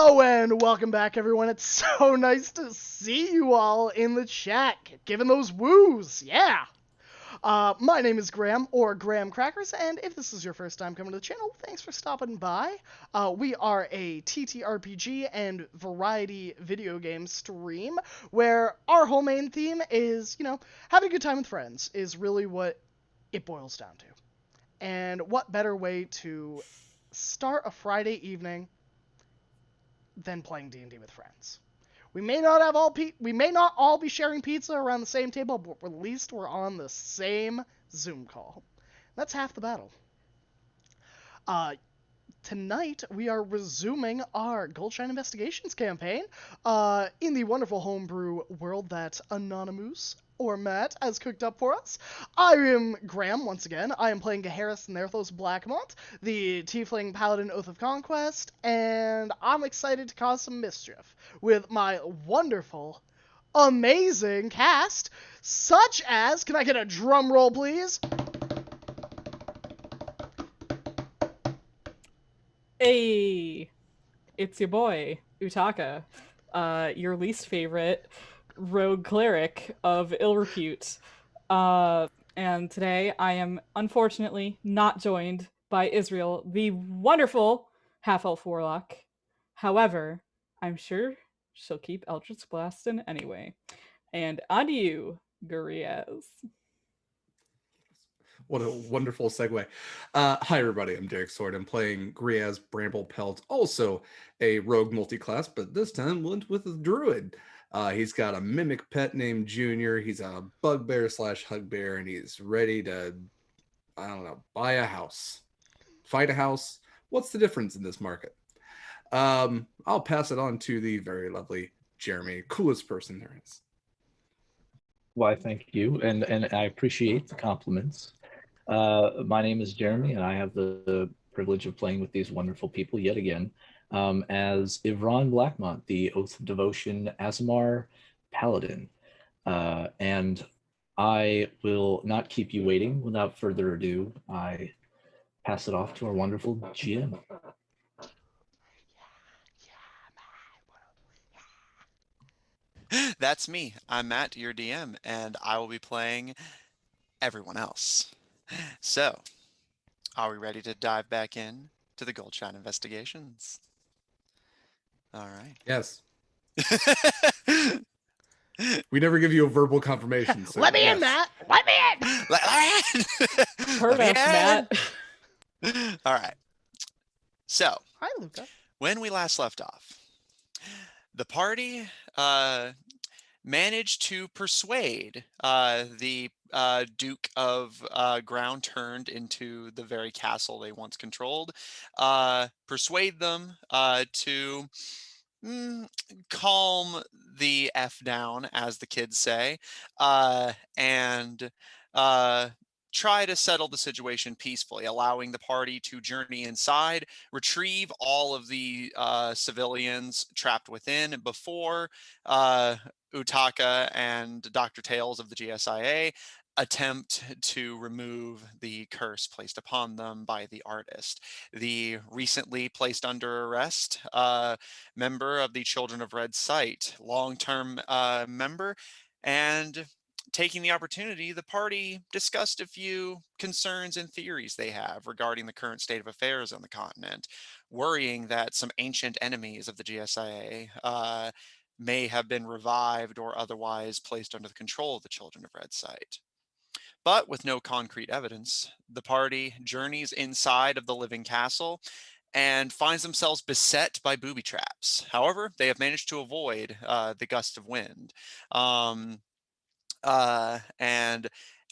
Hello and welcome back, everyone. It's so nice to see you all in the chat, giving those woos. Yeah. My name is Graham, or Graham Crackers, and if this is your first time coming to the channel, thanks for stopping by. We are a TTRPG and variety video game stream where our whole main theme is, having a good time with friends is really what it boils down to. And what better way to start a Friday evening than playing D&D with friends? We may not all be sharing pizza around the same table, but at least we're on the same Zoom call. That's half the battle. Tonight we are resuming our Goldshine Investigations campaign in the wonderful homebrew world that Anonymous or Matt has cooked up for us. I am Graham once again. I am playing Gaheris Nerthos Blackmont, the Tiefling Paladin Oath of Conquest, and I'm excited to cause some mischief with my wonderful, amazing cast, such as, can I get a drum roll please? Hey, it's your boy, Utaka, your least favorite rogue cleric of ill repute. And today I am unfortunately not joined by Israel, the wonderful half-elf warlock. However, I'm sure she'll keep Eldritch blasting anyway. And on to you, Guriaz. What a wonderful segue. Hi, everybody. I'm Derek Sword. I'm playing Griaz Bramble-Pelt, also a rogue multi-class, but this time went with a druid. He's got a mimic pet named Junior. He's a bugbear slash hugbear, and he's ready to, I don't know, buy a house, fight a house. What's the difference in this market? I'll pass it on to the very lovely Jeremy, coolest person there is. Why, thank you, and I appreciate the compliments. My name is Jeremy, and I have the privilege of playing with these wonderful people yet again as Ivron Blackmont, the Oath of Devotion Aasimar Paladin. And I will not keep you waiting. Without further ado, I pass it off to our wonderful GM. That's me. I'm Matt, your DM, and I will be playing everyone else. So, are we ready to dive back in to the Goldshine Investigations? All right. Yes. We never give you a verbal confirmation. So Let me yes. in, Matt! Let me in! Heard us, Matt. All right. So, Hi, Luca. when we last left off, the party managed to persuade the Duke of Ground turned into the very castle they once controlled, persuade them to calm the F down, as the kids say, and try to settle the situation peacefully, allowing the party to journey inside, retrieve all of the civilians trapped within before Utaka and Dr. Tails of the GSIA attempt to remove the curse placed upon them by the artist. The recently placed under arrest member of the Children of Red site, long-term member, and taking the opportunity, the party discussed a few concerns and theories they have regarding the current state of affairs on the continent, worrying that some ancient enemies of the GSIA may have been revived or otherwise placed under the control of the Children of Red site. But with no concrete evidence, the party journeys inside of the living castle and finds themselves beset by booby traps. However, they have managed to avoid the gust of wind. And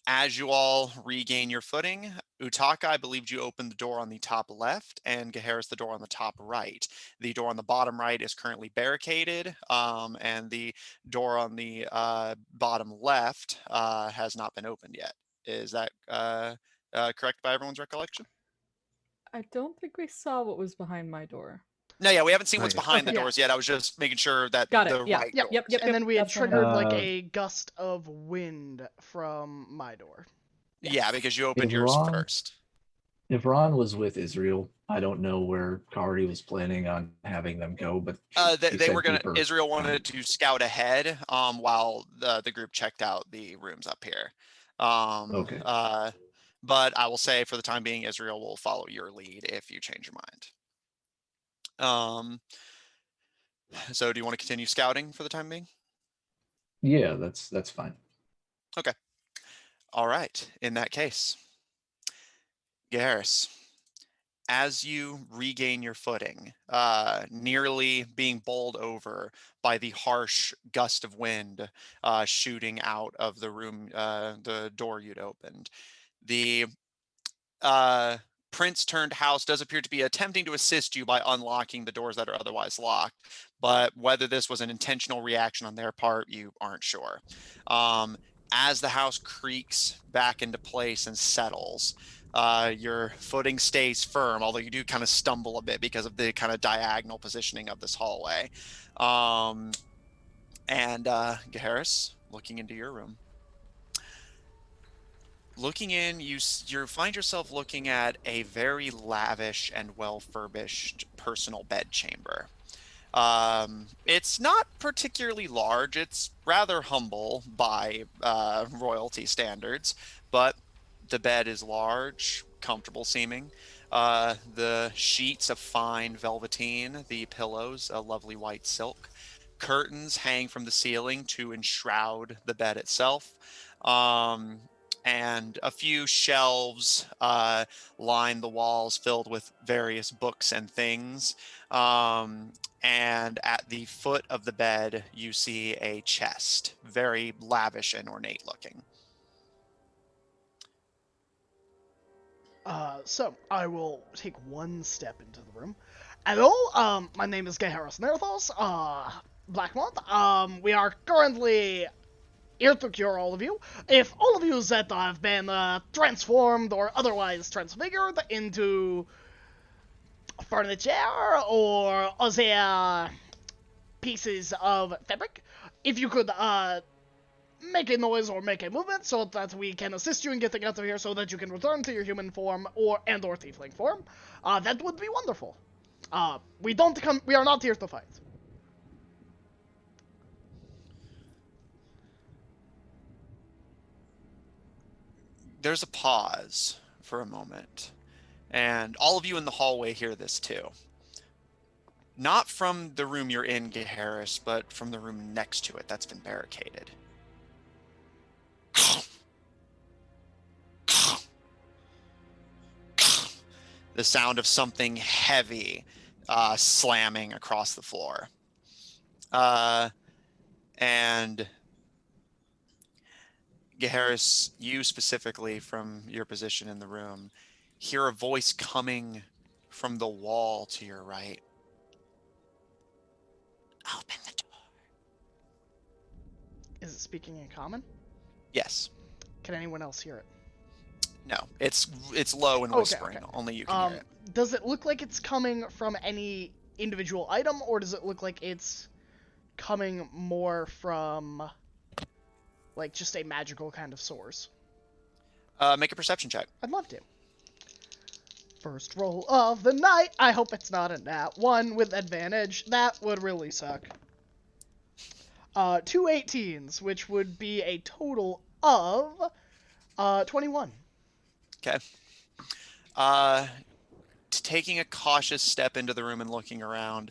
as you all regain your footing, Utaka, I believe you opened the door on the top left, and Gaheris the door on the top right. The door on the bottom right is currently barricaded, and the door on the bottom left has not been opened yet. Is that correct by everyone's recollection? I don't think we saw what was behind my door. No, yeah, we haven't seen what's Right. behind the Okay. doors yet. I was just making sure that Got it, the yeah. right Yep, doors. and then we had That's what I triggered meant. like a gust of wind from my door. Yeah, because you opened yours Ivron? first. If Ron was with Israel, I don't know where Kari was planning on having them go, but she They were said gonna. keep her. Israel wanted to scout ahead, while the group checked out the rooms up here. Okay. But I will say, for the time being, Israel will follow your lead if you change your mind. So do you want to continue scouting for the time being? Yeah, that's fine. Okay. All right. In that case, Garrus, as you regain your footing, nearly being bowled over by the harsh gust of wind shooting out of the room, the door you'd opened, the uh, prince turned house does appear to be attempting to assist you by unlocking the doors that are otherwise locked. But whether this was an intentional reaction on their part, you aren't sure. As the house creaks back into place and settles, your footing stays firm, although you do kind of stumble a bit because of the kind of diagonal positioning of this hallway. And Harris, looking into your room. Looking in, you find yourself looking at a very lavish and well-furbished personal bedchamber. It's not particularly large. It's rather humble by royalty standards, but the bed is large, comfortable seeming. The sheets of fine velveteen, the pillows, a lovely white silk. Curtains hang from the ceiling to enshroud the bed itself. And a few shelves line the walls filled with various books and things. And at the foot of the bed, you see a chest, very lavish and ornate looking. So I will take one step into the room. Hello, my name is Geharos Nerthos, Blackmont. We are currently here to cure all of you. If all of you that have been transformed or otherwise transfigured into furniture or other pieces of fabric, if you could make a noise or make a movement so that we can assist you in getting out of here so that you can return to your human form or tiefling form, that would be wonderful. We are not here to fight. There's a pause for a moment, and all of you in the hallway hear this too. Not from the room you're in, Harris, but from the room next to it that's been barricaded. The sound of something heavy slamming across the floor. And Harris, you specifically, from your position in the room, hear a voice coming from the wall to your right. Open the door. Is it speaking in common? Yes. Can anyone else hear it? No, it's low and whispering. Okay. Only you can hear it. Does it look like it's coming from any individual item, or does it look like it's coming more from, like, just a magical kind of source? Make a perception check. I'd love to. First roll of the night. I hope it's not a nat 1 with advantage. That would really suck. 2 18s, which would be a total of 21. Okay. Taking a cautious step into the room and looking around.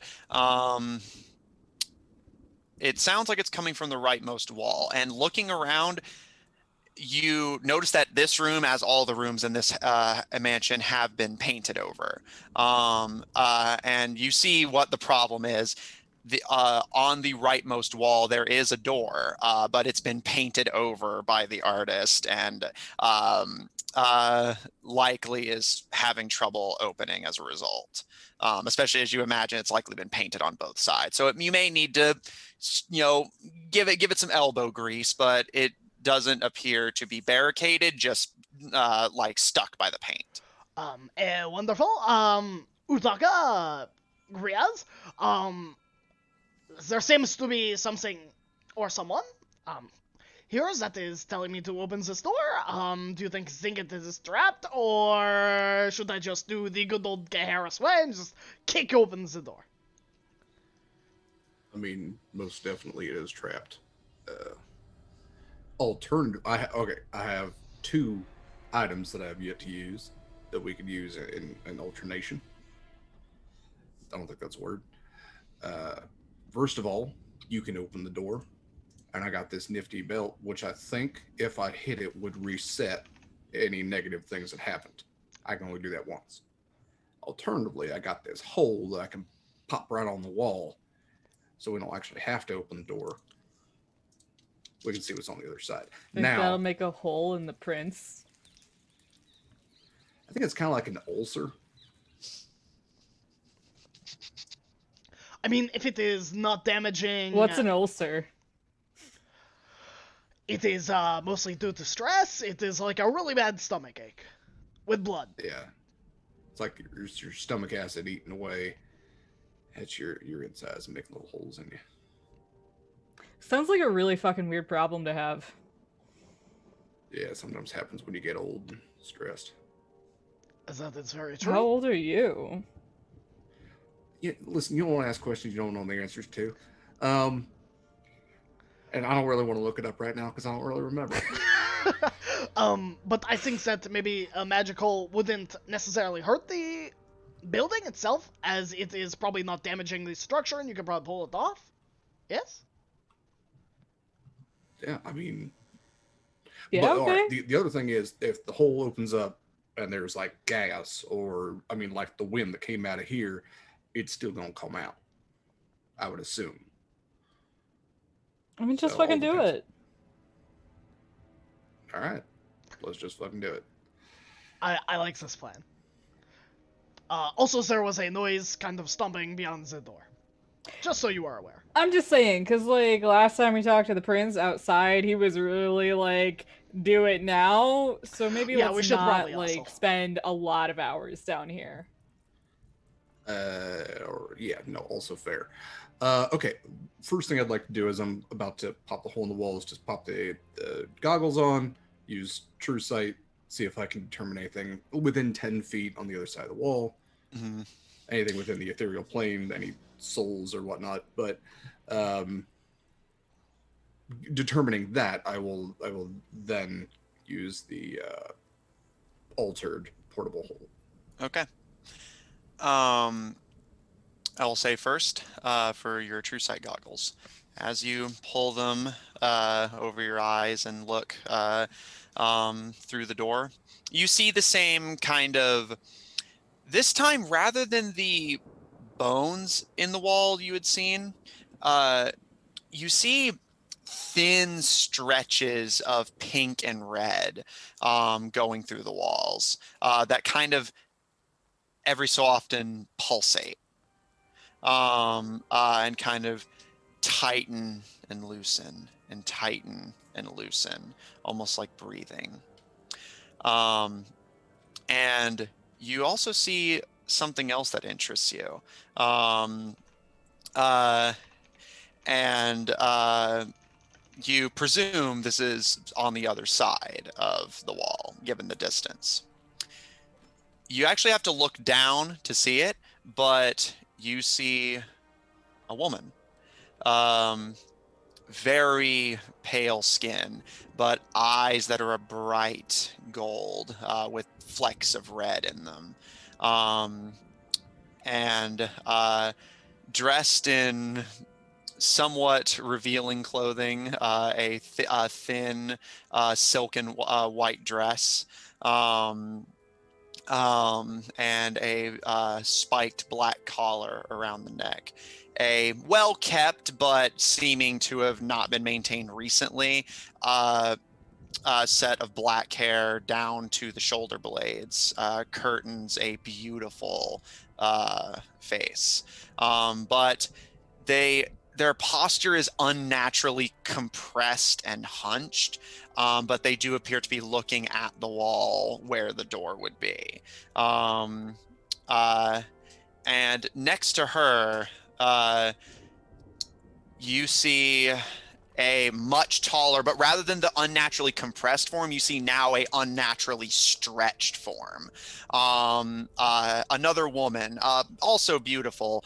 It sounds like it's coming from the rightmost wall. And looking around, you notice that this room, as all the rooms in this mansion, have been painted over. And you see what the problem is. On the rightmost wall, there is a door, but it's been painted over by the artist and likely is having trouble opening as a result. Especially as you imagine, it's likely been painted on both sides. So you may need to, give it some elbow grease, but it doesn't appear to be barricaded, just like stuck by the paint. Wonderful. Utaka, Griaz, there seems to be something or someone, hears that is telling me to open this door. Do you think it is trapped, or should I just do the good old Gay Harris way and just kick open the door? I mean, most definitely it is trapped. Alternative. I have two items that I have yet to use that we could use in an alternation. I don't think that's a word. Uh, First of all, you can open the door, and I got this nifty belt, which I think if I hit it would reset any negative things that happened. I can only do that once. Alternatively, I got this hole that I can pop right on the wall, so we don't actually have to open the door. We can see what's on the other side. Think Now, that'll make a hole in the prince. I think it's kind of like an ulcer. I mean, if it is not damaging... What's an ulcer? It is mostly due to stress. It is like a really bad stomach ache with blood. Yeah, it's like your stomach acid eating away at your insides and making little holes in you. Sounds like a really fucking weird problem to have. Yeah, sometimes happens when you get old and stressed. That's very true. How old are you? Yeah, listen, you don't want to ask questions you don't know the answers to. And I don't really want to look it up right now because I don't really remember. But I think that maybe a magical wouldn't necessarily hurt the building itself, as it is probably not damaging the structure, and you can probably pull it off. Yes? Yeah, I mean... Yeah, but, okay. all right, the other thing is, if the hole opens up and there's like gas, or, I mean, like the wind that came out of here, it's still going to come out, I would assume. I mean, just So, fucking all do depends. it. All right, let's just fucking do it. I like this plan. Also, there was a noise kind of stomping beyond the door. Just so you are aware. I'm just saying, because, like, last time we talked to the prince outside, he was really, like, do it now. So maybe Yeah, let's we should not, probably like, also. spend a lot of hours down here. Also fair. Okay, first thing I'd like to do is I'm about to pop the hole in the wall is just pop the goggles on, use True Sight, see if I can determine anything within 10 feet on the other side of the wall. Mm-hmm. Anything within the ethereal plane, any souls or whatnot. But determining that, I will then use the altered portable hole. Okay. I will say first, for your True Sight goggles, as you pull them over your eyes and look through the door, you see the same kind of, this time rather than the bones in the wall you had seen, you see thin stretches of pink and red going through the walls that kind of every so often pulsate and kind of tighten and loosen and tighten and loosen, almost like breathing. And you also see something else that interests you. You presume this is on the other side of the wall, given the distance. You actually have to look down to see it, but you see a woman. Very pale skin, but eyes that are a bright gold with flecks of red in them. Dressed in somewhat revealing clothing, a thin silken white dress, and a spiked black collar around the neck. A well-kept but seeming to have not been maintained recently set of black hair down to the shoulder blades, curtains a beautiful face. But their posture is unnaturally compressed and hunched, but they do appear to be looking at the wall where the door would be. And next to her, you see a much taller, but rather than the unnaturally compressed form, you see now a unnaturally stretched form. Another woman, also beautiful,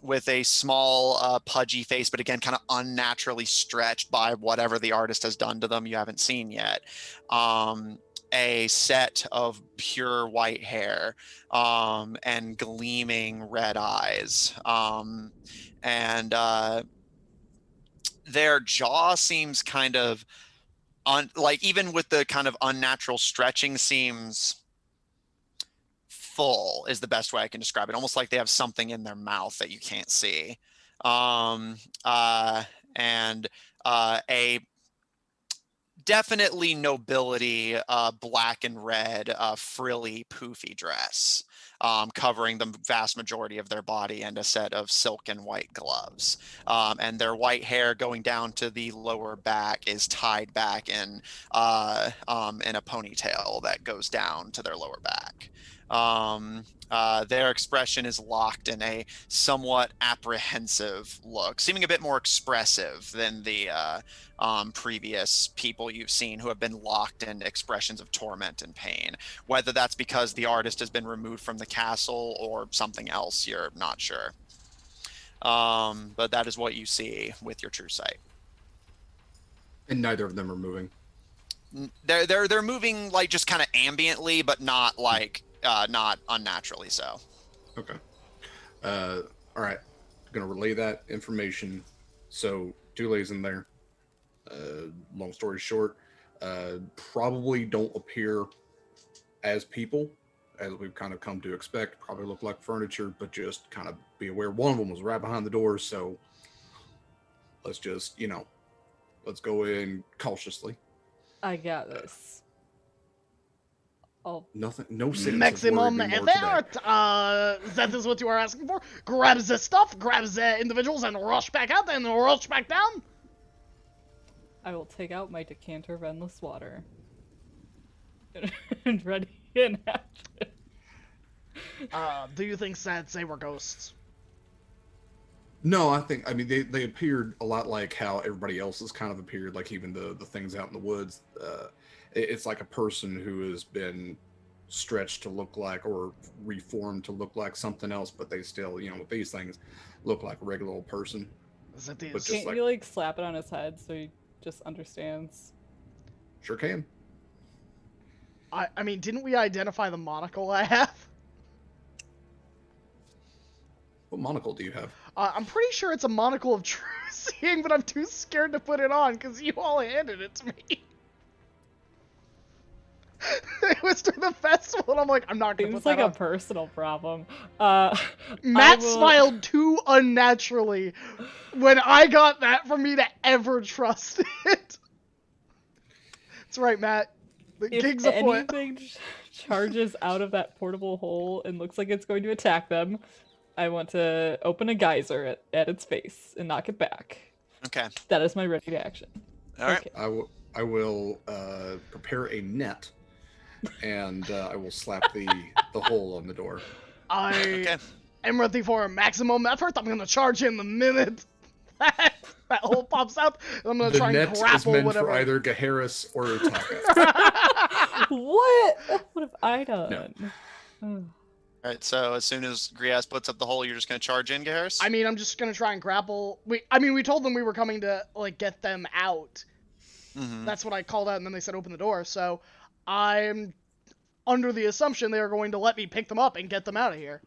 with a small, pudgy face, but again, kind of unnaturally stretched by whatever the artist has done to them you haven't seen yet. A set of pure white hair, and gleaming red eyes. And their jaw seems kind of like, even with the kind of unnatural stretching, seems full is the best way I can describe it. Almost like they have something in their mouth that you can't see. Um, and a definitely nobility, black and red, frilly, poofy dress, covering the vast majority of their body, and a set of silken white gloves. And their white hair going down to the lower back is tied back in a ponytail that goes down to their lower back. Their expression is locked in a somewhat apprehensive look, seeming a bit more expressive than the previous people you've seen who have been locked in expressions of torment and pain. Whether that's because the artist has been removed from the castle or something else, you're not sure. But that is what you see with your true sight. And neither of them are moving. They're moving like just kind of ambiently, but not like not unnaturally so. Okay. All right. I'm gonna relay that information. So Dulay's in there. Long story short, probably don't appear as people, as we've kind of come to expect. Probably look like furniture, but just kind of be aware. One of them was right behind the door, so let's just, let's go in cautiously. I got this. Oh, Nothing, no sense Maximum of worry more today. effort. That is what you are asking for. Grab the stuff, grab the individuals, and rush back out, and rush back down. I will take out my decanter of endless water. And ready in action. Do you think that they were ghosts? No, I mean, they appeared a lot like how everybody else has kind of appeared, like even the things out in the woods. It's like a person who has been stretched to look like, or reformed to look like something else, but they still, with these things, look like a regular old person. That But is. just Can't like, you like slap it on his head so he just understands? sure can. I mean, didn't we identify the monocle I have? What monocle do you have? I'm pretty sure it's a monocle of true seeing, but I'm too scared to put it on because you all handed it to me. It was during the festival, and I'm like, I'm not gonna Seems put that like on. a personal problem. Matt smiled too unnaturally when I got that for me to ever trust it. That's right, Matt. The If gig's afoot. anything charges out of that portable hole and looks like it's going to attack them, I want to open a geyser at its face and knock it back. Okay. That is my ready action. All right. Okay. I will prepare a net, and I will slap the hole on the door. I am ready for maximum effort. I'm gonna charge in the minute that hole pops out. And I'm gonna The try net and is grapple meant whatever. for either Gaharis or Utaka. What? What have I done? All right. So as soon as Griaz puts up the hole, you're just going to charge in, Garrus? I mean, I'm just gonna try and grapple. We told them we were coming to like get them out. Mm-hmm. That's what I called out, and then they said open the door. So I'm under the assumption they are going to let me pick them up and get them out of here.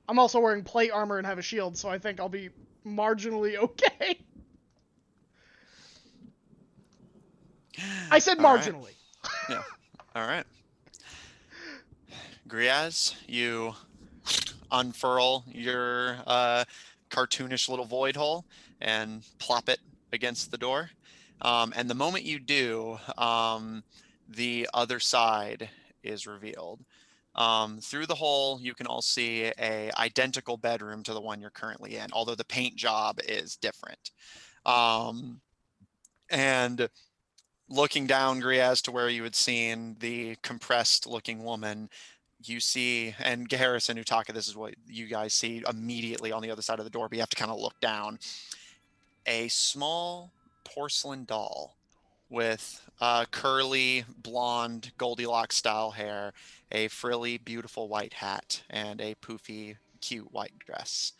I'm also wearing plate armor and have a shield, so I think I'll be marginally okay. I said All right. marginally. Yeah. All right. Griaz, you unfurl your cartoonish little void hole and plop it against the door. And the moment you do, the other side is revealed. Through the hole, you can all see a identical bedroom to the one you're currently in, although the paint job is different. And looking down, Griaz, to where you had seen the compressed-looking woman, you see, and Gaharis and Utaka, this is what you guys see immediately on the other side of the door, but you have to kind of look down. a small porcelain doll with curly, blonde, Goldilocks style hair, a frilly, beautiful white hat, and a poofy, cute white dress.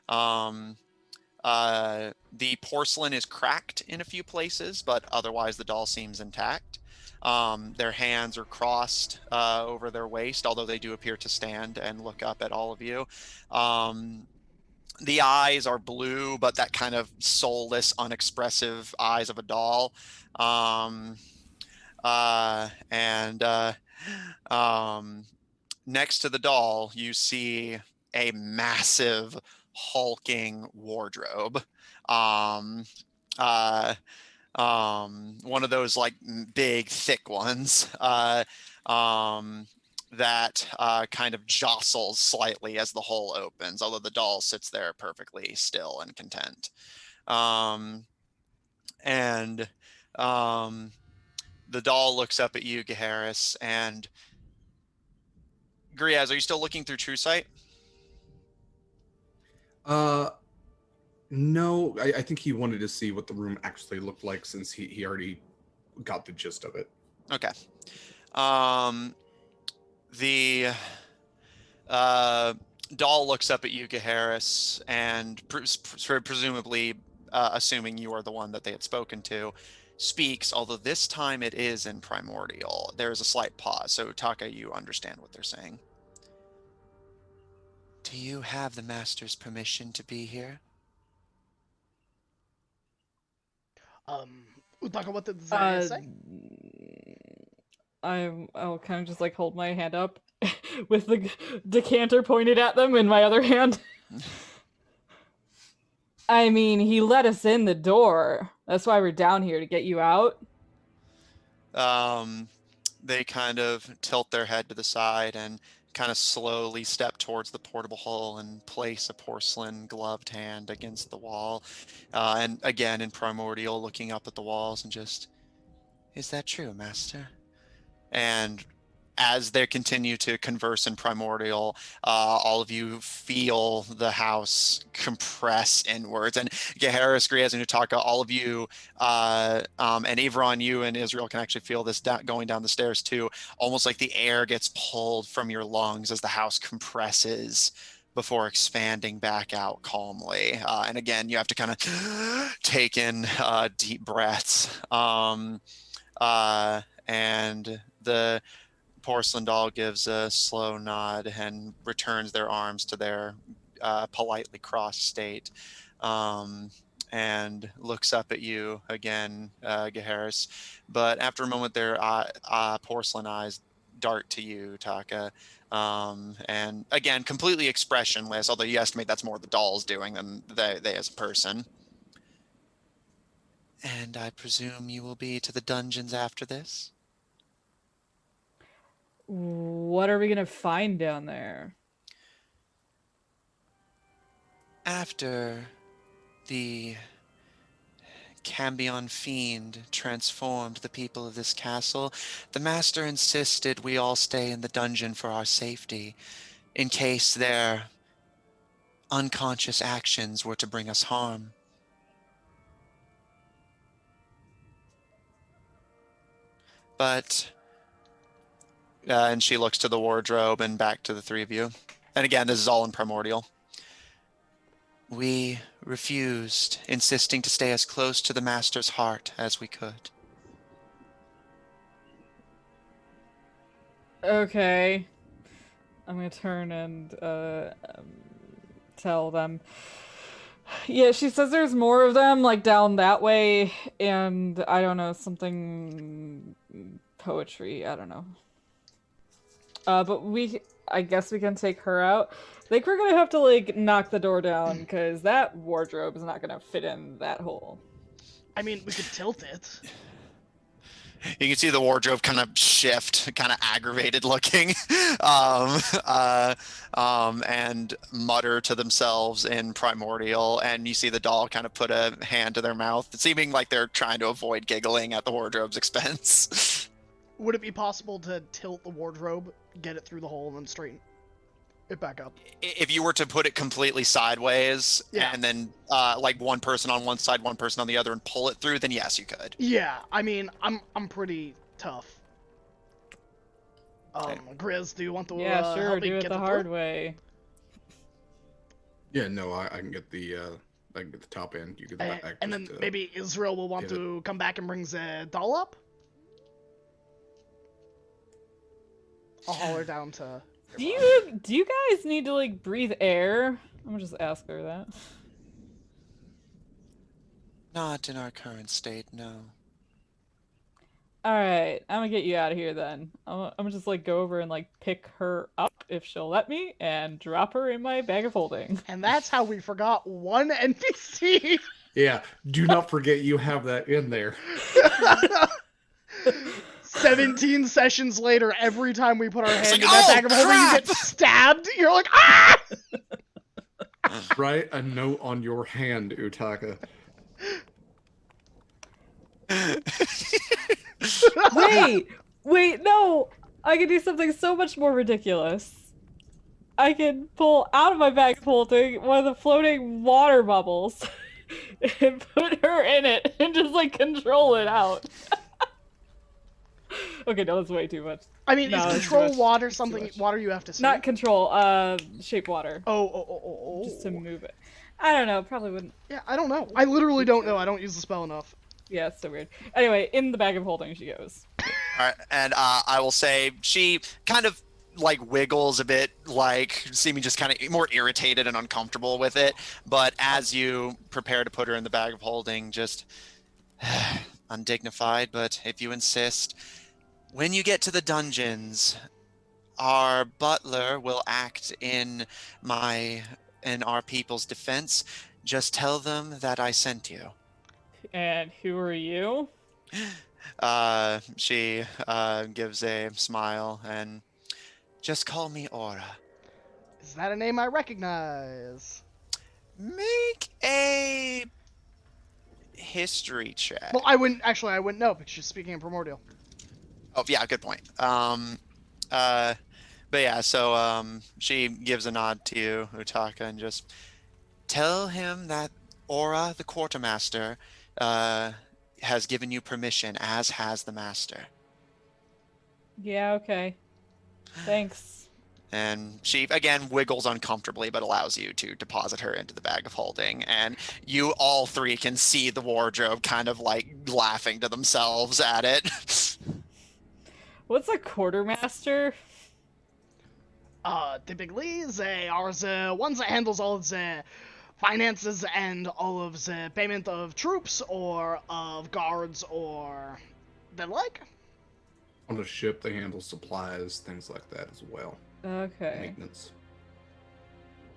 The porcelain is cracked in a few places, but otherwise the doll seems intact. Their hands are crossed over their waist, although they do appear to stand and look up at all of you. The eyes are blue, but that kind of soulless, unexpressive eyes of a doll. And next to the doll, you see a massive, hulking wardrobe. Um, uh, One of those like big, thick ones. That kind of jostles slightly as the hole opens, although the doll sits there perfectly still and content. And the doll looks up at you, Gaharis, and Griaz, are you still looking through True Sight? No, I think he wanted to see what the room actually looked like since he already got the gist of it. Okay. The doll looks up at you, Gaharis, and presumably, assuming you are the one that they had spoken to, speaks, although this time it is in primordial. There is a slight pause, so Taka, you understand what they're saying. Do you have the master's permission to be here? Utaka, what did Zarya say? I'll kind of just like hold my hand up with the decanter pointed at them in my other hand. I mean, he let us in the door. That's why we're down here, to get you out. They kind of tilt their head to the side and kind of slowly step towards the portable hole and place a porcelain gloved hand against the wall. And again, in primordial, looking up at the walls and just, is that true, Master? And as they continue to converse in primordial, all of you feel the house compress inwards. And Gaharis, Griaz, and Utaka, all of you, and Ivron, you and Israel can actually feel this going down the stairs too, almost like the air gets pulled from your lungs as the house compresses before expanding back out calmly. And again, you have to kind of take in deep breaths. And the porcelain doll gives a slow nod and returns their arms to their politely crossed state, and looks up at you again, Gaharis. But after a moment, their porcelain eyes dart to you, Taka. And again, completely expressionless, although you estimate that's more the doll's doing than they as a person. And I presume you will be to the dungeons after this? What are we gonna find down there? After the Cambion fiend transformed the people of this castle, the master insisted we all stay in the dungeon for our safety, in case their unconscious actions were to bring us harm. But, and she looks to the wardrobe and back to the three of you. And again, this is all in primordial. We refused, insisting to stay as close to the master's heart as we could. Okay. I'm gonna turn and tell them. Yeah, she says there's more of them, like down that way, and I don't know, something poetry, I don't know. But I guess we can take her out. I think we're gonna have to like knock the door down because that wardrobe is not gonna fit in that hole. I mean, we could tilt it. You can see the wardrobe kind of shift, kind of aggravated looking, and mutter to themselves in primordial. And you see the doll kind of put a hand to their mouth, seeming like they're trying to avoid giggling at the wardrobe's expense. Would it be possible to tilt the wardrobe, get it through the hole, and then straighten? it back up. If you were to put it completely sideways Yeah. and then like one person on one side, one person on the other, and pull it through, then yes, you could. Yeah, I mean, I'm pretty tough. Okay. Grizz, do you want to Yeah, sure, help me do it get the it hard through? way. Yeah, no, I can get the top end. You get the back. And then maybe Israel will want to come back and bring the doll up? I'll haul her down to... Do you guys need to like breathe air? I'm gonna just ask her that. Not in our current state, no. Alright, I'm gonna get you out of here then. I'm gonna just like go over and like pick her up if she'll let me and drop her in my bag of holding. And that's how we forgot one NPC! Yeah, do not forget you have that in there. 17 sessions later, every time we put our hand like, in that "Oh, bag of holding, you get crap!" stabbed. You're like, ah! Write a note on your hand, Utaka. Wait, no! I can do something so much more ridiculous. I can pull out of my bag of holding one of the floating water bubbles and put her in it and just like control it out. Okay, no, that's way too much. I mean, No, is it's control too much. water It's too something much. water you have to see? Not control, shape water. Oh. Just to move it. I don't know, probably wouldn't. Yeah, I don't know. I literally don't know. I don't use the spell enough. Yeah, it's so weird. Anyway, in the bag of holding she goes. All right, and I will say she kind of like wiggles a bit, like seeming just kind of more irritated and uncomfortable with it. But as you prepare to put her in the bag of holding, just undignified, but if you insist, when you get to the dungeons, our butler will act in our people's defense. Just tell them that I sent you. And who are you? She gives a smile and just call me Aura. Is that a name I recognize? Make a history check. Well, I wouldn't know because she's speaking in primordial. Oh yeah, good point. But yeah, so she gives a nod to you, Utaka, and just tell him that Aura, the quartermaster, has given you permission, as has the master. Yeah, okay. Thanks. And she again wiggles uncomfortably, but allows you to deposit her into the bag of holding. And you all three can see the wardrobe kind of like laughing to themselves at it. What's a quartermaster? Typically, they are the ones that handles all of the finances and all of the payment of troops or of guards or the like. On a ship, they handle supplies, things like that as well. Okay. Maintenance.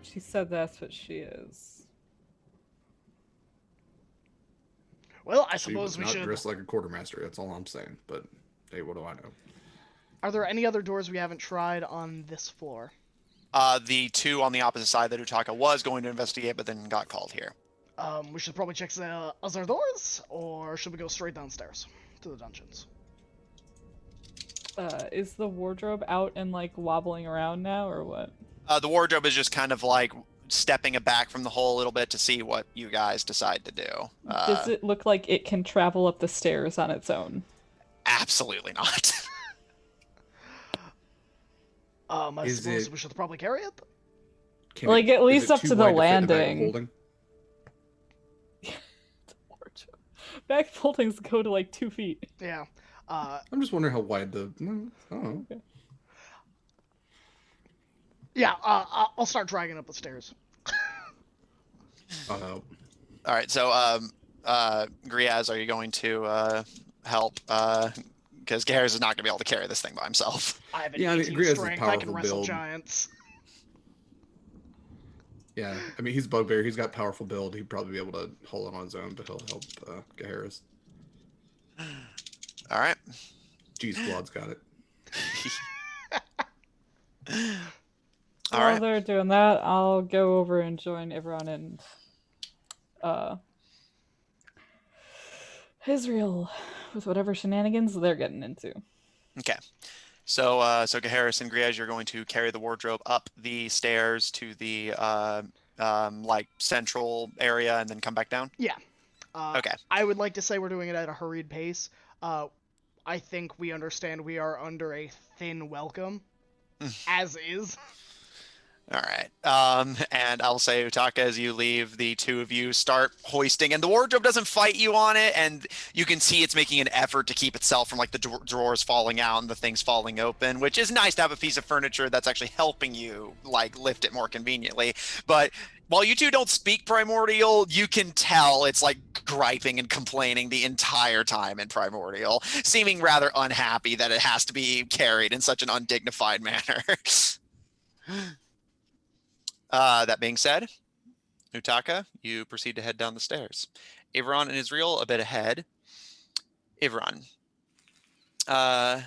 She said that's what she is. Well, I She suppose was we not should. dressed like a quartermaster. That's all I'm saying. But hey, what do I know? Are there any other doors we haven't tried on this floor? The two on the opposite side that Utaka was going to investigate, but then got called here. We should probably check the other doors, or should we go straight downstairs to the dungeons? Is the wardrobe out and like wobbling around now or what? The wardrobe is just kind of like stepping it back from the hole a little bit to see what you guys decide to do. Does it look like it can travel up the stairs on its own? Absolutely not. I Is suppose it- we should probably carry it. Like, at is least it up too to the wide fit in bag of landing. holding? Wardrobe. Back foldings go to like 2 feet. Yeah. I'm just wondering how wide the. No, I don't know. Yeah. I'll start dragging up the stairs. All right, so Griaz, are you going to help? Because Garrus is not going to be able to carry this thing by himself. I have an Yeah, I mean, 18 Griaz is strength. I can powerful wrestle build. giants. Yeah, I mean, he's bugbear. He's got powerful build. He'd probably be able to hold it on his own, but he'll help Gaharis. All right. G Squad's got it. All While right. they're doing that, I'll go over and join everyone in Israel with whatever shenanigans they're getting into. Okay. So, Harrison Griez, you're going to carry the wardrobe up the stairs to the like central area and then come back down. Yeah. Okay. I would like to say we're doing it at a hurried pace. I think we understand we are under a thin welcome, as is. All right. And I'll say, Utaka, as you leave, the two of you start hoisting, and the wardrobe doesn't fight you on it, and you can see it's making an effort to keep itself from like the drawers falling out and the things falling open, which is nice to have a piece of furniture that's actually helping you like lift it more conveniently. But while you two don't speak Primordial, you can tell it's like griping and complaining the entire time in Primordial, seeming rather unhappy that it has to be carried in such an undignified manner. That being said, Utaka, you proceed to head down the stairs. Ivron and Israel a bit ahead. Ivron, the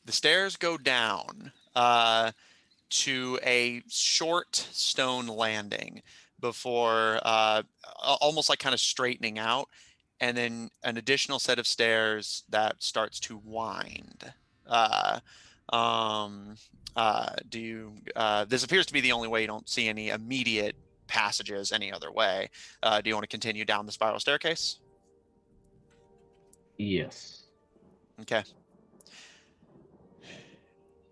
stairs go down to a short stone landing before almost like kind of straightening out, and then an additional set of stairs that starts to wind. This appears to be the only way. You don't see any immediate passages any other way. Do you want to continue down the spiral staircase? Yes. Okay.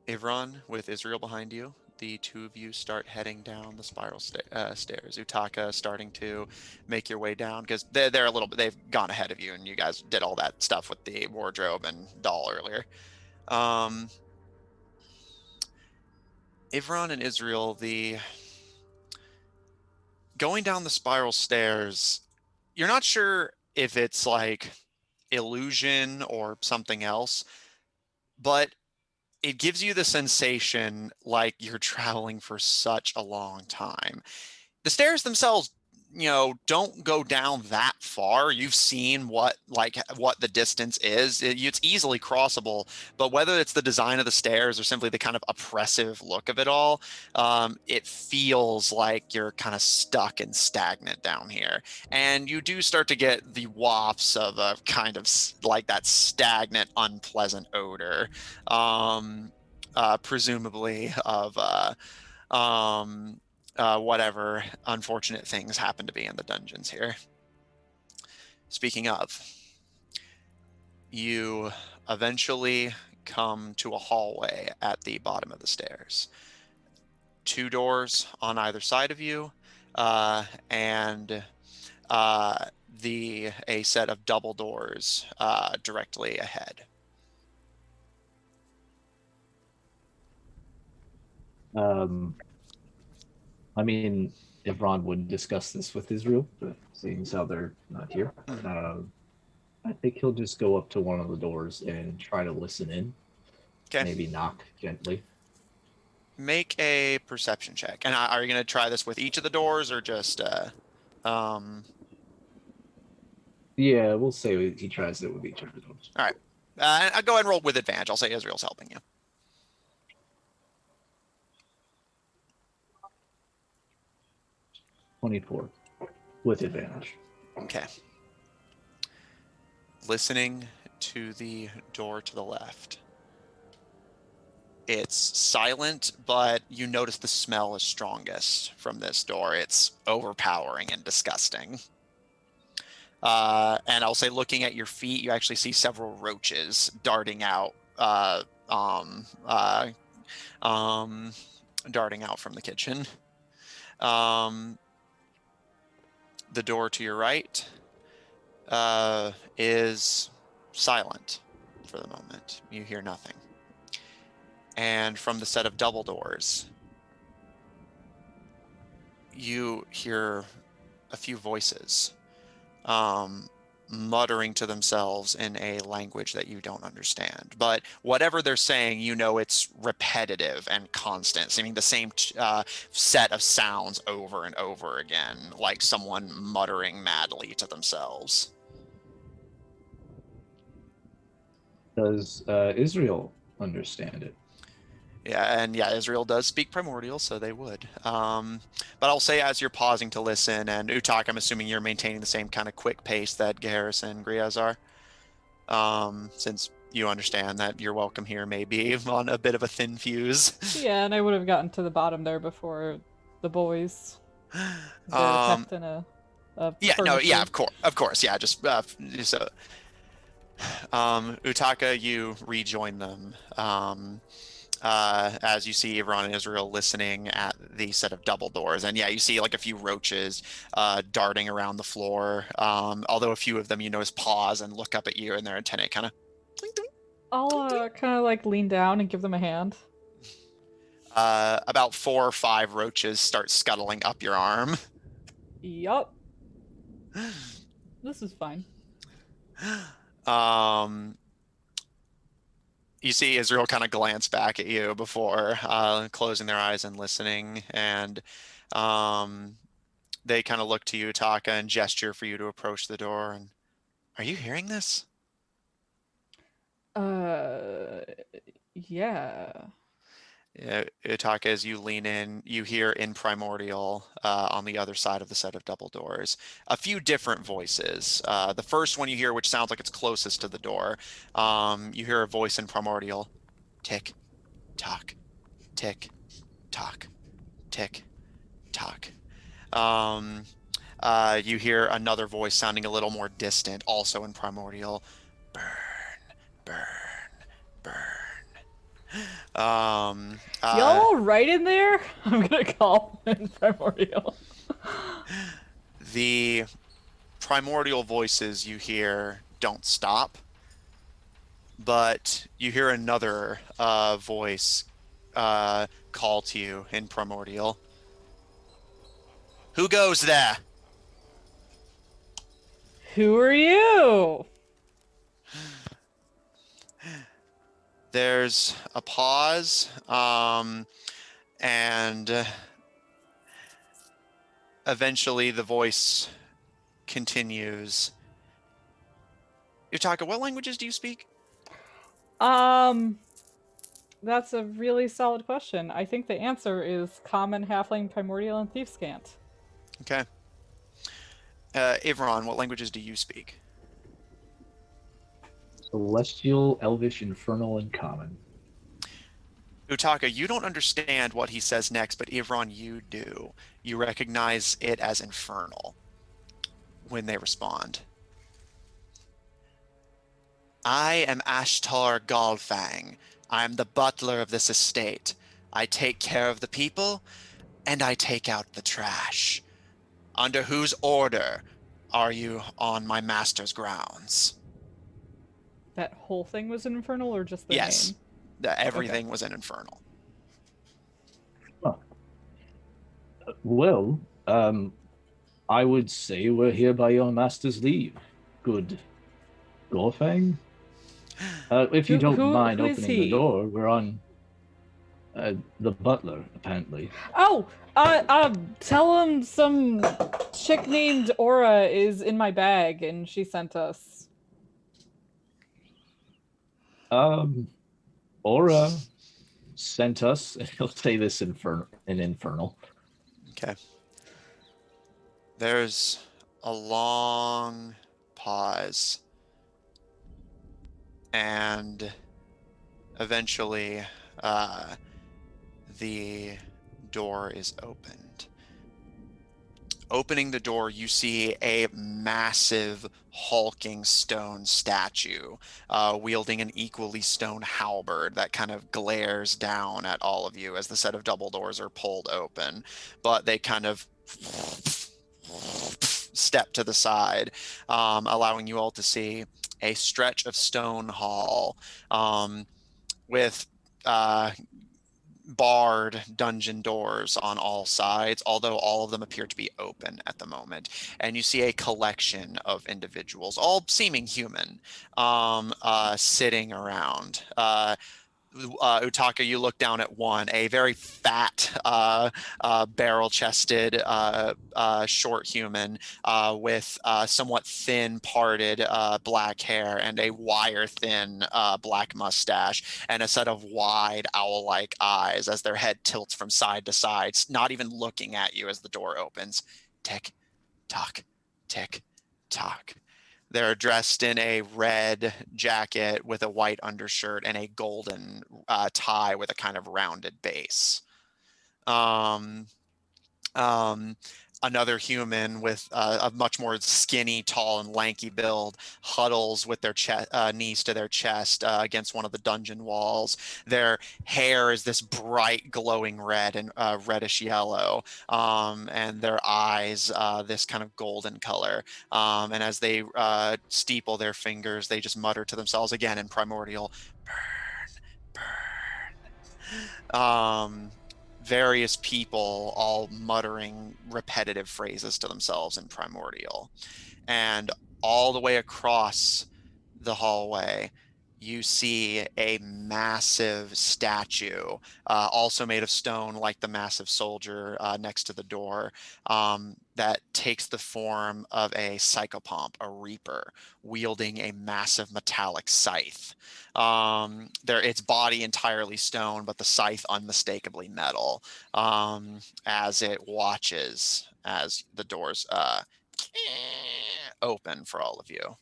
Ivron, with Israel behind you, the two of you start heading down the spiral stairs. Utaka starting to make your way down because they're a little bit, they've gone ahead of you, and you guys did all that stuff with the wardrobe and doll earlier. Ivron and Israel, the going down the spiral stairs, you're not sure if it's like illusion or something else, but it gives you the sensation like you're traveling for such a long time. The stairs themselves, don't go down that far. You've seen what the distance is. It's easily crossable, but whether it's the design of the stairs or simply the kind of oppressive look of it all, it feels like you're kind of stuck and stagnant down here. And you do start to get the wafts of a kind of like that stagnant, unpleasant odor, presumably of whatever unfortunate things happen to be in the dungeons here. Speaking of, you eventually come to a hallway at the bottom of the stairs. 2 doors on either side of you, and a set of double doors directly ahead. I mean, if Ron would discuss this with Israel, but seeing as how they're not here, I think he'll just go up to one of the doors and try to listen in. Okay. Maybe knock gently. Make a perception check. And are you going to try this with each of the doors or just Yeah, we'll say he tries it with each of the doors. All right. I'll go ahead and roll with advantage. I'll say Israel's helping you. 24 with advantage. Okay. Listening to the door to the left. It's silent, but you notice the smell is strongest from this door. It's overpowering and disgusting. And I'll say, looking at your feet, you actually see several roaches darting out, darting out from the kitchen. The door to your right is silent for the moment. You hear nothing. And from the set of double doors, you hear a few voices muttering to themselves in a language that you don't understand. But whatever they're saying, it's repetitive and constant, seeming the same set of sounds over and over again, like someone muttering madly to themselves. Does Israel understand it? Yeah, and Israel does speak Primordial, so they would. But I'll say, as you're pausing to listen, and Utak, I'm assuming you're maintaining the same kind of quick pace that Garrus and Griaz are, since you understand that your welcome here may be on a bit of a thin fuse. Yeah, and I would have gotten to the bottom there before the boys. They're kept in a Yeah, no, yeah, furniture. of course, yeah, just so Utaka, you rejoin them. As you see everyone in Israel listening at the set of double doors. And yeah, you see like a few roaches darting around the floor. Although a few of them, you notice, pause and look up at you, and their antennae kind of. I'll kind of like lean down and give them a hand. About 4 or 5 roaches start scuttling up your arm. Yup. This is fine. You see Israel kind of glance back at you before closing their eyes and listening, and they kind of look to you, Taka, and gesture for you to approach the door. And are you hearing this? Yeah. Utaka, as you lean in, you hear in Primordial on the other side of the set of double doors a few different voices. The first one you hear, which sounds like it's closest to the door, you hear a voice in Primordial: tick, tock, tick, tock, tick, tock. You hear another voice sounding a little more distant, also in Primordial: burn, burn, burn. Y'all right in there? I'm gonna call in Primordial. The primordial voices you hear don't stop, but you hear another voice call to you in Primordial. Who goes there? Who are you? There's a pause, and eventually the voice continues. Utaka, what languages do you speak? That's a really solid question. I think the answer is Common, Halfling, Primordial, and Thiefscant. Okay. Ivron, what languages do you speak? Celestial, Elvish, Infernal, and Common. Utaka, you don't understand what he says next, but Ivron, you do. You recognize it as Infernal when they respond. I am Ashtar Galfang. I am the butler of this estate. I take care of the people, and I take out the trash. Under whose order are you on my master's grounds? That whole thing was an Infernal, or just the Yes. name? Everything was an Infernal. Oh. Well, I would say we're here by your master's leave. Good Gorfang? If you don't mind who is opening the he? door, we're on the butler, apparently. Oh, tell him some chick named Aura is in my bag and she sent us. Aura sent us, and he'll say this in Infernal. Okay. There's a long pause. And eventually, the door is opened. Opening the door, you see a massive, hulking stone statue wielding an equally stone halberd that kind of glares down at all of you as the set of double doors are pulled open. But they kind of step to the side, allowing you all to see a stretch of stone hall with barred dungeon doors on all sides, although all of them appear to be open at the moment. And you see a collection of individuals, all seeming human, sitting around. Utaka, you look down at one, a very fat, barrel-chested, short human with somewhat thin, parted black hair and a wire-thin black mustache and a set of wide owl-like eyes as their head tilts from side to side, not even looking at you as the door opens. Tick, tock, tick, tock. They're dressed in a red jacket with a white undershirt and a golden tie with a kind of rounded base. Another human with a much more skinny, tall, and lanky build huddles with their knees to their chest against one of the dungeon walls. Their hair is this bright, glowing red and reddish yellow, and their eyes this kind of golden color. And as they steeple their fingers, they just mutter to themselves again in primordial, burn, burn. Various people all muttering repetitive phrases to themselves in primordial. And all the way across the hallway, you see a massive statue, also made of stone, like the massive soldier next to the door, that takes the form of a psychopomp, a reaper, wielding a massive metallic scythe. Its body entirely stone, but the scythe unmistakably metal, as it watches as the doors open for all of you.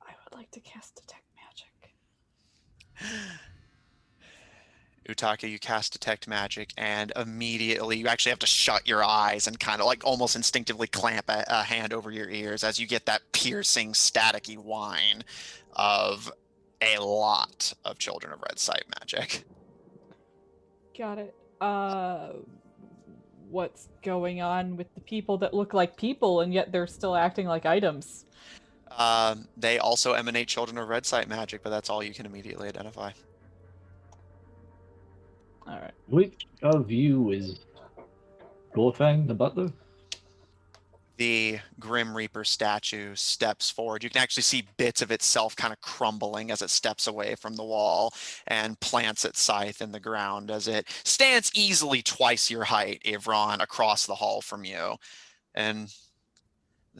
I would like to cast Detect Magic. Utaka, you cast Detect Magic, and immediately you actually have to shut your eyes and kind of like almost instinctively clamp a hand over your ears as you get that piercing, staticky whine of a lot of Children of Red Sight magic. Got it. What's going on with the people that look like people and yet they're still acting like items? They also emanate Children of Red Sight magic, but that's all you can immediately identify. All right. Which of you is Gorfang, the butler? The Grim Reaper statue steps forward. You can actually see bits of itself kind of crumbling as it steps away from the wall and plants its scythe in the ground as it stands easily twice your height, Ivron, across the hall from you. And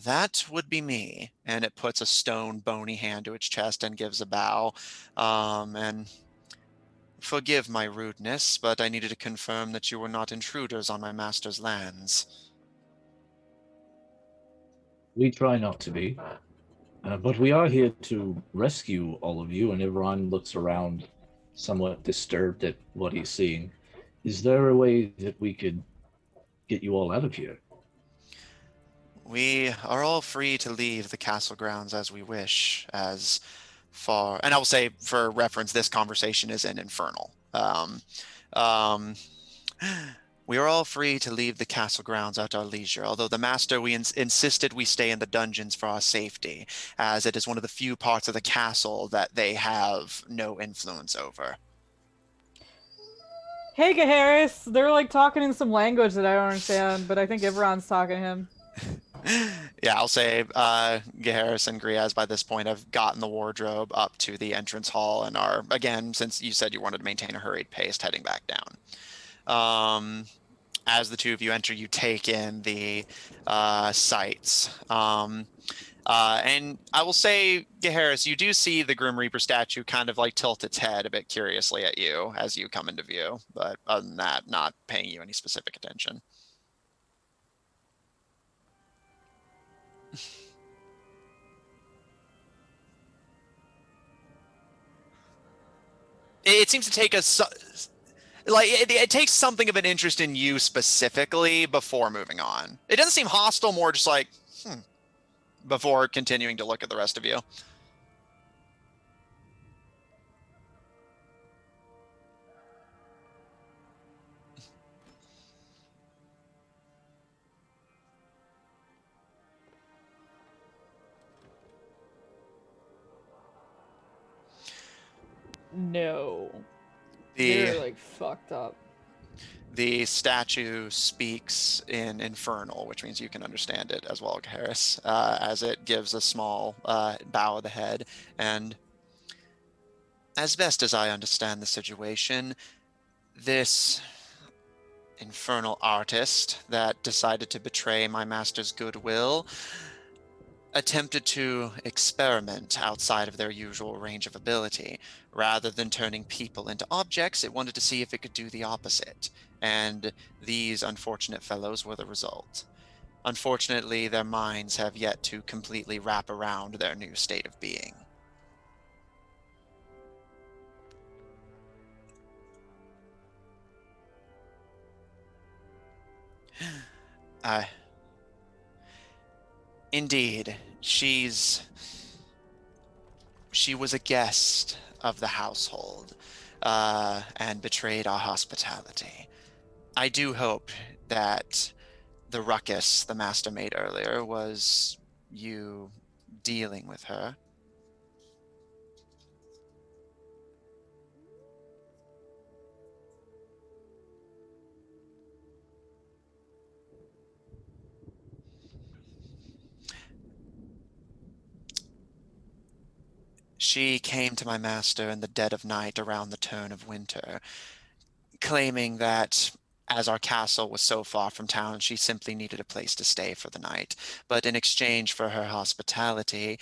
that would be me. And it puts a stone, bony hand to its chest and gives a bow. And forgive my rudeness, but I needed to confirm that you were not intruders on my master's lands. We try not to be, but we are here to rescue all of you, and everyone looks around somewhat disturbed at what he's seeing. Is there a way that we could get you all out of here? We are all free to leave the castle grounds as we wish, as far... And I will say, for reference, this conversation is in Infernal. We are all free to leave the castle grounds at our leisure, although the master insisted we stay in the dungeons for our safety, as it is one of the few parts of the castle that they have no influence over. Hey, Harris! They're like talking in some language that I don't understand, but I think everyone's talking to him. Yeah, I'll say Geharis and Griaz by this point have gotten the wardrobe up to the entrance hall and are, again, since you said you wanted to maintain a hurried pace, heading back down. As the two of you enter, you take in the sights. And I will say, Geharis, you do see the Grim Reaper statue kind of like tilt its head a bit curiously at you as you come into view, but other than that, not paying you any specific attention. It seems to take us... Like, it takes something of an interest in you specifically before moving on. It doesn't seem hostile, more just like, before continuing to look at the rest of you. No. They're like fucked up. The statue speaks in Infernal, which means you can understand it as well, Harris, as it gives a small bow of the head. And as best as I understand the situation, this infernal artist that decided to betray my master's goodwill attempted to experiment outside of their usual range of ability. Rather than turning people into objects, it wanted to see if it could do the opposite. And these unfortunate fellows were the result. Unfortunately, their minds have yet to completely wrap around their new state of being. Uh, Indeed, she was a guest of the household, and betrayed our hospitality. I do hope that the ruckus the master made earlier was you dealing with her. She came to my master in the dead of night around the turn of winter, claiming that as our castle was so far from town, she simply needed a place to stay for the night. But in exchange for her hospitality,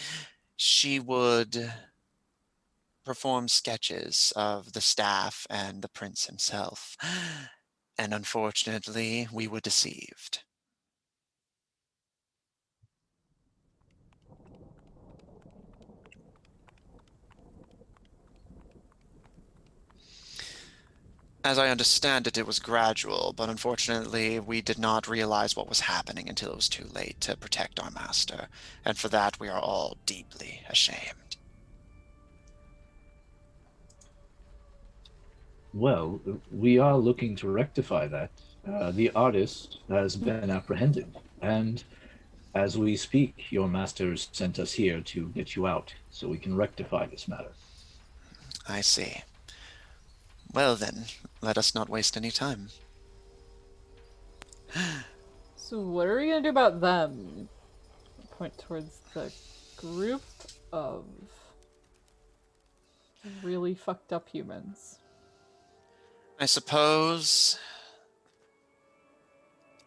she would perform sketches of the staff and the prince himself. And unfortunately, we were deceived. As I understand it, it was gradual, but unfortunately, we did not realize what was happening until it was too late to protect our master, and for that we are all deeply ashamed. Well, we are looking to rectify that. The artist has been apprehended, and as we speak, your masters sent us here to get you out so we can rectify this matter. I see. Well then, let us not waste any time. So what are we gonna do about them? Point towards the group of really fucked up humans. I suppose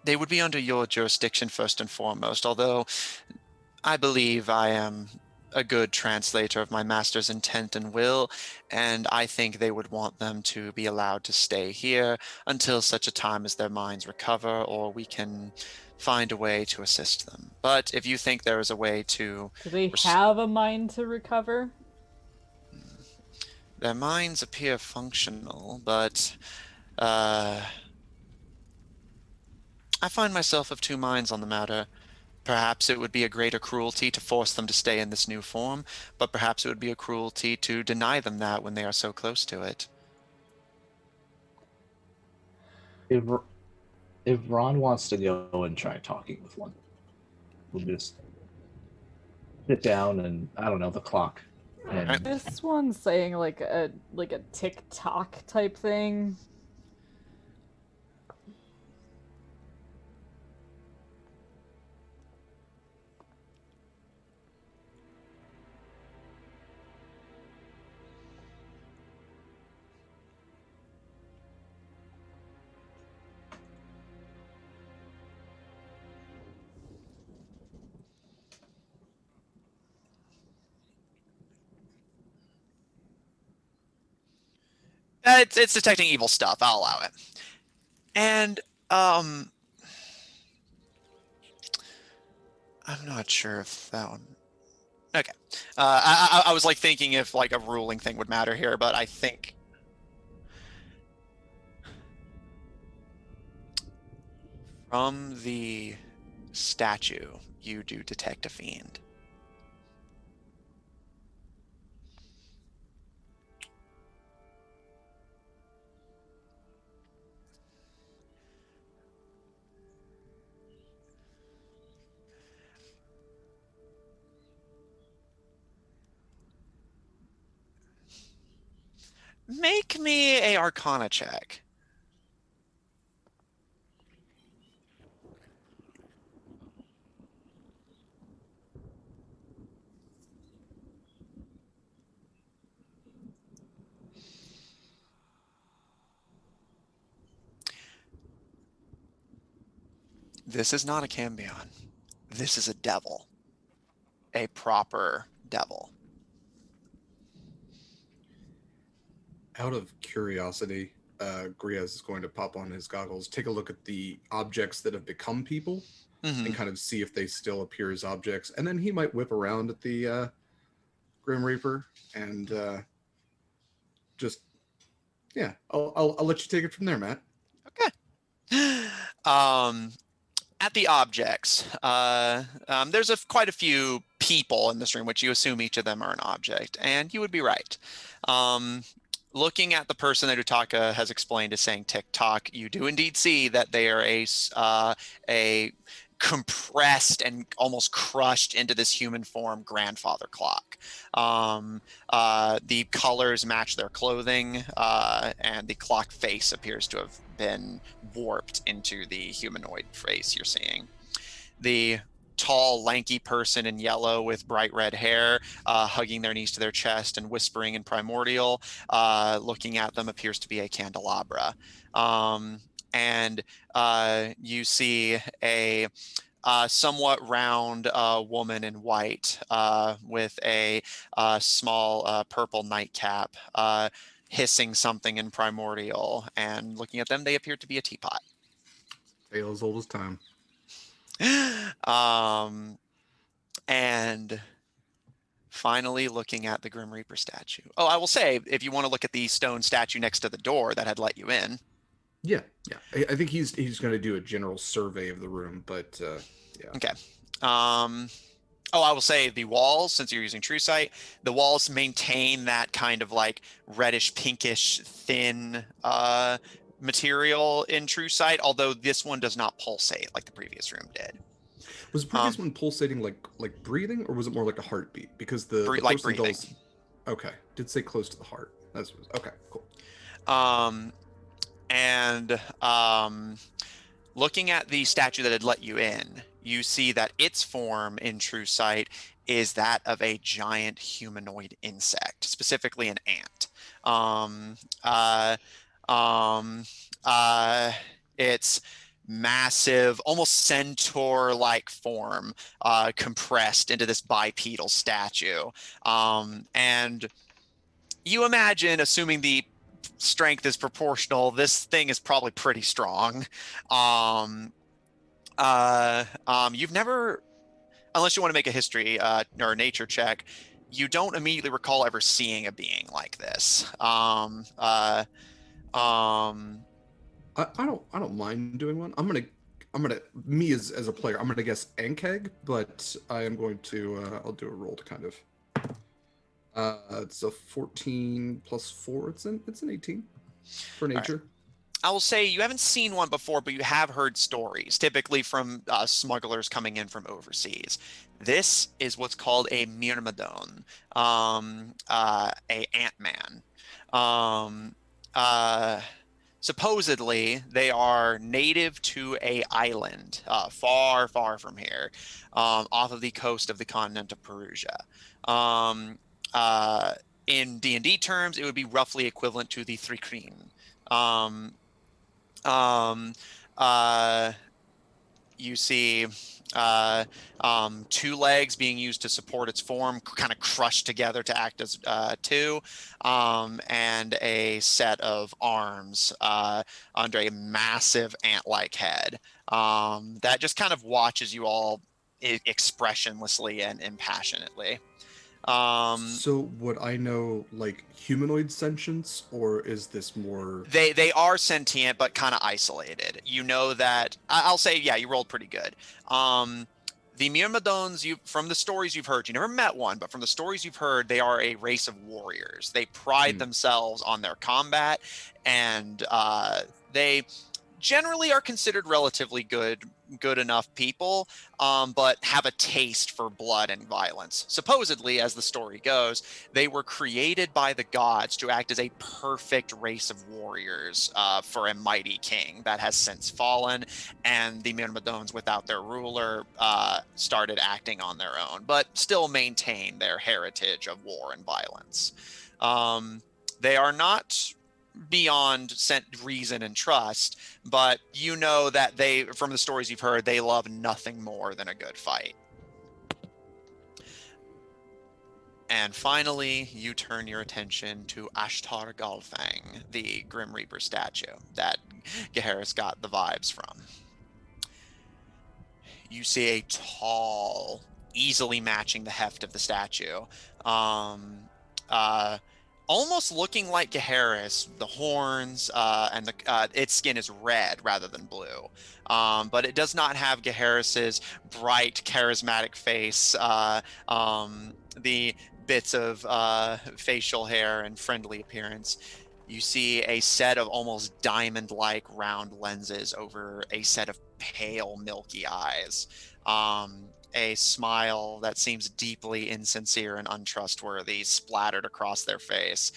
they would be under your jurisdiction first and foremost, although I believe I am a good translator of my master's intent and will, and I think they would want them to be allowed to stay here until such a time as their minds recover, or we can find a way to assist them. But if you think there is a way to... Do they have a mind to recover? Their minds appear functional, but I find myself of two minds on the matter. Perhaps it would be a greater cruelty to force them to stay in this new form, but perhaps it would be a cruelty to deny them that when they are so close to it. If if Ron wants to go and try talking with one, we'll just sit down and I don't know the clock. And This one's saying like a TikTok type thing. It's detecting evil stuff. I'll allow it. And I'm not sure if that one. Okay. I was like thinking if like a ruling thing would matter here, but I think from the statue you do detect a fiend. Make me a Arcana check. This is not a Cambion. This is a devil. A proper devil. Out of curiosity, Griaz is going to pop on his goggles, take a look at the objects that have become people, and kind of see if they still appear as objects. And then he might whip around at the Grim Reaper and just, yeah, I'll let you take it from there, Matt. Okay. At the objects, there's quite a few people in this room, which you assume each of them are an object, and you would be right. Looking at the person that Utaka has explained as saying tick-tock, you do indeed see that they are a compressed and almost crushed into this human form grandfather clock. The colors match their clothing, and the clock face appears to have been warped into the humanoid face you're seeing. The tall, lanky person in yellow with bright red hair, hugging their knees to their chest and whispering in primordial, looking at them, appears to be a candelabra. And you see a somewhat round woman in white with a small purple nightcap, hissing something in primordial, and looking at them, they appear to be a teapot. Tale as old as time. And finally looking at the Grim Reaper statue. Oh, I will say, if you want to look at the stone statue next to the door that had let you in. Yeah. I think he's going to do a general survey of the room, but yeah. Okay. Oh, I will say the walls, since you're using True Sight, the walls maintain that kind of like reddish, pinkish, thin material in True Sight, although this one does not pulsate like the previous room did. Was the previous one pulsating like breathing, or was it more like a heartbeat? Because the like breathing. Does, okay, did say close to the heart. That's okay, cool. And looking at the statue that had let you in, you see that its form in True Sight is that of a giant humanoid insect, specifically an ant. It's massive, almost centaur-like form, compressed into this bipedal statue. And you imagine, assuming the strength is proportional, this thing is probably pretty strong. You've never, unless you want to make a history or a nature check, you don't immediately recall ever seeing a being like this. I don't mind doing one. I'm gonna me as a player, I'm gonna guess Ankeg, but I am going to I'll do a roll to kind of it's a 14 plus 4. It's an 18 for nature. I will say you haven't seen one before, but you have heard stories, typically from smugglers coming in from overseas. This is what's called a myrmidon, a ant-man. Supposedly, they are native to a island far, far from here, off of the coast of the continent of Perugia. In D&D terms, it would be roughly equivalent to the Thrikreen. You see two legs being used to support its form, kind of crushed together to act as two, and a set of arms under a massive ant-like head that just kind of watches you all expressionlessly and impassionately. So would I know like humanoid sentience, or is this more? They are sentient, but kind of isolated. You know that I'll say, yeah, you rolled pretty good. The Myrmidons, from the stories you've heard, you never met one, but from the stories you've heard, they are a race of warriors. They pride themselves on their combat, and they generally are considered relatively good enough people, but have a taste for blood and violence. Supposedly, as the story goes, they were created by the gods to act as a perfect race of warriors for a mighty king that has since fallen, and the Myrmidons, without their ruler, started acting on their own, but still maintain their heritage of war and violence. They are not beyond reason and trust, but you know that they, from the stories you've heard, they love nothing more than a good fight. And finally, you turn your attention to Ashtar Galfang, the Grim Reaper statue that Gaheris got the vibes from. you see a tall, easily matching the heft of the statue. Almost looking like Gaheris, the horns, and its skin is red rather than blue. But it does not have Gaheris's bright, charismatic face, the bits of facial hair and friendly appearance. You see a set of almost diamond-like round lenses over a set of pale, milky eyes. A smile that seems deeply insincere and untrustworthy splattered across their face.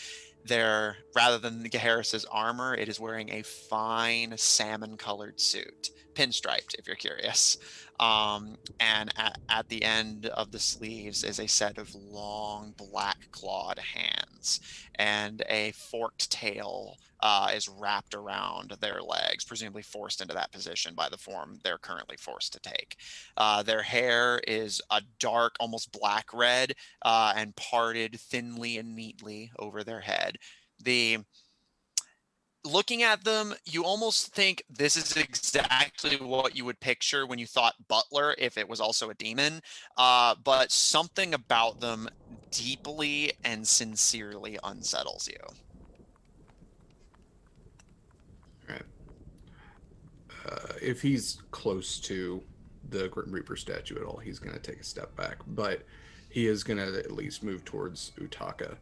Rather than Gaheris's armor, it is wearing a fine salmon-colored suit, pinstriped, if you're curious. And at the end of the sleeves is a set of long, black-clawed hands, and a forked tail is wrapped around their legs, presumably forced into that position by the form they're currently forced to take. Their hair is a dark, almost black red, and parted thinly and neatly over their head. Looking at them, you almost think this is exactly what you would picture when you thought butler if it was also a demon, but something about them deeply and sincerely unsettles you. All right. If he's close to the Grim Reaper statue at all, he's going to take a step back, but he is going to at least move towards Utaka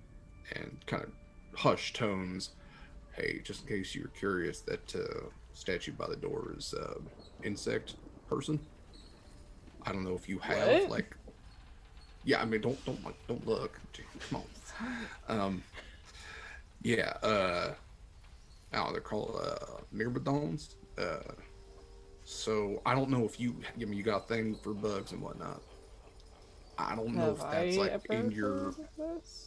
and kind of hush tones. Hey, just in case you were curious, that statue by the door is insect person. I don't know if you have What? like. Yeah, I mean, don't look. Come on. Yeah. Oh, they're called myrmidons. So I don't know if you got a thing for bugs and whatnot. I don't know Have if that's I like ever in your. heard of this?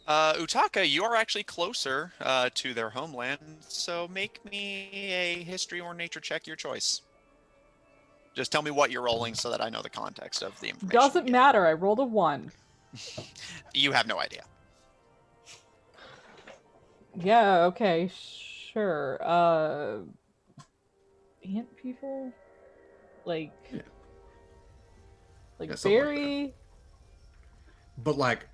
Utaka, you are actually closer to their homeland, so make me a history or nature check, your choice. Just tell me what you're rolling so that I know the context of the information. Doesn't matter. I rolled a 1. You have no idea. Yeah, okay, sure. Ant people? Like, Yeah. like Yeah, something like that. berry? But like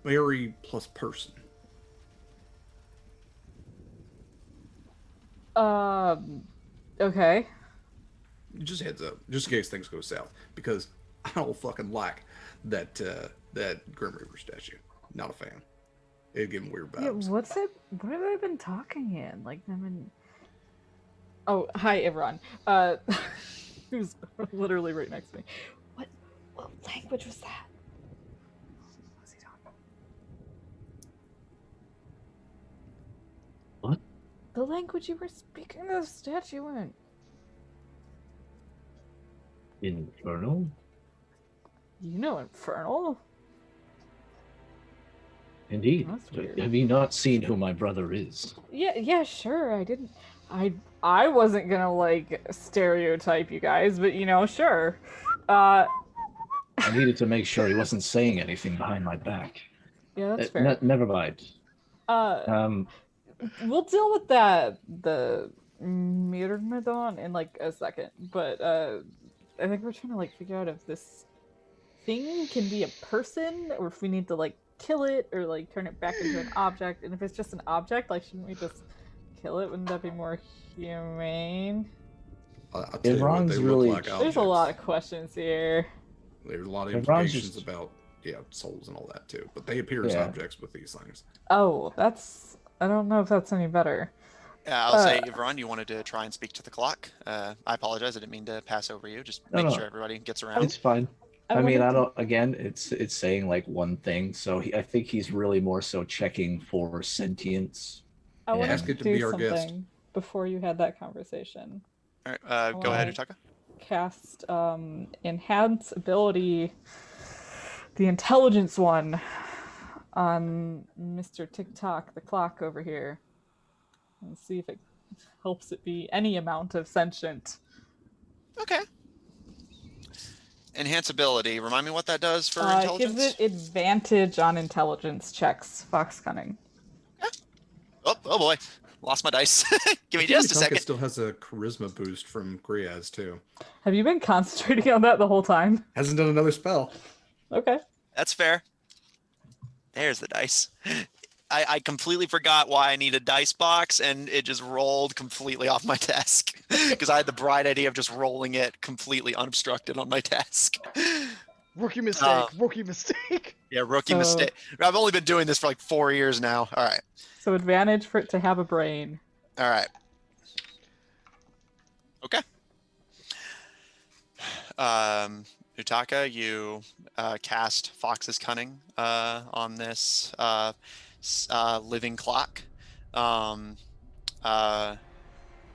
berry plus person. Okay. Just heads up, just in case things go south, because I don't fucking like that Grim Reaper statue. Not a fan. It'd give him weird Yeah, vibes. what have I been talking in? Like, I mean... Oh, hi, everyone. Who's literally right next to me. What language was that? What was he talking? What? The language you were speaking to the statue in. Infernal? You know Infernal? Indeed. That's weird. Have you not seen who my brother is? Yeah, sure. I didn't. I wasn't gonna like stereotype you guys, but you know, sure. I needed to make sure he wasn't saying anything behind my back. Yeah, that's fair. Never mind. We'll deal with the Myrmidon in like a second, but I think we're trying to like figure out if this thing can be a person or if we need to like kill it or like turn it back into an object. And if it's just an object, like shouldn't we just kill it? Wouldn't that be more humane? I'll tell you what, they look like objects. There's a lot of questions here. There's a lot of implications about souls and all that too, but they appear as objects with these things. Oh, I don't know if that's any better. I'll say, Yvonne, you wanted to try and speak to the clock. I apologize. I didn't mean to pass over you. Just make sure everybody gets around. It's fine. I mean, I don't. Again, it's saying like one thing, so I think he's really more so checking for sentience. I want Ask to it to be do our guest. something before you had that conversation. All right, go ahead, Utaka. Cast enhance ability, the intelligence one, on Mr. TikTok, the clock over here, and see if it helps it be any amount of sentient. Okay. Enhance ability. Remind me what that does for intelligence? Gives it advantage on intelligence checks. Fox cunning. Yeah. Oh boy. lost my dice. Give me I think just a Utaka second. still has a charisma boost from Griaz too. Have you been concentrating on that the whole time? Hasn't done another spell. Okay. That's fair. There's the dice. I completely forgot why I need a dice box, and it just rolled completely off my desk because I had the bright idea of just rolling it completely unobstructed on my desk. Rookie mistake. Rookie mistake. Yeah, rookie So- mistake. I've only been doing this for like 4 years now. All right. So advantage for it to have a brain. All right. Okay. Utaka, you cast Fox's Cunning on this living clock.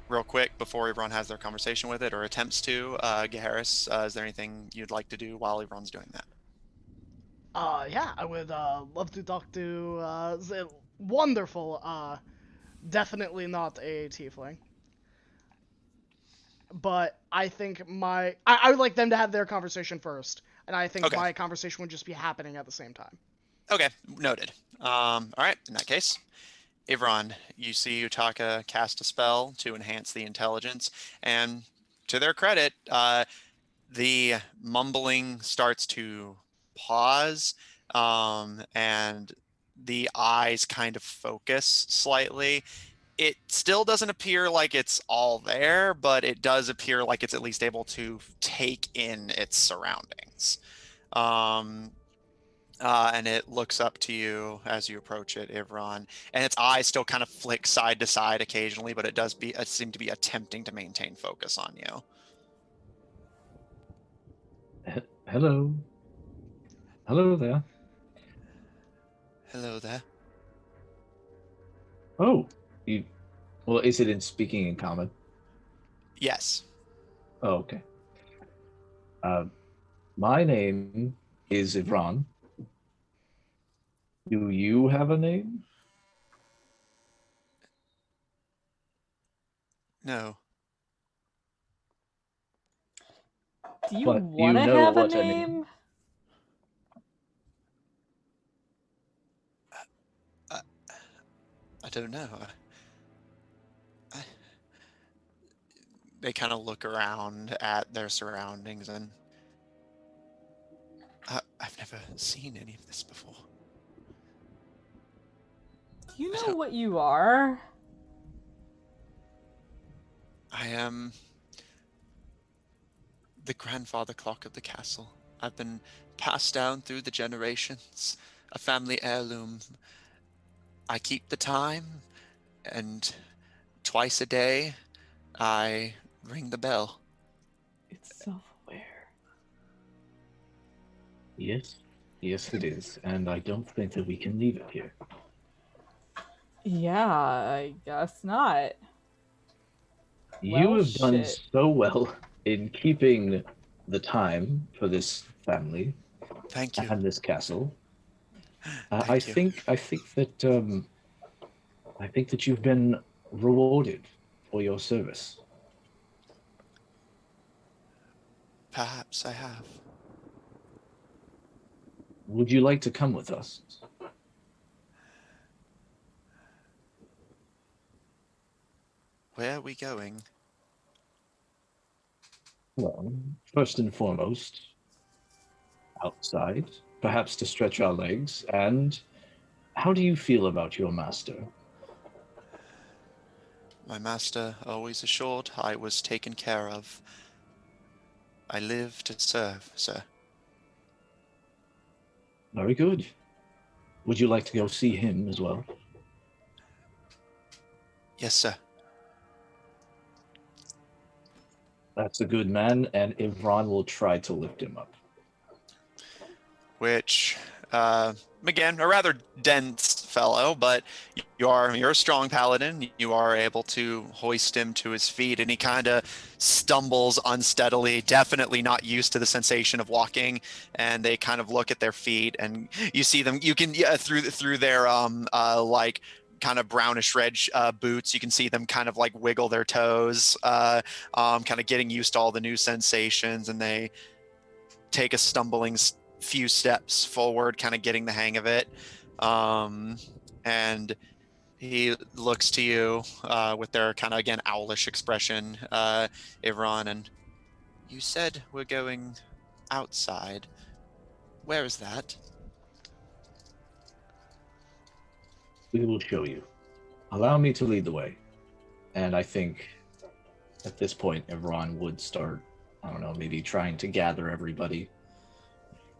Real quick, before everyone has their conversation with it or attempts to, Gaharis, is there anything you'd like to do while everyone's doing that? Yeah, I would love to talk to wonderful. Definitely not a tiefling. But I think I would like them to have their conversation first, and I think Okay. my conversation would just be happening at the same time. Okay, noted. All right, in that case, Ivron, you see Utaka cast a spell to enhance the intelligence, and to their credit, the mumbling starts to pause, and the eyes kind of focus slightly. It still doesn't appear like it's all there, but it does appear like it's at least able to take in its surroundings. And it looks up to you as you approach it, Ivron, and its eyes still kind of flick side to side occasionally, but it does seem to be attempting to maintain focus on you. Hello. Hello there. Hello there. Oh, you. Well, is it in speaking in common? Yes. Oh, okay. My name is Ivran. Do you have a name? No. Do you But want to you know have a what I name? mean. I don't know. They kind of look around at their surroundings, and I've never seen any of this before. Do you know what you are? I am the grandfather clock of the castle. I've been passed down through the generations, a family heirloom. I keep the time, and twice a day, I ring the bell. It's self-aware. Yes. Yes, it is. And I don't think that we can leave it here. Yeah, I guess not. You Well, have done shit. so well in keeping the time for this family Thank you. and this castle. Thank I you. think that you've been rewarded for your service. Perhaps I have. Would you like to come with us? Where are we going? Well, first and foremost, outside, perhaps to stretch our legs. And how do you feel about your master? My master always assured I was taken care of. I live to serve, sir. Very good. Would you like to go see him as well? Yes, sir. That's a good man, and Ivran will try to lift him up. Which, again, a rather dense fellow, but you're a strong paladin. You are able to hoist him to his feet, and he kind of stumbles unsteadily, definitely not used to the sensation of walking. And they kind of look at their feet, and you see them. You can through their like kind of brownish red boots. You can see them kind of like wiggle their toes, kind of getting used to all the new sensations, and they take a stumbling few steps forward, kind of getting the hang of it. And He looks to you with their kind of, again, owlish expression, Ivron, and you said we're going outside. Where is that? We will show you. Allow me to lead the way. And I think at this point, everyone would start, I don't know, maybe trying to gather everybody,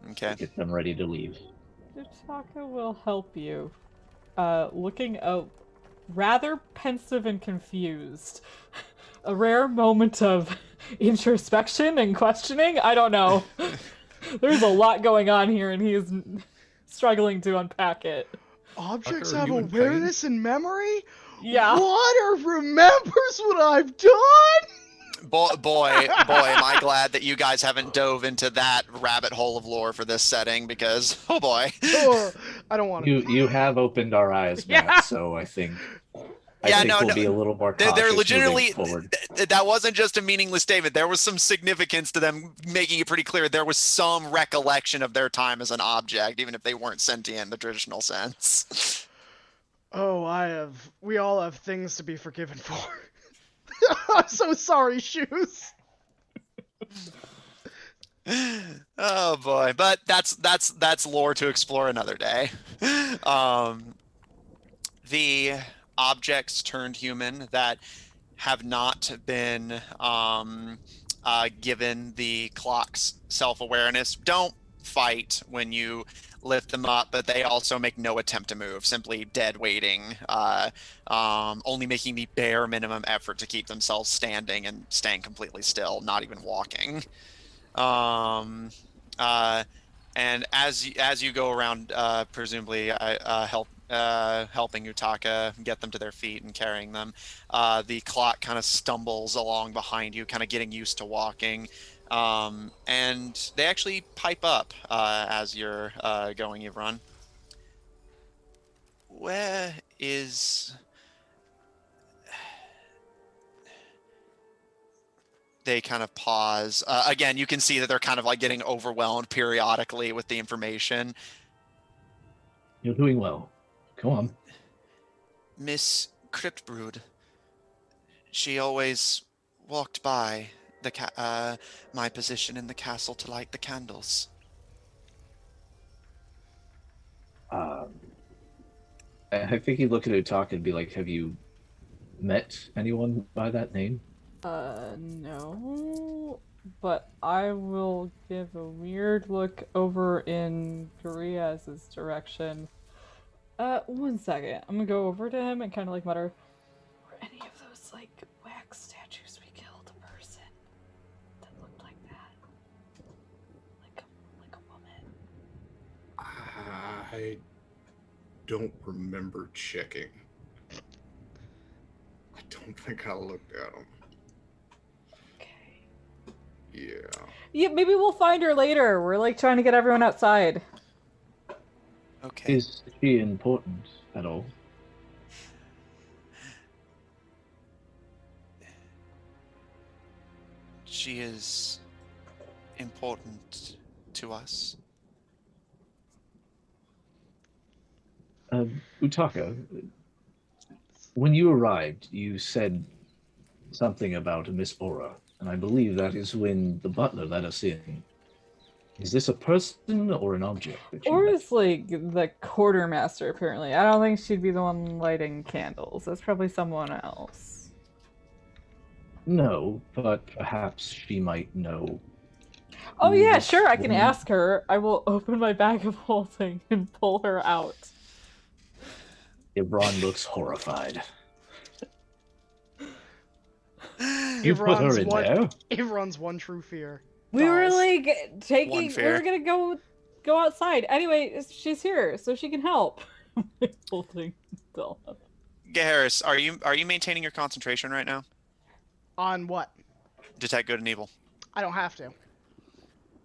Okay. get them ready to leave. Utaka will help you. Looking out rather pensive and confused. A rare moment of introspection and questioning. I don't know. There's a lot going on here, and he is struggling to unpack it. Objects Tucker, are have you in awareness and memory? Yeah. Water remembers what I've done? Boy, am I glad that you guys haven't dove into that rabbit hole of lore for this setting, because, oh boy. Oh, I don't want to. You have opened our eyes, Matt, Yeah. so I think Yeah, we'll be a little more cautious They're moving legitimately, forward. that wasn't just a meaningless statement. There was some significance to them making it pretty clear there was some recollection of their time as an object, even if they weren't sentient in the traditional sense. Oh, we all have things to be forgiven for. I'm so sorry, Shoes. Oh boy, but that's lore to explore another day. The objects turned human that have not been given the clock's self-awareness don't fight when you lift them up, but they also make no attempt to move, simply dead waiting, only making the bare minimum effort to keep themselves standing and staying completely still, not even walking. And as you go around, presumably helping Utaka get them to their feet and carrying them, the clock kind of stumbles along behind you, kind of getting used to walking. And they actually pipe up as you're going, Yvonne. Where is... They kind of pause. Again, you can see that they're kind of like getting overwhelmed periodically with the information. You're doing well. Go on. Miss Cryptbrood. She always walked by my position in the castle to light the candles. I think he'd look at Utaka and be like, have you met anyone by that name? No. But I will give a weird look over in Guriaz's direction. 1 second. I'm gonna go over to him and kind of like mutter, were any of those, like, wax statues we killed a person that looked like that? Like a woman? I don't remember checking. I don't think I looked at them. Okay. Yeah. Yeah, maybe we'll find her later. We're, like, trying to get everyone outside. Okay. Is she important at all? She is important to us. Utaka, when you arrived, you said something about Miss Aura, and I believe that is when the butler let us in. Is this a person or an object? That you met? Aura's like the quartermaster, apparently. I don't think she'd be the one lighting candles. That's probably someone else. No, but perhaps she might know. Oh yeah, this sure, I can woman- ask her. I will open my bag of holding and pull her out. Ibron looks horrified. You put Everyone's her in there? Everyone's one true fear. We were Dolls. like One we fair. were gonna go outside. Anyway, she's here, so she can help. Holding doll up. Harris, are you maintaining your concentration right now? On what? Detect good and evil. I don't have to.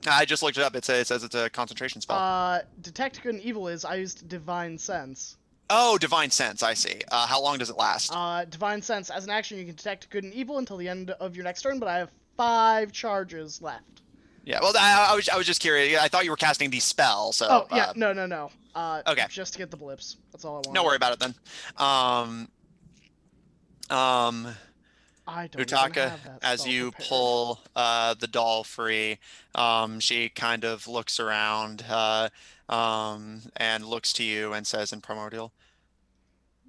I just looked it up. It says it's a concentration spell. Detect good and evil is I used divine sense. Oh, divine sense. I see. How long does it last? Divine sense as an action you can detect good and evil until the end of your next turn, but I have 5 charges left. Yeah. Well, I was just curious. I thought you were casting the spell. So. Oh yeah, no. Okay. Just to get the blips. That's all I want. Don't worry about it then. Um. I don't even Utaka, have that as spell you prepared. pull the doll free, she kind of looks around and looks to you and says in Primordial,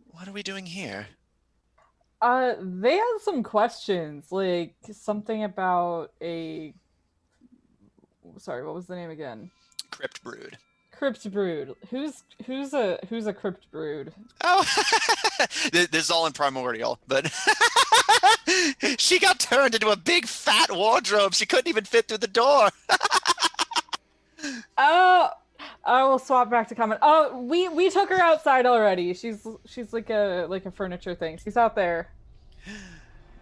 "What are we doing here?" They had some questions, like something about a. Sorry, what was the name again? Crypt Brood. Crypt Brood. Who's a Crypt Brood? Oh, this is all in Primordial, but she got turned into a big fat wardrobe. She couldn't even fit through the door. Oh, I will swap back to comment. Oh, we took her outside already. She's like a furniture thing. She's out there.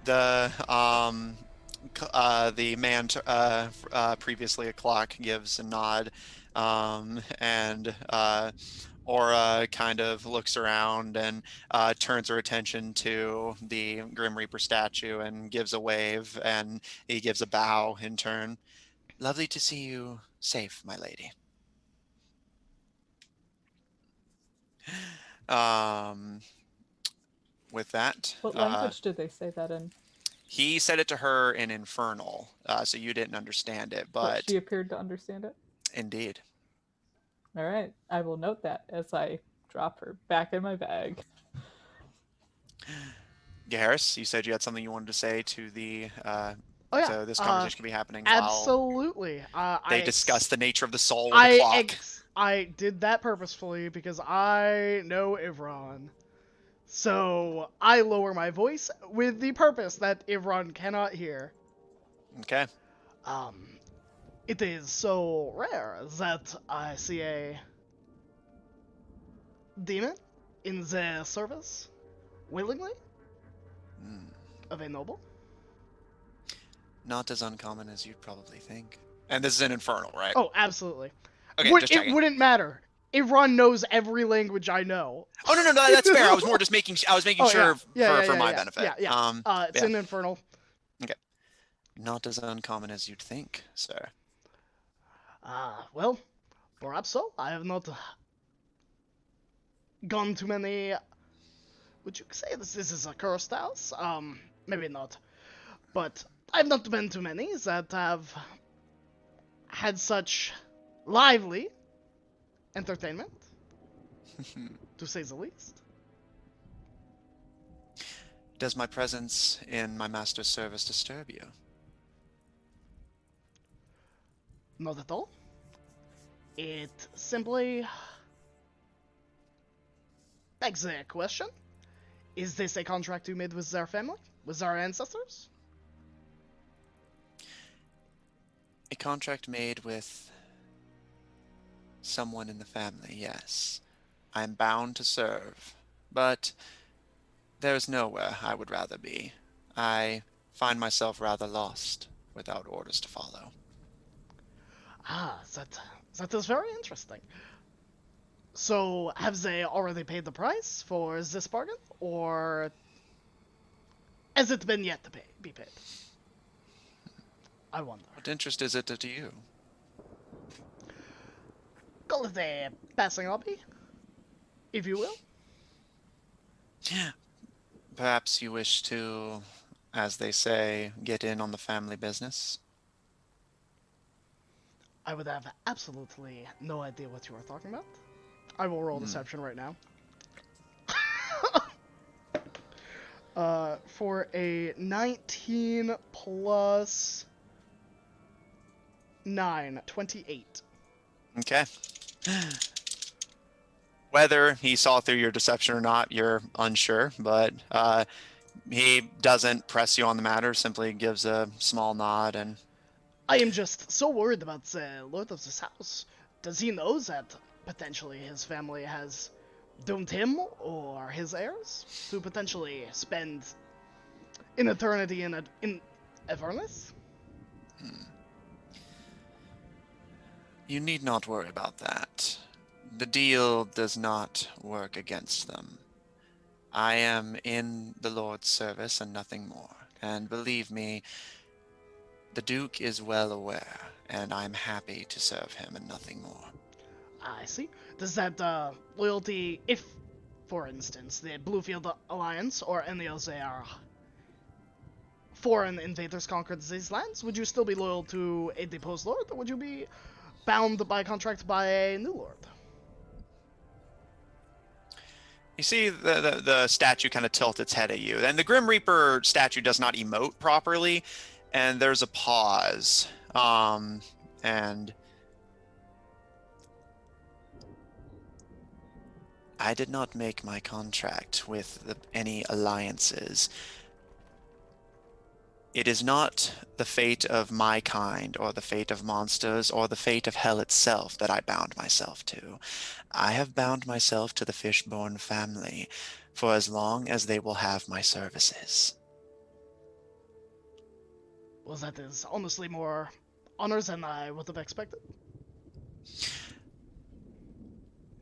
The man previously a clock gives a nod, and Aura kind of looks around and turns her attention to the Grim Reaper statue and gives a wave, and he gives a bow in turn. Lovely to see you safe, my lady. Um, with that, What language did they say that in? he said it to her in Infernal, so you didn't understand it, but she appeared to understand it. Indeed. All right, I will note that as I drop her back in my bag. Garrus, you said you had something you wanted to say to the. Oh yeah. So this conversation could be happening Absolutely. while they discuss the nature of the soul with I the clock. I did that purposefully because I know Ivron. So I lower my voice with the purpose that Ivron cannot hear. Okay. It is so rare that I see a demon in the service willingly of a noble. Not as uncommon as you'd probably think. And this is an Infernal, right? Oh, absolutely. Okay, just It checking. wouldn't matter. Ivron knows every language I know. Oh no, that's fair. I was more just making. I was making sure for my benefit. Yeah. It's an Infernal. Okay. Not as uncommon as you'd think, sir. Well, perhaps so. I have not gone to many. Would you say this is a cursed house? Maybe not. But I've not been to many that have had such lively entertainment, to say the least. Does my presence in my master's service disturb you? Not at all. It simply begs the question. Is this a contract you made with their family? With our ancestors? A contract made with someone in the family, yes. I am bound to serve, but there is nowhere I would rather be. I find myself rather lost without orders to follow. That is very interesting. So, have they already paid the price for this bargain, or has it been yet to be paid? I wonder. What interest is it to you? Call it a passing hobby, if you will. Perhaps you wish to, as they say, get in on the family business? I would have absolutely no idea what you are talking about. I will roll deception right now. For a 19 plus 9, 28. Okay. Whether he saw through your deception or not, you're unsure, but he doesn't press you on the matter, simply gives a small nod and... I am just so worried about the lord of this house. Does he know that potentially his family has doomed him or his heirs to potentially spend an eternity in Avernus? You need not worry about that. The deal does not work against them. I am in the Lord's service and nothing more. And believe me, the Duke is well aware and I'm happy to serve him and nothing more. I see. Does that loyalty, if, for instance, the Bluefield Alliance or any of their foreign invaders conquered these lands, would you still be loyal to a deposed lord, or would you be bound by contract by a new lord? You see the statue kind of tilt its head at you. And the Grim Reaper statue does not emote properly, and there's a pause. And I did not make my contract with any alliances. It is not the fate of my kind, or the fate of monsters, or the fate of hell itself that I bound myself to. I have bound myself to the Fishborn family for as long as they will have my services. Well, that is honestly more honors than I would have expected.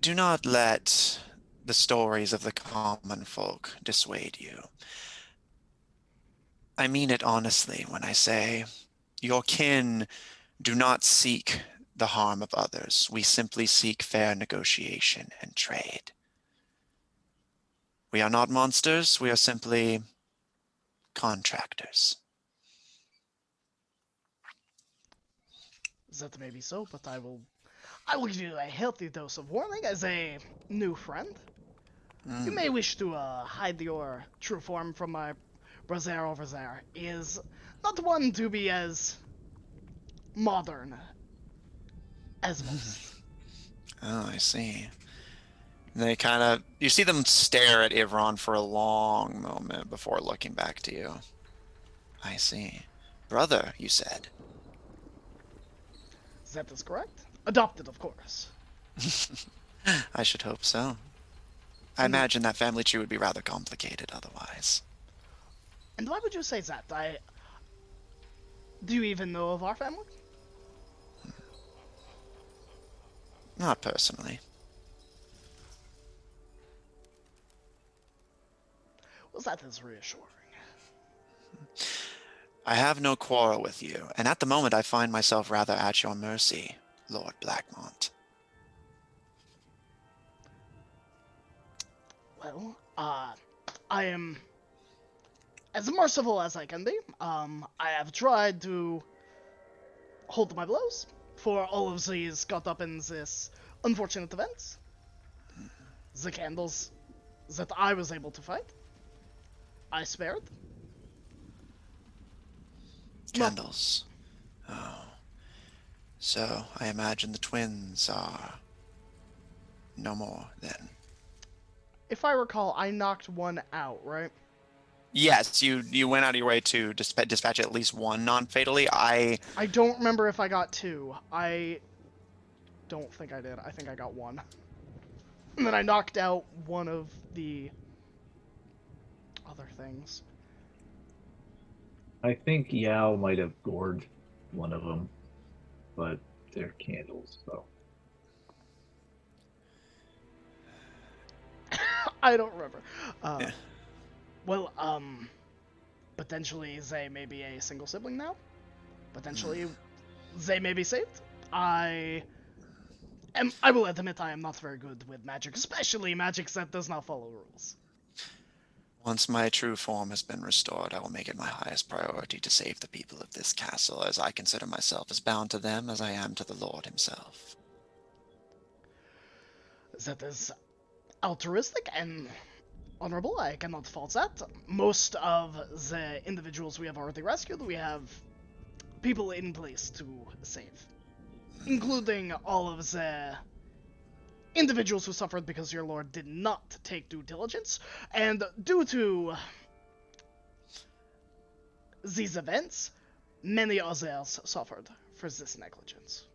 Do not let the stories of the common folk dissuade you. I mean it honestly when I say your kin do not seek the harm of others. We simply seek fair negotiation and trade. We are not monsters, we are simply contractors. That may be so, but I will give you a healthy dose of warning as a new friend. You may wish to hide your true form from my brother over there. He is not one to be as modern as most. Oh, I see. They kind of, you see them stare at Ivron for a long moment before looking back to you. I see. Brother, you said. That is correct. Adopted, of course. I should hope so. I imagine that family tree would be rather complicated otherwise. And why would you say that? Do you even know of our family? Not personally. Well, that is reassuring. I have no quarrel with you, and at the moment I find myself rather at your mercy, Lord Blackmont. Well, I am as merciful as I can be. I have tried to hold my blows for all of these caught up in this unfortunate events. The candles that I was able to fight, I spared. Candles. Oh. So, I imagine the twins are no more, then. If I recall, I knocked one out, right? Yes, you went out of your way to dispatch at least one non-fatally. I don't remember if I got two. I don't think I did. I think I got one. And then I knocked out one of the other things. I think Yao might have gored one of them, but they're candles, so. I don't remember. Yeah. Well, potentially they may be a single sibling now. Potentially they may be saved. I will admit I am not very good with magic, especially magic that does not follow rules. Once my true form has been restored, I will make it my highest priority to save the people of this castle, as I consider myself as bound to them as I am to the Lord himself. That is altruistic and honorable. I cannot fault that. Most of the individuals we have already rescued, we have people in place to save, including all of the individuals who suffered because your lord did not take due diligence, and due to these events, many others suffered for this negligence.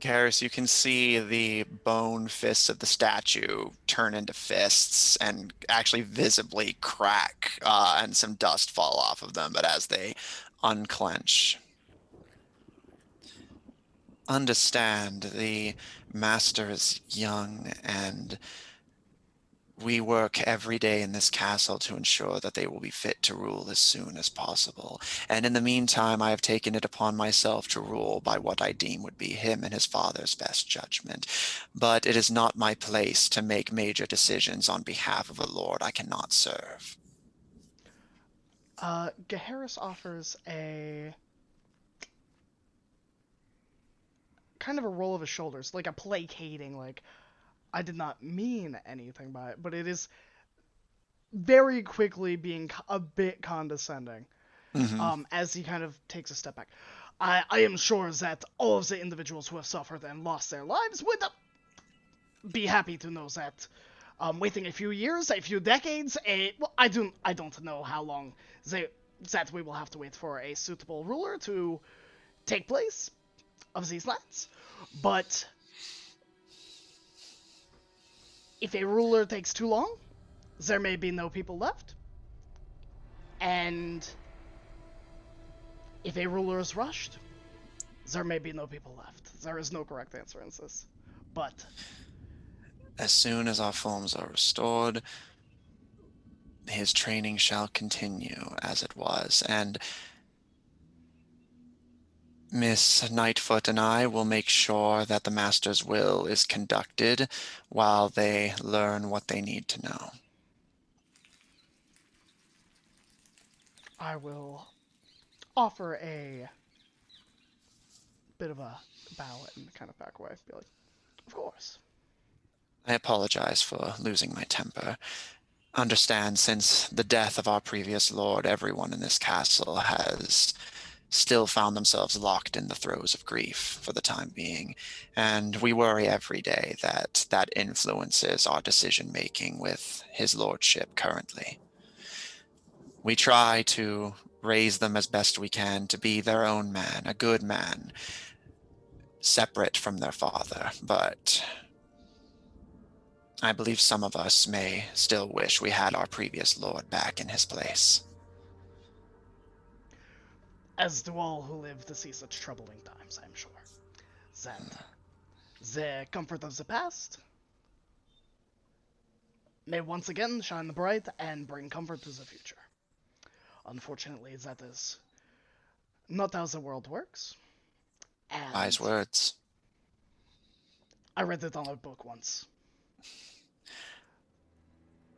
Karis, you can see the bone fists of the statue turn into fists and actually visibly crack, and some dust fall off of them, but as they unclench. Understand, the master is young and We work every day in this castle to ensure that they will be fit to rule as soon as possible. And in the meantime, I have taken it upon myself to rule by what I deem would be him and his father's best judgment. But it is not my place to make major decisions on behalf of a lord I cannot serve. Gaheris offers a kind of a roll of his shoulders, like a placating, like, I did not mean anything by it, but it is very quickly being a bit condescending. As he kind of takes a step back. I am sure that all of the individuals who have suffered and lost their lives would be happy to know that waiting a few years, a few decades, I don't know how long that we will have to wait for a suitable ruler to take place of these lands. But if a ruler takes too long, there may be no people left. And if a ruler is rushed, there may be no people left. There is no correct answer in this. But As soon as our forms are restored, his training shall continue as it was, and Miss Nightfoot and I will make sure that the Master's will is conducted while they learn what they need to know. I will offer a bit of a bow and kind of back away. Be like, of course. I apologize for losing my temper. Understand, since the death of our previous lord, everyone in this castle has still found themselves locked in the throes of grief for the time being, and we worry every day that that influences our decision-making with his lordship currently. We try to raise them as best we can to be their own man, a good man, separate from their father, but I believe some of us may still wish we had our previous lord back in his place. As do all who live to see such troubling times, I'm sure. That the comfort of the past may once again shine bright and bring comfort to the future. Unfortunately, that is not how the world works. And Wise words. I read it on a book once.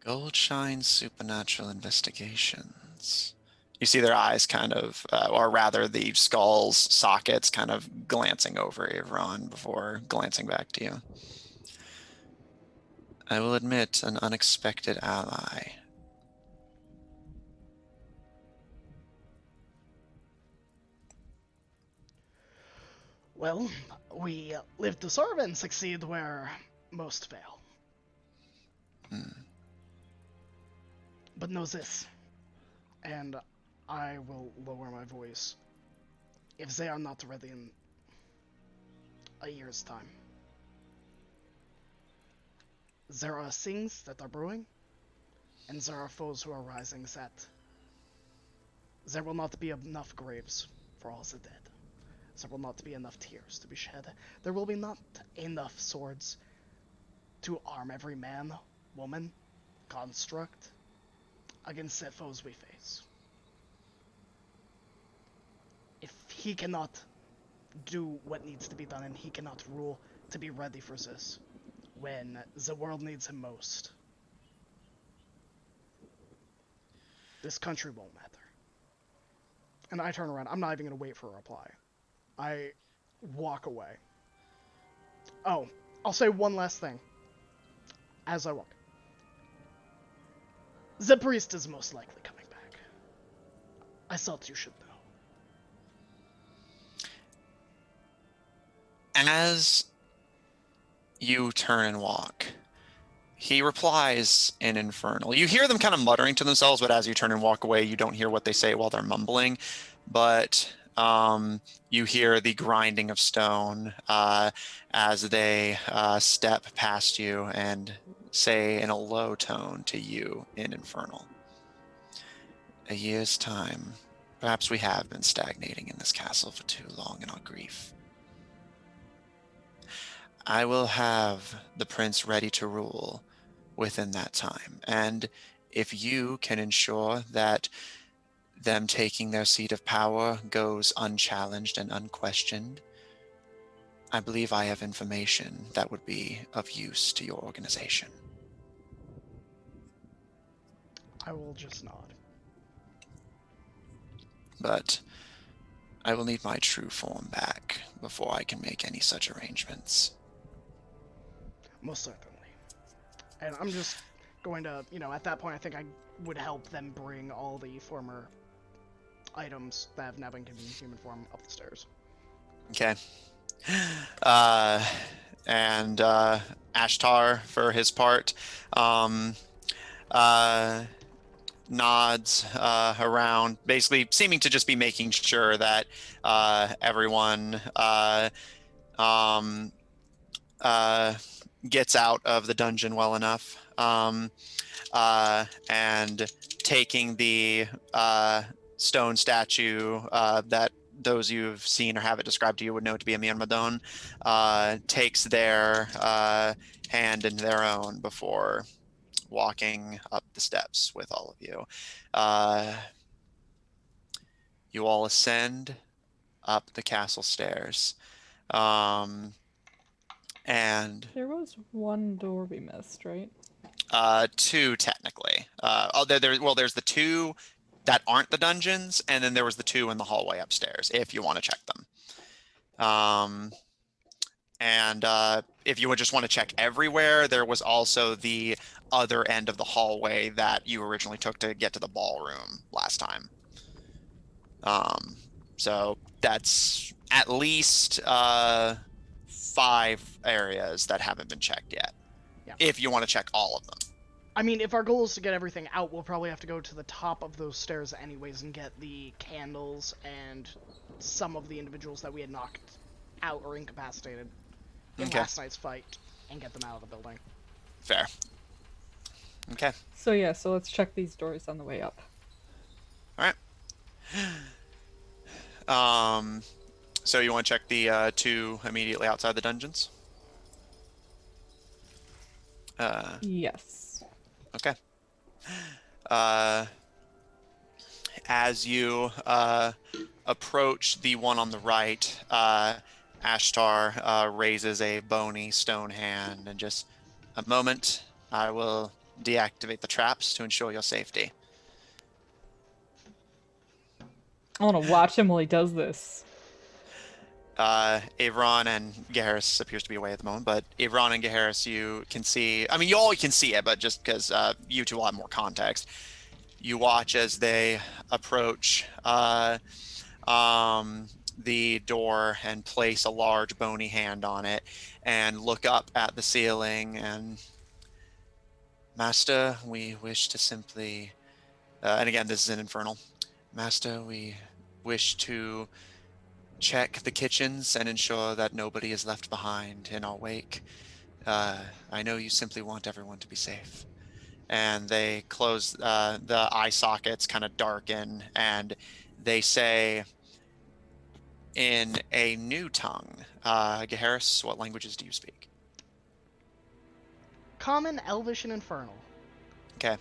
Goldshine Supernatural Investigations. You see their eyes kind of, or rather the skull's sockets kind of glancing over Ivron before glancing back to you. I will admit, an unexpected ally. Well, we live to serve and succeed where most fail. But know this, and I will lower my voice. If they are not ready in a year's time, there are things that are brewing, and there are foes who are rising that there will not be enough graves for all the dead. There will not be enough tears to be shed. There will be not enough swords to arm every man, woman, construct against the foes we face. If he cannot do what needs to be done and he cannot rule to be ready for this when the world needs him most, this country won't matter. And I turn around. I'm not even going to wait for a reply. I walk away. Oh, I'll say one last thing as I walk. The priest is most likely coming back. I thought you should know. As you turn and walk, he replies in Infernal. You hear them kind of muttering to themselves, but as you turn and walk away, you don't hear what they say while they're mumbling. But you hear the grinding of stone as they step past you and say in a low tone to you in Infernal. A year's time. Perhaps we have been stagnating in this castle for too long in our grief. I will have the prince ready to rule within that time. And if you can ensure that them taking their seat of power goes unchallenged and unquestioned, I believe I have information that would be of use to your organization. I will just nod. But I will need my true form back before I can make any such arrangements. Most certainly. And I'm just going to, at that point, I think I would help them bring all the former items that have now been given human form up the stairs. Okay. And Ashtar, for his part, nods around, basically seeming to just be making sure that everyone gets out of the dungeon well enough, and taking the stone statue that those you've seen or have it described to you would know to be a Myrmidon, takes their hand in their own before walking up the steps with all of you. You all ascend up the castle stairs. And There was one door we missed, right? two technically. There's the two that aren't the dungeons, and then there was the two in the hallway upstairs, if you want to check them. And if you would just want to check everywhere, there was also the other end of the hallway that you originally took to get to the ballroom last time. So that's at least 5 areas that haven't been checked yet. Yeah. If you want to check all of them. I mean, if our goal is to get everything out, we'll probably have to go to the top of those stairs anyways and get the candles and some of the individuals that we had knocked out or incapacitated in last night's fight and get them out of the building. Fair. Okay. So yeah, so let's check these doors on the way up. All right. So you want to check the two immediately outside the dungeons? Yes. Okay. As you approach the one on the right, Ashtar raises a bony stone hand and just a moment. I will deactivate the traps to ensure your safety. I want to watch him while he does this. Avron and Gaharis appears to be away at the moment, but Avron and Gaharis, you can see, I mean, you all can see it, but just because you two will have more context, you watch as they approach the door and place a large bony hand on it and look up at the ceiling and, Master, we wish to simply, and again, this is an infernal. Master, we wish to check the kitchens and ensure that nobody is left behind in our wake. I know you simply want everyone to be safe. And they close the eye sockets, kind of darken, and they say in a new tongue, Gaharis, what languages do you speak? Common, Elvish, and Infernal. Okay.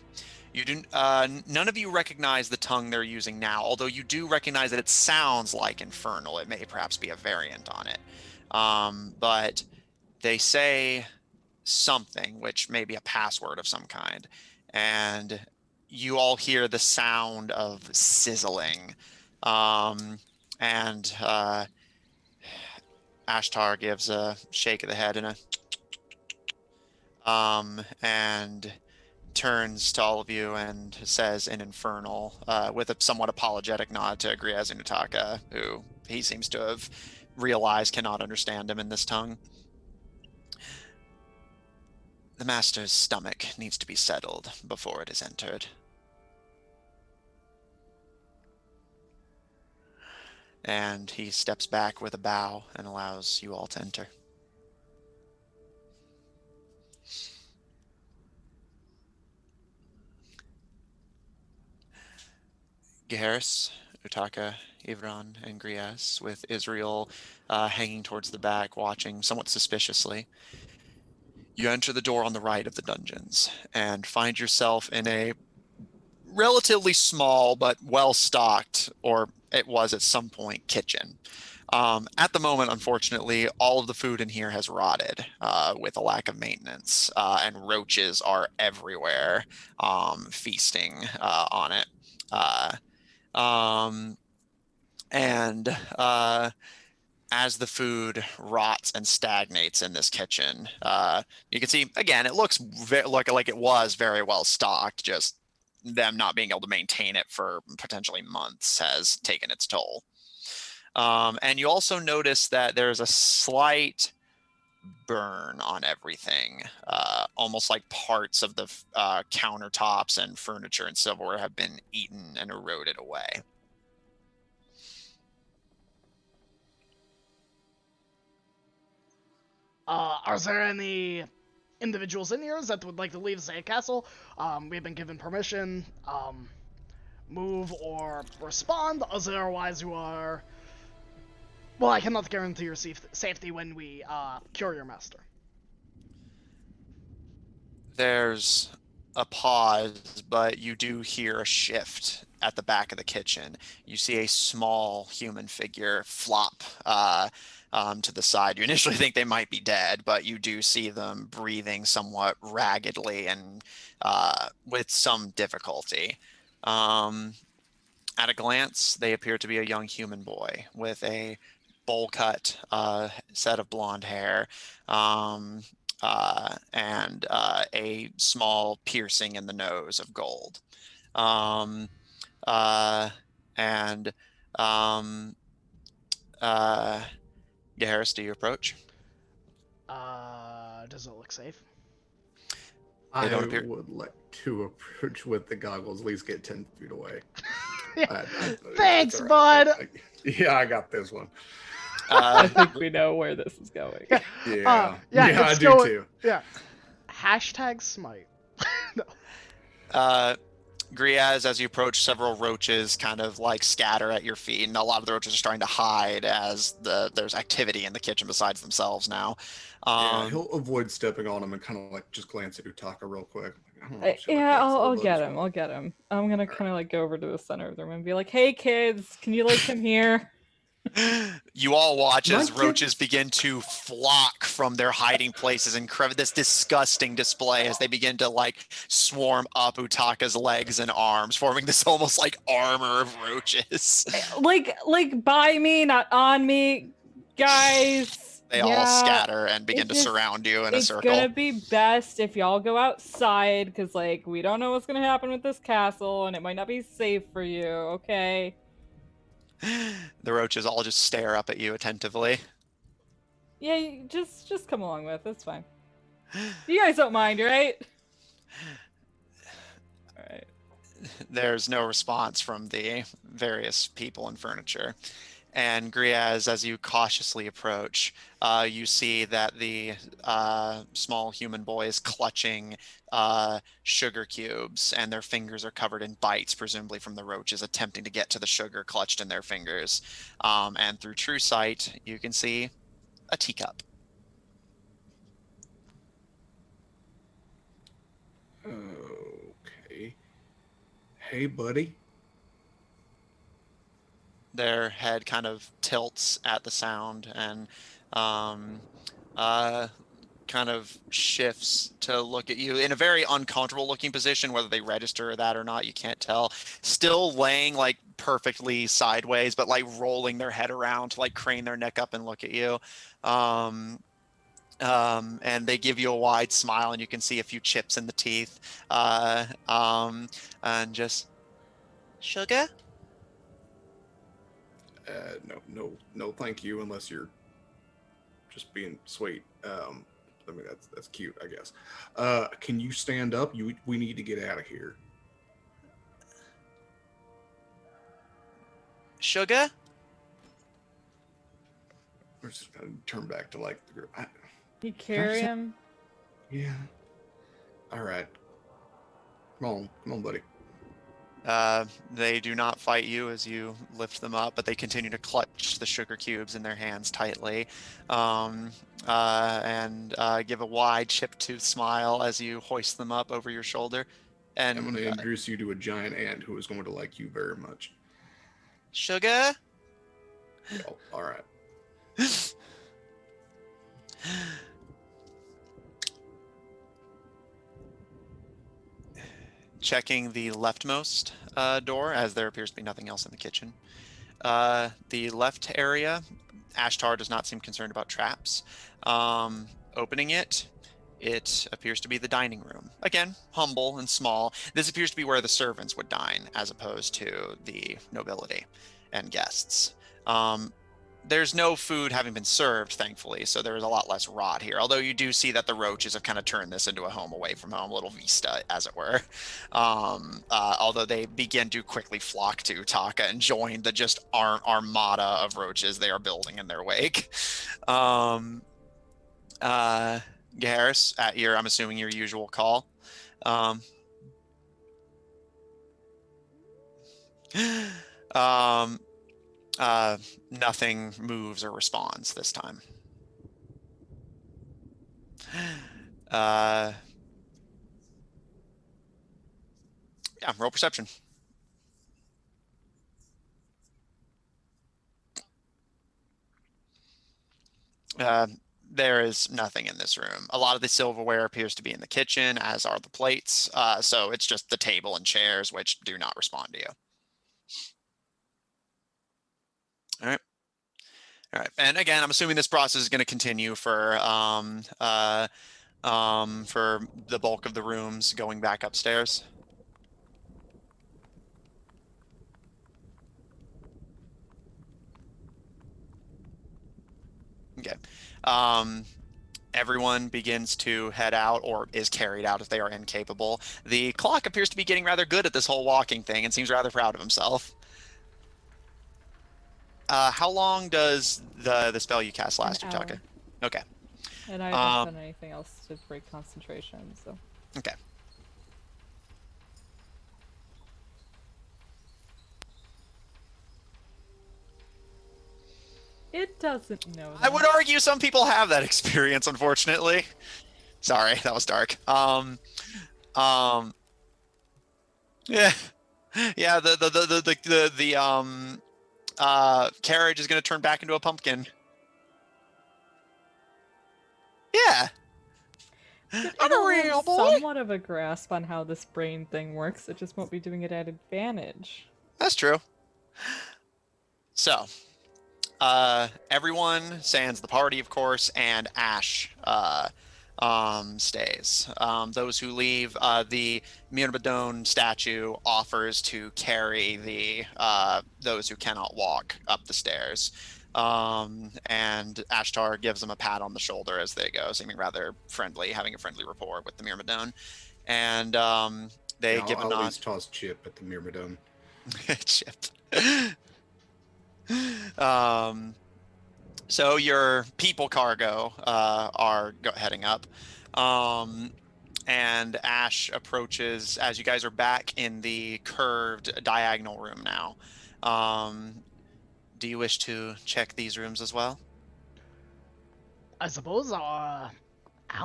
You do. None of you recognize the tongue they're using now, although you do recognize that it sounds like Infernal. It may perhaps be a variant on it. But they say something, which may be a password of some kind. And you all hear the sound of sizzling. And Ashtar gives a shake of the head and and turns to all of you and says in Infernal, with a somewhat apologetic nod to Griaz and Utaka, who he seems to have realized cannot understand him in this tongue. The Master's stomach needs to be settled before it is entered. And he steps back with a bow and allows you all to enter. Gaharis, Utaka, Ivran, and Griaz, with Israel hanging towards the back, watching somewhat suspiciously. You enter the door on the right of the dungeons and find yourself in a relatively small but well-stocked, or it was at some point, kitchen. At the moment, unfortunately, all of the food in here has rotted with a lack of maintenance, and roaches are everywhere, feasting on it. Um, and as the food rots and stagnates in this kitchen, you can see, again, it looks like it was very well stocked, just them not being able to maintain it for potentially months has taken its toll. And you also notice that there's a slight burn on everything, almost like parts of the countertops and furniture and silverware have been eaten and eroded away. Are there any individuals in here that would like to leave the castle? We've been given permission. Move or respond. Otherwise, you are. Well, I cannot guarantee your safety when we cure your master. There's a pause, but you do hear a shift at the back of the kitchen. You see a small human figure flop to the side. You initially think they might be dead, but you do see them breathing somewhat raggedly and with some difficulty. At a glance, they appear to be a young human boy with a bowl cut set of blonde hair, and a small piercing in the nose of gold. Um, and Harris, do you approach? Does it look safe? They I don't appear. would like to approach with the goggles, at least get 10 feet away. Thanks, it's all bud. Yeah, I got this one. I think we know where this is going. Yeah, yeah, I do too. Yeah. Hashtag smite. No. Griaz, as you approach, several roaches kind of like scatter at your feet, and a lot of the roaches are starting to hide as there's activity in the kitchen besides themselves now. Yeah, he'll avoid stepping on him and kind of like just glance at Utaka real quick. Yeah, I'll get him. I'll get him. I'm gonna kind of like go over to the center of the room and be like, "Hey, kids, can you like come here?" You all watch as My roaches kids- begin to flock from their hiding places and this disgusting display as they begin to like swarm up Utaka's legs and arms, forming this almost like armor of roaches. Like by me, not on me, guys. They Yeah, all scatter and begin it's to just- surround you in a It's circle. gonna be best if y'all go outside, because like we don't know what's gonna happen with this castle, and it might not be safe for you. Okay. The roaches all just stare up at you attentively. Yeah, just come along with it. It's fine. You guys don't mind, right? All right. There's no response from the various people and furniture. And Griaz, as you cautiously approach, you see that the small human boy is clutching sugar cubes, and their fingers are covered in bites, presumably from the roaches attempting to get to the sugar clutched in their fingers. And through true sight, you can see a teacup. Okay. Hey, buddy. Their head kind of tilts at the sound and kind of shifts to look at you in a very uncomfortable looking position. Whether they register that or not, you can't tell. Still laying like perfectly sideways, but like rolling their head around to like crane their neck up and look at you. And they give you a wide smile, and you can see a few chips in the teeth. And just, sugar? No, thank you. Unless you're just being sweet. I mean that's cute, I guess. Can you stand up? We need to get out of here. Sugar? We're just gonna turn back to like the group. You carry him. Yeah. All right. Come on, buddy. They do not fight you as you lift them up, but they continue to clutch the sugar cubes in their hands tightly, and give a wide chip-tooth smile as you hoist them up over your shoulder. And I'm going to introduce you to a giant ant who is going to like you very much. Sugar? Oh, all right. Checking the leftmost door, as there appears to be nothing else in the kitchen. The left area, Ashtar does not seem concerned about traps. Opening it, it appears to be the dining room. Again, humble and small. This appears to be where the servants would dine, as opposed to the nobility and guests. There's no food having been served, thankfully, so there is a lot less rot here. Although you do see that the roaches have kind of turned this into a home away from home, a little vista, as it were. Although they begin to quickly flock to Taka and join the just armada of roaches they are building in their wake. Garrus, at your, I'm assuming your usual call. Nothing moves or responds this time. Yeah, roll perception. There is nothing in this room. A lot of the silverware appears to be in the kitchen, as are the plates. So it's just the table and chairs, which do not respond to you. All right. All right. And again, I'm assuming this process is going to continue for the bulk of the rooms going back upstairs. Okay. Everyone begins to head out, or is carried out if they are incapable. The clock appears to be getting rather good at this whole walking thing and seems rather proud of himself. How long does the spell you cast last, An Utaka? hour. Okay. And I haven't done anything else to break concentration, so. Okay. It doesn't know that. I would argue some people have that experience, unfortunately. Sorry, that was dark. Yeah. Yeah, the carriage is going to turn back into a pumpkin. Yeah. I'm a real boy. Somewhat of a grasp on how this brain thing works. It just won't be doing it at advantage. That's true. So, everyone, sans the party, of course, and Ash stays. Those who leave, the Myrmidon statue offers to carry the those who cannot walk up the stairs. And Ashtar gives them a pat on the shoulder as they go, seeming rather friendly, having a friendly rapport with the Myrmidon. And they give a I'll nod. always toss Chip at the Myrmidon. Chip. So your people cargo are heading up. And Ash approaches as you guys are back in the curved diagonal room now. Do you wish to check these rooms as well? I suppose. How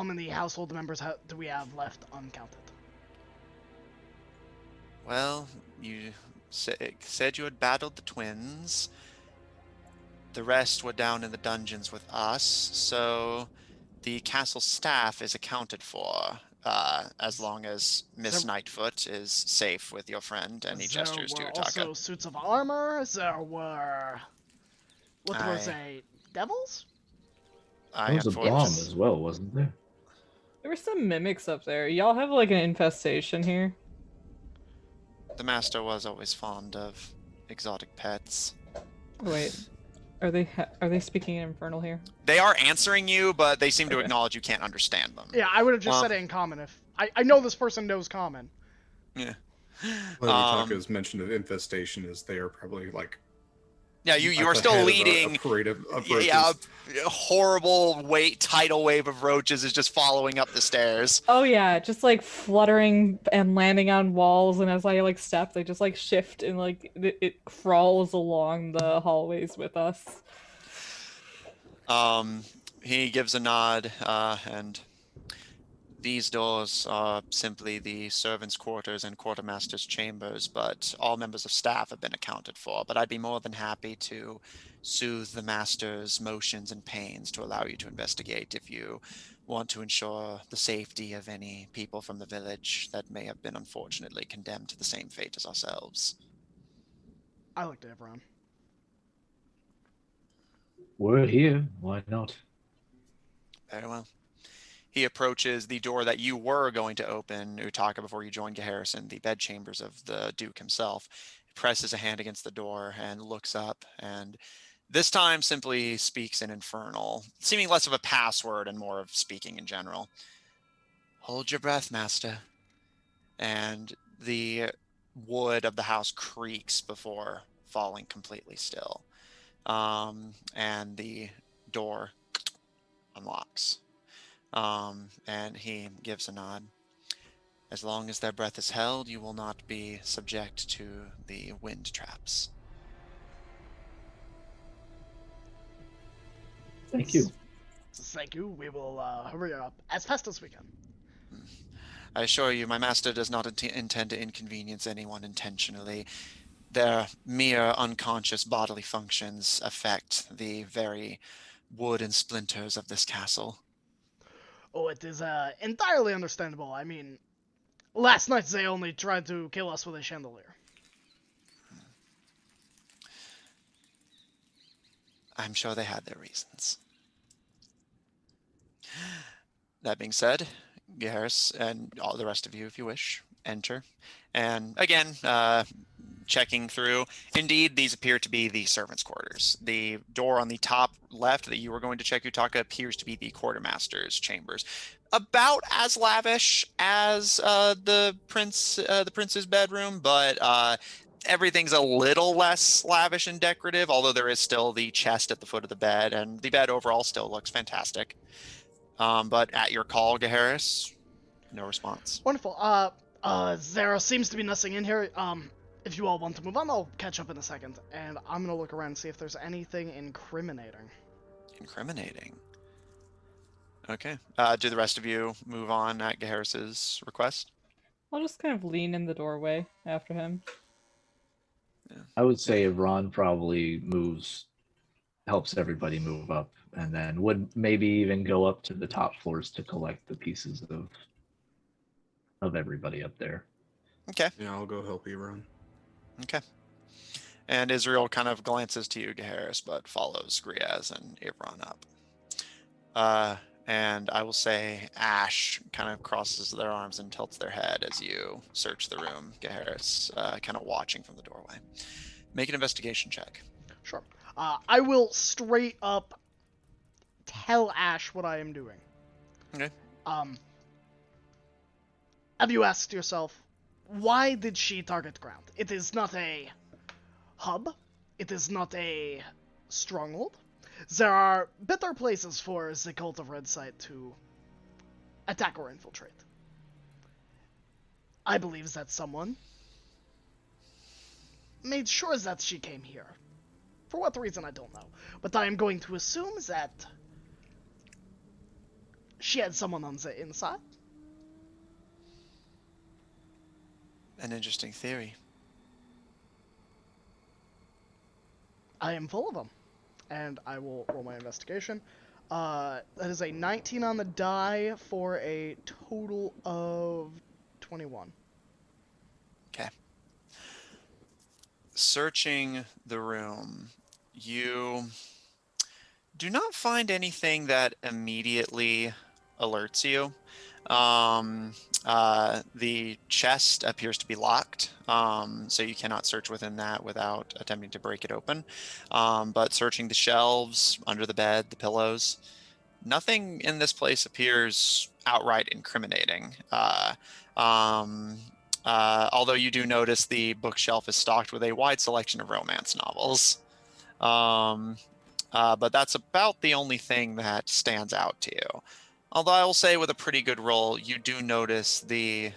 many household members do we have left uncounted? Well, you said you had battled the twins. The rest were down in the dungeons with us, so the castle staff is accounted for, as long as Miss Nightfoot is safe with your friend, and he gestures to Utaka. Also suits of armor. There were, what was a devils? There was a bomb as well, wasn't there? There were some mimics up there. Y'all have like an infestation here? The master was always fond of exotic pets. Wait, are they speaking in Infernal here? They are answering you, but they seem to acknowledge you can't understand them. Yeah, I would have just said it in common if I know this person knows common. Yeah. Well, Utaka's mention of infestation is they are probably like Yeah, you At are the still head leading. of a parade of Yeah, roaches. a horrible tidal wave of roaches is just following up the stairs. Oh yeah, just like fluttering and landing on walls, and as I like step, they just like shift and like it crawls along the hallways with us. He gives a nod, and these doors are simply the servants' quarters and quartermaster's chambers, but all members of staff have been accounted for. But I'd be more than happy to soothe the master's motions and pains to allow you to investigate if you want to ensure the safety of any people from the village that may have been unfortunately condemned to the same fate as ourselves. I looked at everyone. We're here. Why not? Very well. He approaches the door that you were going to open, Utaka, before you joined Harrison, the bedchambers of the Duke himself. He presses a hand against the door and looks up, and this time simply speaks in Infernal, seeming less of a password and more of speaking in general. Hold your breath, master. And the wood of the house creaks before falling completely still. And the door unlocks. And he gives a nod. As long as their breath is held, you will not be subject to the wind traps. Thank you. Thank you. We will hurry up as fast as we can. I assure you, my master does not intend to inconvenience anyone intentionally. Their mere unconscious bodily functions affect the very wood and splinters of this castle. Oh, it is entirely understandable. I mean, last night they only tried to kill us with a chandelier. I'm sure they had their reasons. That being said, Garrus and all the rest of you, if you wish, enter. And again, checking through, indeed, these appear to be the servants' quarters. The door on the top left that you were going to check, Utaka, appears to be the quartermaster's chambers. About as lavish as the prince's bedroom, but everything's a little less lavish and decorative, although there is still the chest at the foot of the bed, and the bed overall still looks fantastic. But at your call, Gaharis, no response. Wonderful. There seems to be nothing in here. If you all want to move on, I'll catch up in a second. And I'm gonna look around and see if there's anything incriminating. Incriminating. Okay. Do the rest of you move on at Gaharis's request? I'll just kind of lean in the doorway after him. I would say Ron probably helps everybody move up, and then would maybe even go up to the top floors to collect the pieces of everybody up there. Okay. Yeah, I'll go help you run. Okay. And Israel kind of glances to you, Gaharis, but follows Griaz and Ivron up. And I will say Ash kind of crosses their arms and tilts their head as you search the room, Gaharis, kind of watching from the doorway. Make an investigation check. Sure. I will straight up tell Ash what I am doing. Okay. Have you asked yourself, why did she target ground? It is not a hub. It is not a stronghold. There are better places for the Cult of Redsight to attack or infiltrate. I believe that someone made sure that she came here. For what reason, I don't know. But I am going to assume that she had someone on the inside. An interesting theory. I am full of them. And I will roll my investigation. That is a 19 on the die for a total of 21. Okay. Searching the room, you do not find anything that immediately alerts you. The chest appears to be locked, so you cannot search within that without attempting to break it open. But searching the shelves, under the bed, the pillows, nothing in this place appears outright incriminating. Although you do notice the bookshelf is stocked with a wide selection of romance novels. But that's about the only thing that stands out to you. Although I will say, with a pretty good roll, you do notice the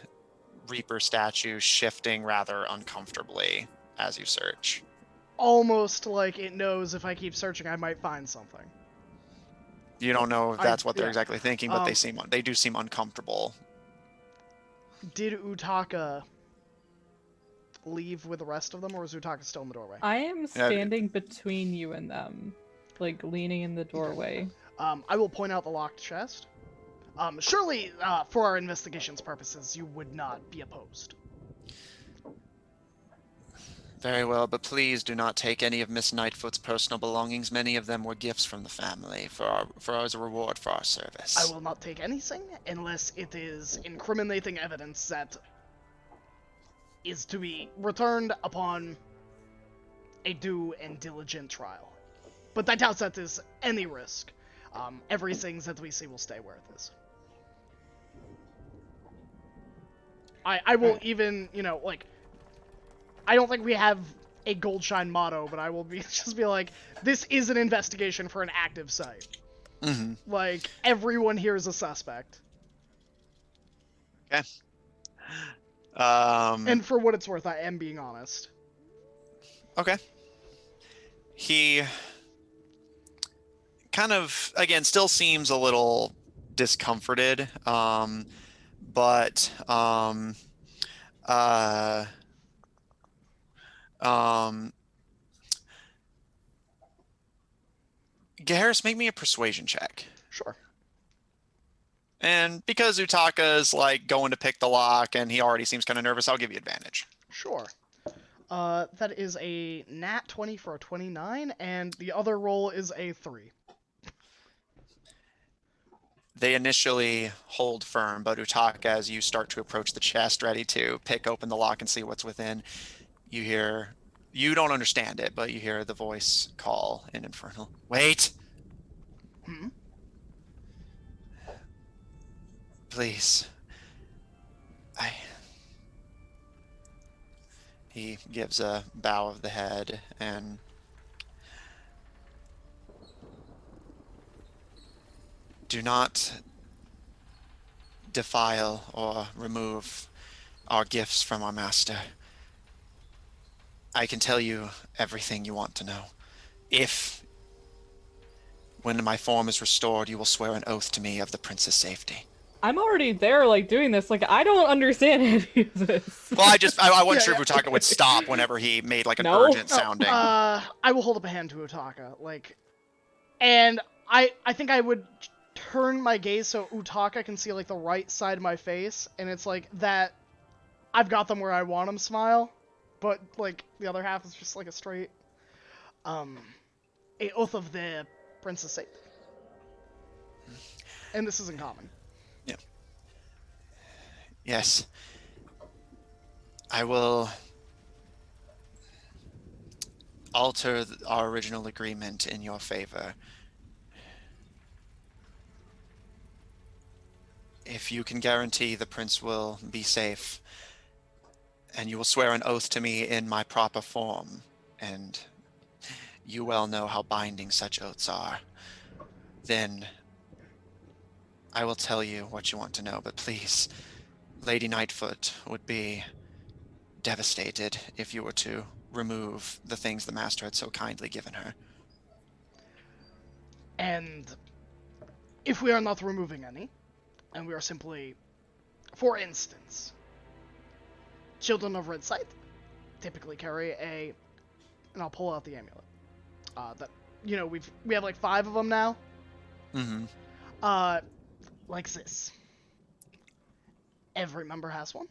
Reaper statue shifting rather uncomfortably as you search. Almost like it knows if I keep searching, I might find something. You don't know if that's what they're yeah. exactly thinking, but they do seem uncomfortable. Did Utaka leave with the rest of them, or is Utaka still in the doorway? I am standing between you and them, like leaning in the doorway. I will point out the locked chest. Surely, for our investigation's purposes, you would not be opposed. Very well, but please do not take any of Miss Nightfoot's personal belongings. Many of them were gifts from the family as a reward for our service. I will not take anything unless it is incriminating evidence that is to be returned upon a due and diligent trial. But I doubt that is any risk. Everything that we see will stay where it is. I will even, like, I don't think we have a Goldshine motto, but I will just be like, this is an investigation for an active site. Mm-hmm. Like, everyone here is a suspect. Okay. And for what it's worth, I am being honest. Okay. He kind of, again, still seems a little discomforted, but Garrus, make me a persuasion check. Sure. And because Utaka's like going to pick the lock and he already seems kind of nervous, I'll give you advantage. Sure. That is a nat 20 for a 29, and the other roll is a 3. They initially hold firm, but Utaka, as you start to approach the chest, ready to pick open the lock and see what's within, you don't understand it, but you hear the voice call in Infernal. Wait! Hmm? Please. He gives a bow of the head and do not defile or remove our gifts from our master. I can tell you everything you want to know. If, when my form is restored, you will swear an oath to me of the prince's safety. I'm already there, like, doing this. Like, I don't understand any of this. Well, I wasn't sure if Utaka would stop whenever he made, like, an urgent sounding. I will hold up a hand to Utaka, like, and I think I would turn my gaze so Utaka can see, like, the right side of my face, and it's like that I've got them where I want them smile, but, like, the other half is just, like, a straight, a oath of the prince's safety. And this isn't common. Yeah. Yes. I will alter our original agreement in your favor. If you can guarantee the prince will be safe, and you will swear an oath to me in my proper form, and you well know how binding such oaths are, then I will tell you what you want to know, but please, Lady Nightfoot would be devastated if you were to remove the things the master had so kindly given her. And if we are not removing any, and we are simply, for instance, children of red sight typically carry and I'll pull out the amulet. That, we have like 5 of them now. Mm-hmm. Like this. Every member has one.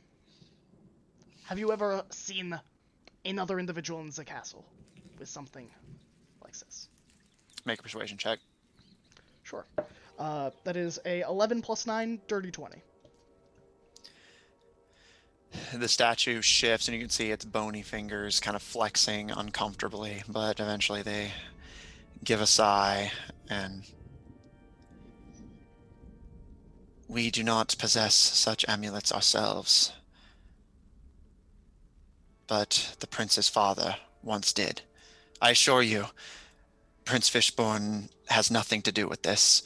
Have you ever seen another individual in the castle with something like this? Make a persuasion check. Sure. That is a 11 plus 9, dirty 20. The statue shifts and you can see its bony fingers kind of flexing uncomfortably, but eventually they give a sigh and... We do not possess such amulets ourselves, but the prince's father once did. I assure you, Prince Fishborn has nothing to do with this.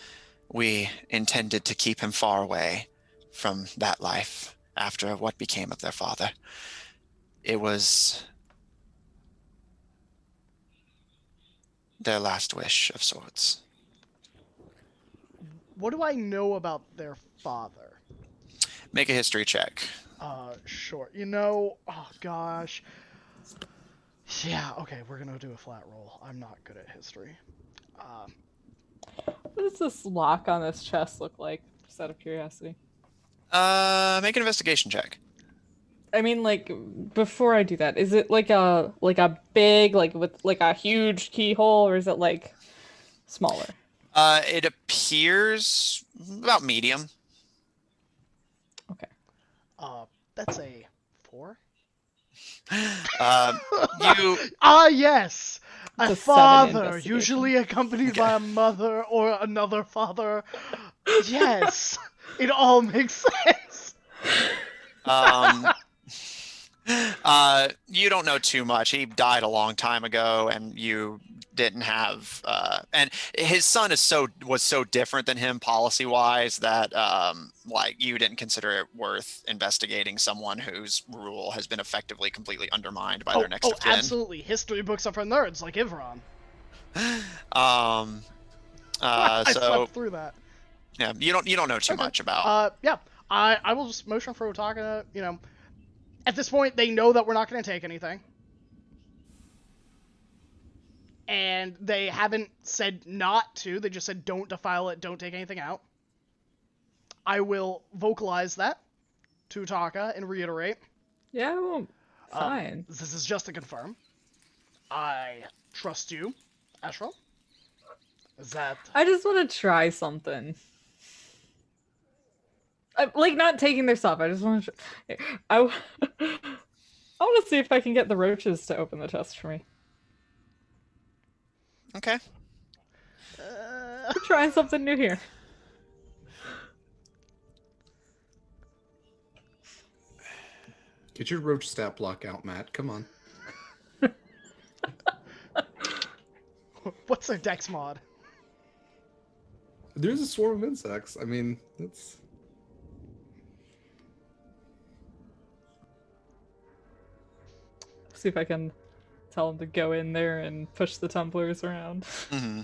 We intended to keep him far away from that life after what became of their father. It was their last wish of sorts. What do I know about their father? Make a history check. Sure. You know, oh gosh. Yeah, okay, we're gonna do a flat roll. I'm not good at history. What does this lock on this chest look like? Just out of curiosity. Make an investigation check. I mean, like, before I do that, is it like a big, like with like a huge keyhole, or is it like smaller? It appears about medium. Okay. That's a 4? You Yes! A It's a 7 father, investigation. usually accompanied by a mother or another father. Yes! It all makes sense! you don't know too much. He died a long time ago, and you didn't have. And his son was so different than him policy wise that like you didn't consider it worth investigating someone whose rule has been effectively completely undermined by their next of kin. Absolutely. History books are for nerds, like Ivron. I So slept through that. yeah, you don't know too much about. Yeah. I will just motion for Otaka, you know. At this point, they know that we're not going to take anything. And they haven't said not to. They just said don't defile it, don't take anything out. I will vocalize that to Otaka and reiterate. Yeah, well, fine. This is just to confirm. I trust you, Ashral. Is that... I just want to try something. Like, not taking their stuff. I just want to. I want to see if I can get the roaches to open the chest for me. Okay. We're trying something new here. Get your roach stat block out, Matt. Come on. What's their dex mod? There's a swarm of insects. I mean, that's... See if I can tell them to go in there and push the tumblers around. Mm-hmm.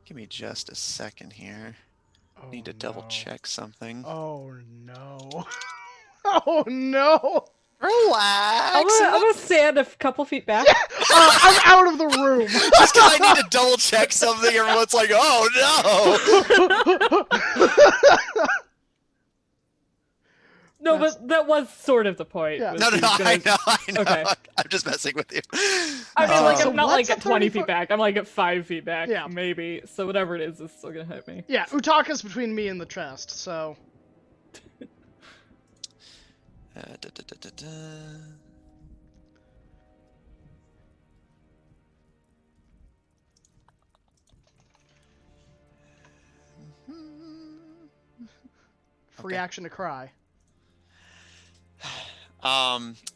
Give me just a second here. Oh, Need to double check something. Oh no. Oh no. Relax. I'm gonna stand a couple feet back. I'm out of the room. Just because I need to double check something, everyone's like, "Oh no!" No, but that was sort of the point. Yeah. was No, these I guys- know. Okay. I'm just messing with you. I mean, like, So I'm not what's like a at 20 30 feet back. I'm like at 5 feet back, Yeah. maybe. So whatever it is still gonna hit me. Yeah, Utaka's between me and the chest, so... Da, da, da, da, da. Free Okay. action to cry.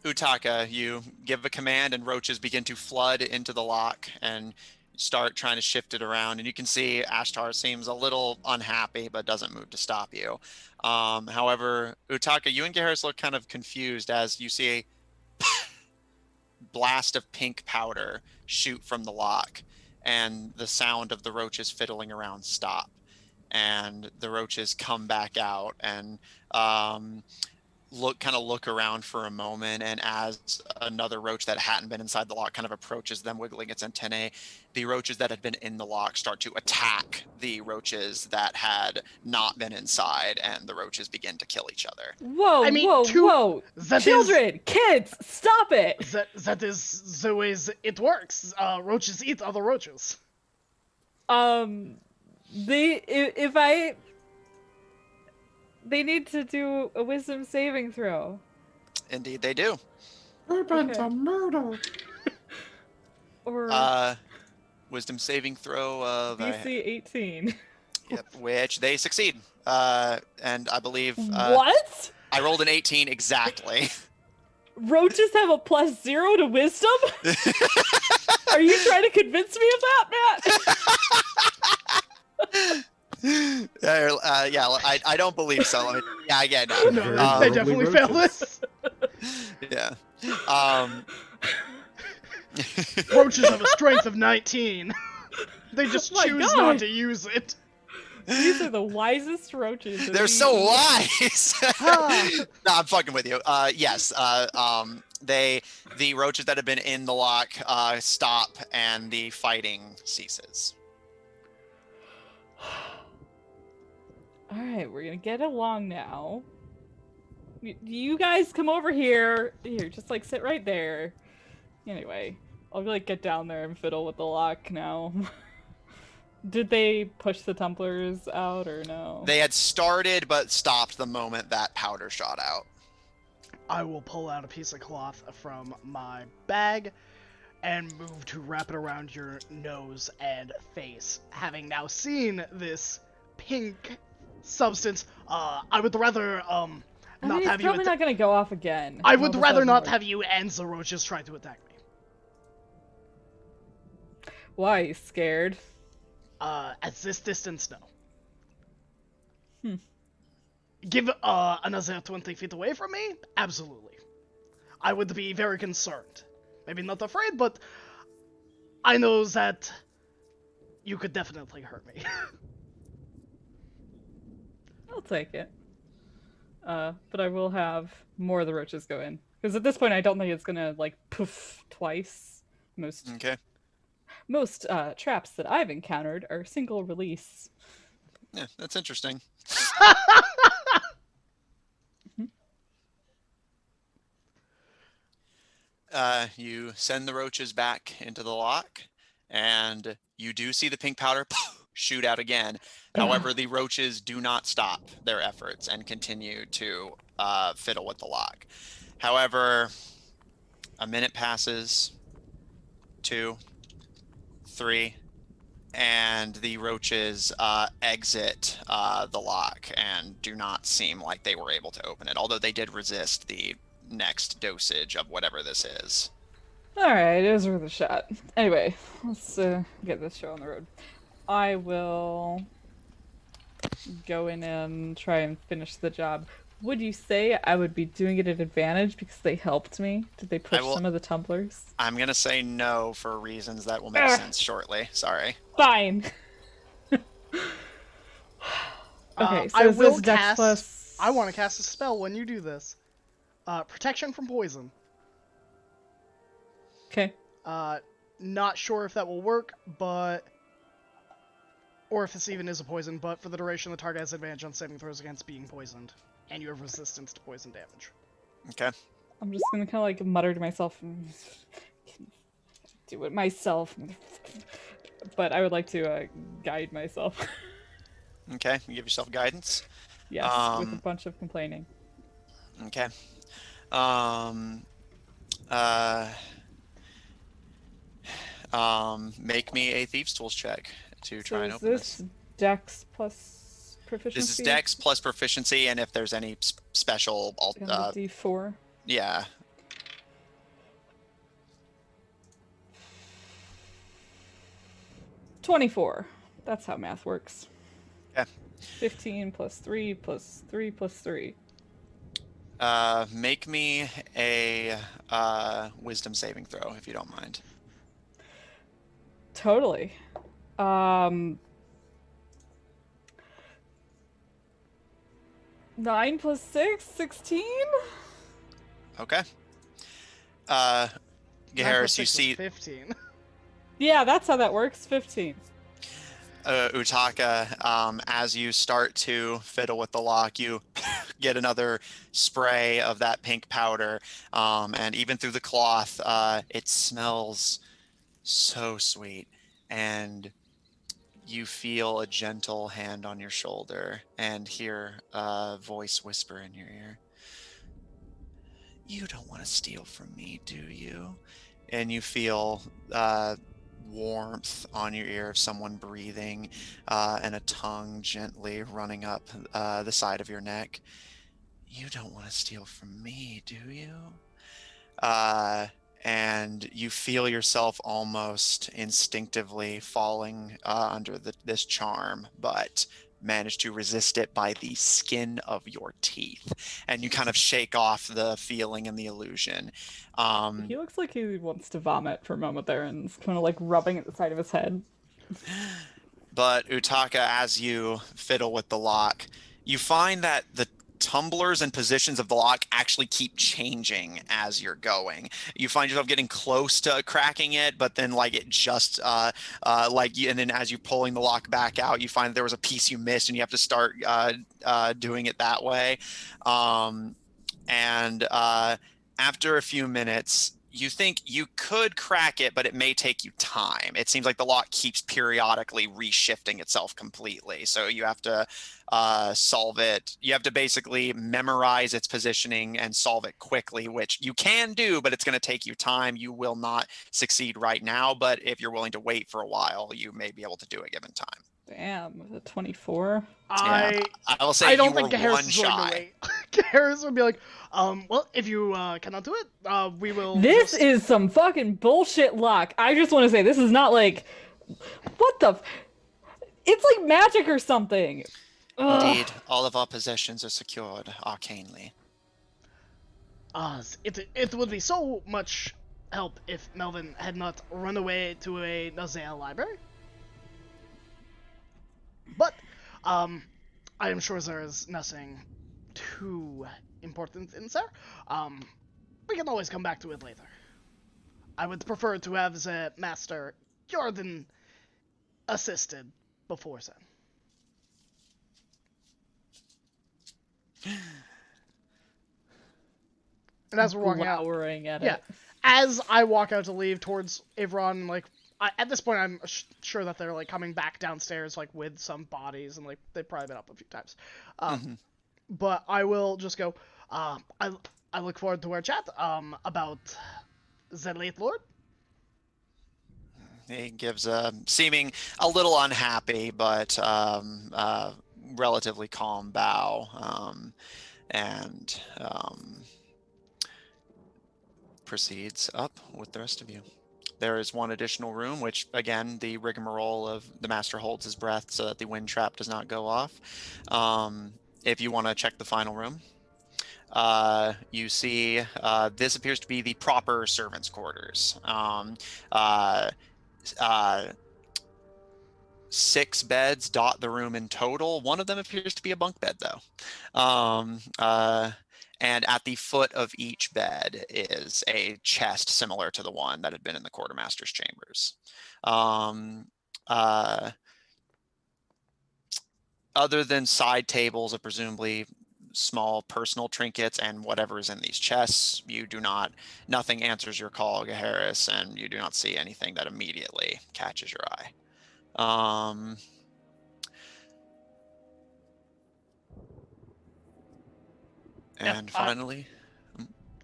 Utaka, you give a command and roaches begin to flood into the lock and start trying to shift it around. And you can see Ashtar seems a little unhappy, but doesn't move to stop you. However, Utaka, you and Garrus look kind of confused as you see a blast of pink powder shoot from the lock, and the sound of the roaches fiddling around stop. And the roaches come back out and look around for a moment, and as another roach that hadn't been inside the lock kind of approaches them wiggling its antennae, the roaches that had been in the lock start to attack the roaches that had not been inside, and the roaches begin to kill each other. Whoa, I mean, whoa! that Children, kids, stop it! That is the way it works. Roaches eat other roaches. They need to do a wisdom saving throw. Indeed they do. Weapons Okay. of murder. Or Wisdom saving throw of DC 18. yep, which they succeed. And I believe What? I rolled an 18 exactly. Roaches have a +0 to wisdom? Are you trying to convince me of that, Matt? I don't believe so. Again, No, Very they worldly definitely fail roaches. this. yeah. Roaches have a strength of 19. They just My choose God. not to use it. These are the wisest roaches. in They're the- so wise. Ah. No, I'm fucking with you. Yes. The roaches that have been in the lock stop, and the fighting ceases. All right, we're gonna get along now. You guys come over here. Here, just like sit right there. Anyway, I'll like get down there and fiddle with the lock now. Did they push the tumblers out or no? They had started, but stopped the moment that powder shot out. I will pull out a piece of cloth from my bag and move to wrap it around your nose and face. Having now seen this pink substance, I would rather I not mean, it's have you. probably not gonna go off again. I All would of a rather sudden, not like, have you and the roaches try to attack me. Why? You scared? At this distance, no. Hmm. Give another 20 feet away from me? Absolutely. I would be very concerned. Maybe not afraid, but I know that you could definitely hurt me. I'll take it. But I will have more of the roaches go in. Because at this point, I don't think it's gonna, like, poof twice. Most traps that I've encountered are single release. Yeah, that's interesting. You send the roaches back into the lock, and you do see the pink powder shoot out again. However, the roaches do not stop their efforts and continue to fiddle with the lock. However, a minute passes, 2, 3, and the roaches exit the lock and do not seem like they were able to open it, although they did resist the next dosage of whatever this is. Alright, it was worth a shot. Anyway, let's get this show on the road. I will go in and try and finish the job. Would you say I would be doing it at advantage because they helped me? Did they push some of the tumblers? I'm going to say no for reasons that will make sense shortly. Sorry. Fine. Okay, so I is will this Dex cast. plus... I want to cast a spell when you do this. Protection from poison. Okay. Not sure if that will work, but or if this even is a poison. But for the duration, the target has advantage on saving throws against being poisoned, and you have resistance to poison damage. Okay. I'm just gonna kind of like mutter to myself, do it myself. But I would like to guide myself. Okay. You give yourself guidance. Yes, with a bunch of complaining. Okay. Make me a Thieves' Tools check to try and open this. Is this Dex plus proficiency? This is Dex plus proficiency, and if there's any special... And the D4? Yeah. $24. That's how math works. Okay. 15 plus 3 plus 3 plus 3. Make me a wisdom saving throw, if you don't mind. Totally. 9 plus 6, 16? Okay. 9 Harris, plus you 6 is see 15. Yeah, that's how that works. 15. Utaka, as you start to fiddle with the lock, you get another spray of that pink powder, and even through the cloth, it smells so sweet, and you feel a gentle hand on your shoulder and hear a voice whisper in your ear. You don't want to steal from me, do you? And you feel warmth on your ear of someone breathing, and a tongue gently running up the side of your neck. You don't want to steal from me, do you? And you feel yourself almost instinctively falling under this charm, but manage to resist it by the skin of your teeth. And you kind of shake off the feeling and the illusion. He looks like he wants to vomit for a moment there and is kind of like rubbing at the side of his head. But Utaka, as you fiddle with the lock, you find that the tumblers and positions of the lock actually keep changing as you're going. You find yourself getting close to cracking it, but then like it just and then as you're pulling the lock back out, you find there was a piece you missed, and you have to start doing it that way. And after a few minutes, you think you could crack it, but it may take you time. It seems like the lock keeps periodically reshifting itself completely. So you have to solve it. You have to basically memorize its positioning and solve it quickly, which you can do, but it's going to take you time. You will not succeed right now, but if you're willing to wait for a while, you may be able to do it given time. Damn, was it 24? I will say I don't you think were Gaharis one is willing to shy. wait. Gaharis would be like, well, if you cannot do it, we will. This just... is some fucking bullshit luck. I just want to say, this is not like, what the? It's like magic or something. Indeed, all of our possessions are secured arcanely. It would be so much help if Melvin had not run away to a Nazea library. But, I am sure there is nothing too important in there. We can always come back to it later. I would prefer to have the Master Jordan assisted before then. And as we're walking out, at yeah, it. as I walk out to leave towards Avron, like, at this point, I'm sure that they're like coming back downstairs, like with some bodies, and like they've probably been up a few times. But I will just go. I look forward to our chat. About the late lord. He gives a seeming a little unhappy, but relatively calm bow, and proceeds up with the rest of you. There is one additional room, which, again, the rigmarole of the master holds his breath so that the wind trap does not go off. If you want to check the final room, you see this appears to be the proper servants' quarters. 6 beds dot the room in total. One of them appears to be a bunk bed, though. And at the foot of each bed is a chest similar to the one that had been in the quartermaster's chambers. Other than side tables of presumably small personal trinkets and whatever is in these chests, nothing answers your call, Gaharis, and you do not see anything that immediately catches your eye. And finally...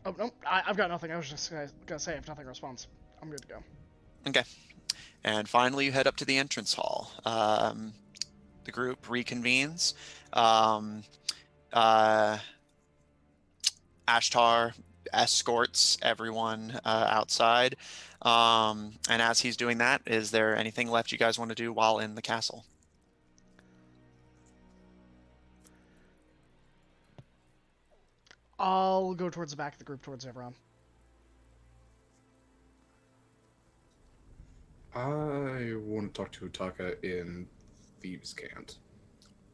Oh, no, I've got nothing. I was just gonna say, if nothing responds, I'm good to go. Okay. And finally, you head up to the entrance hall. The group reconvenes. Ashtar escorts everyone outside. And as he's doing that, is there anything left you guys want to do while in the castle? I'll go towards the back of the group, towards everyone. I want to talk to Utaka in Thieves' Cant.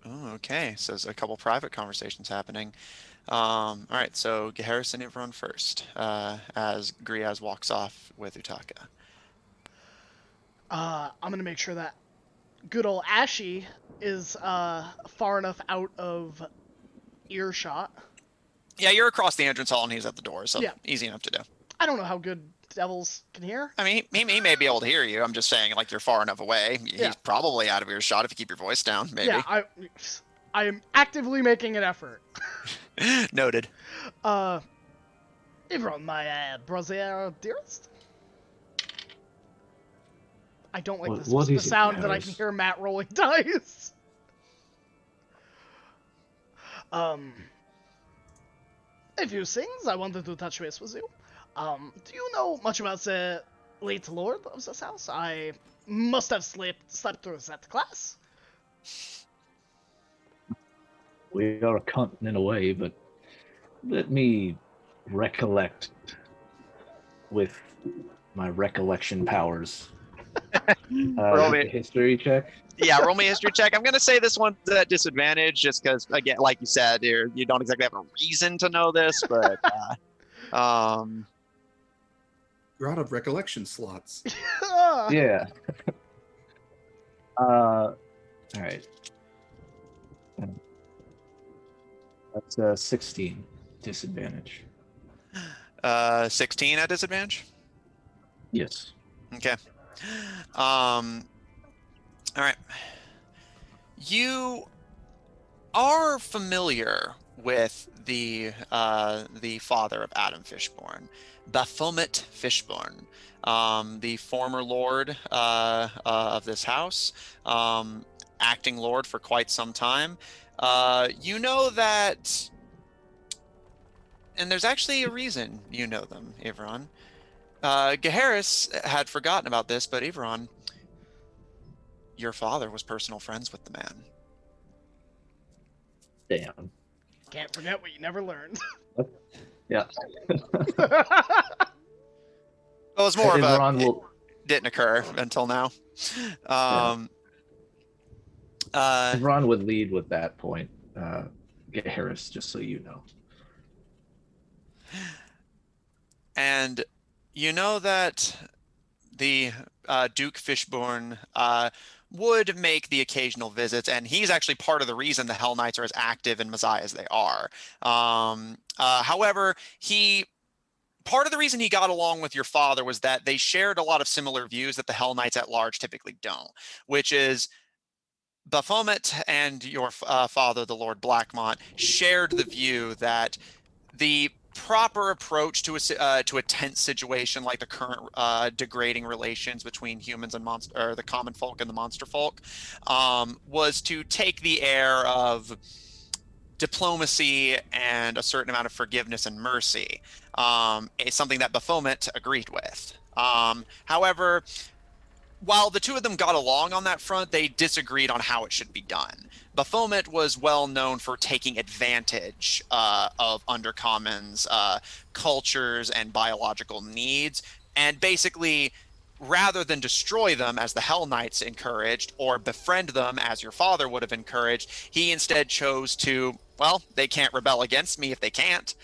Oh, okay. So there's a couple private conversations happening. All right, so Gaharis and everyone first, as Griaz walks off with Utaka. I'm gonna make sure that good old Ashy is far enough out of earshot. Yeah, you're across the entrance hall and he's at the door, so yeah. Easy enough to do. I don't know how good devils can hear. I mean, he may be able to hear you. I'm just saying, like, you're far enough away. Yeah. He's probably out of earshot if you keep your voice down, maybe. Yeah, I am actively making an effort. Noted. Everyone, my brother dearest. I don't like the sound that I can hear Matt rolling dice. A few things I wanted to touch base with you. Do you know much about the late lord of this house? I must have slept through that class. We are a continent away, but let me recollect with my recollection powers. Roll Just me, a history check. yeah, roll me a history check. I'm gonna say this one's at disadvantage just because, again, like you said, you don't exactly have a reason to know this, but You're out of recollection slots. Yeah. All right. That's 16 disadvantage. 16 at disadvantage. Yes. Okay. All right. You are familiar with the father of Adam Fishburne, Baphomet Fishburne, the former lord of this house, acting lord for quite some time. You know that, and there's actually a reason you know them, Ivron. Gaheris had forgotten about this, but Ivron, your father was personal friends with the man. Damn. Can't forget what you never learned. Yeah. Well, it was more of a Ron will. didn't occur until now. Ron would lead with that point. Get Harris, just so you know. And you know that the Duke Fishburne would make the occasional visits, and he's actually part of the reason the Hell Knights are as active in Messiah as they are. However, part of the reason he got along with your father was that they shared a lot of similar views that the Hell Knights at large typically don't, which is Baphomet and your father, the Lord Blackmont, shared the view that the proper approach to a tense situation like the current degrading relations between humans and or the common folk and the monster folk was to take the air of diplomacy and a certain amount of forgiveness and mercy. It's something that Baphomet agreed with. However, while the two of them got along on that front, they disagreed on how it should be done. Baphomet was well known for taking advantage of Undercommon's cultures and biological needs, and basically, rather than destroy them as the Hell Knights encouraged, or befriend them as your father would have encouraged, he instead chose to, well, they can't rebel against me if they can't.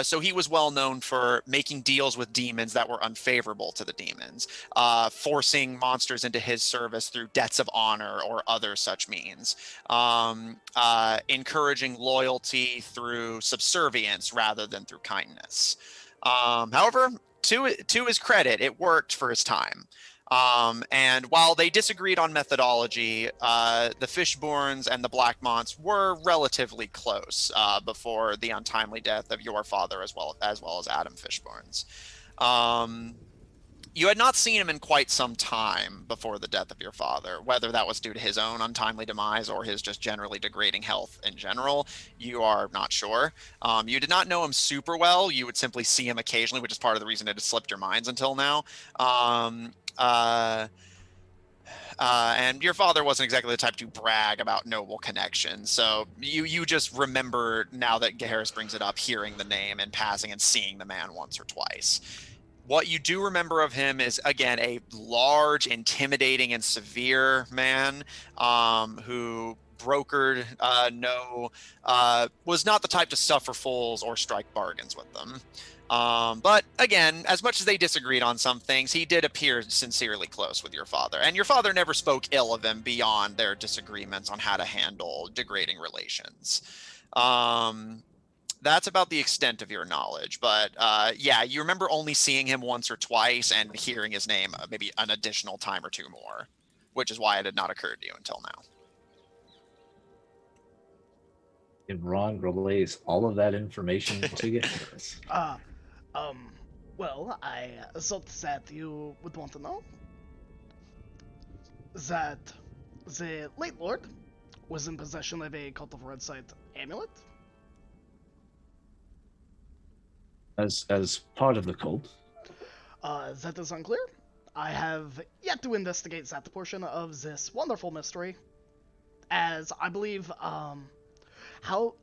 So he was well known for making deals with demons that were unfavorable to the demons, forcing monsters into his service through debts of honor or other such means, encouraging loyalty through subservience rather than through kindness. However, to his credit, it worked for his time. And while they disagreed on methodology, the Fishburnes and the Blackmonts were relatively close before the untimely death of your father, as well as Adam Fishburne's. You had not seen him in quite some time before the death of your father, whether that was due to his own untimely demise or his just generally degrading health in general. You are not sure. You did not know him super well. You would simply see him occasionally, which is part of the reason it had slipped your minds until now. And your father wasn't exactly the type to brag about noble connections. So you just remember, now that Harris brings it up, hearing the name and passing and seeing the man once or twice. What you do remember of him is, again, a large, intimidating, and severe man who brokered was not the type to suffer fools or strike bargains with them. But again, as much as they disagreed on some things, he did appear sincerely close with your father. And your father never spoke ill of him beyond their disagreements on how to handle degrading relations. That's about the extent of your knowledge. But yeah, you remember only seeing him once or twice and hearing his name maybe an additional time or two more, which is why it had not occurred to you until now. And Ron relays all of that information to get Harris. Well, I thought that you would want to know that the late lord was in possession of a Cult of Red Sight amulet. As part of the cult. That is unclear. I have yet to investigate that portion of this wonderful mystery, as I believe, well,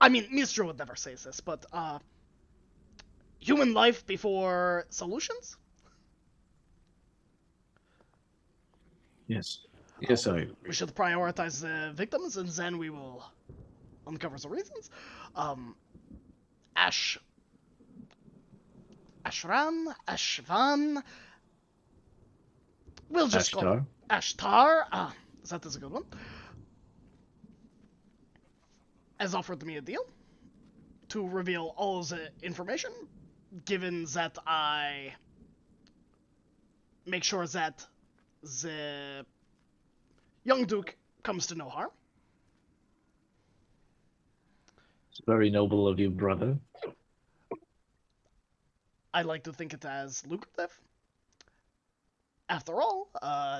I mean, Mistral would never say this, but, human life before solutions? Yes. Yes, I agree. We should prioritize the victims, and then we will uncover the reasons. Ashvan, we'll just Ashtar. go Ashtar, that is a good one, has offered me a deal to reveal all the information, given that I make sure that the young Duke comes to no harm. It's very noble of you, brother. I like to think it as lucrative. After all,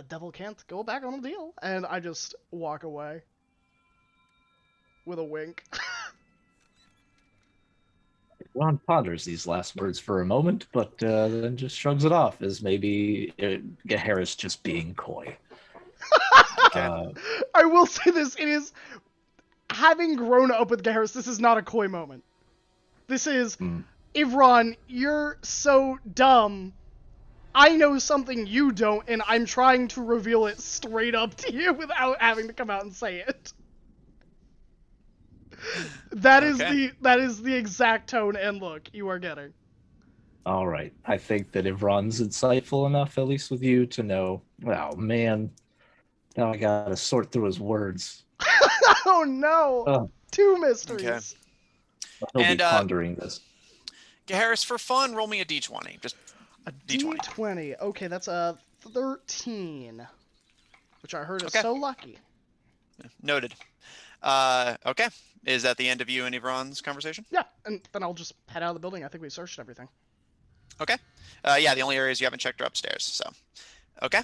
devil can't go back on a deal. And I just walk away. With a wink. Ron ponders these last words for a moment, but then just shrugs it off as maybe Harris just being coy. I will say this, it is, having grown up with Garrus, this is not a coy moment. This is, Ivron, you're so dumb. I know something you don't, and I'm trying to reveal it straight up to you without having to come out and say it. That is the exact tone and look you are getting. All right. I think that Ivron's insightful enough, at least with you, to know, oh man, now I gotta sort through his words. Oh no! Two mysteries. Okay. He'll be pondering this. Harris, for fun, roll me a d20. Just a d20. Okay, that's a 13, which I heard is so lucky. Noted. Okay. Is that the end of you and Ivron's conversation? Yeah, and then I'll just head out of the building. I think we searched everything. Okay. Yeah, the only areas you haven't checked are upstairs. So, okay.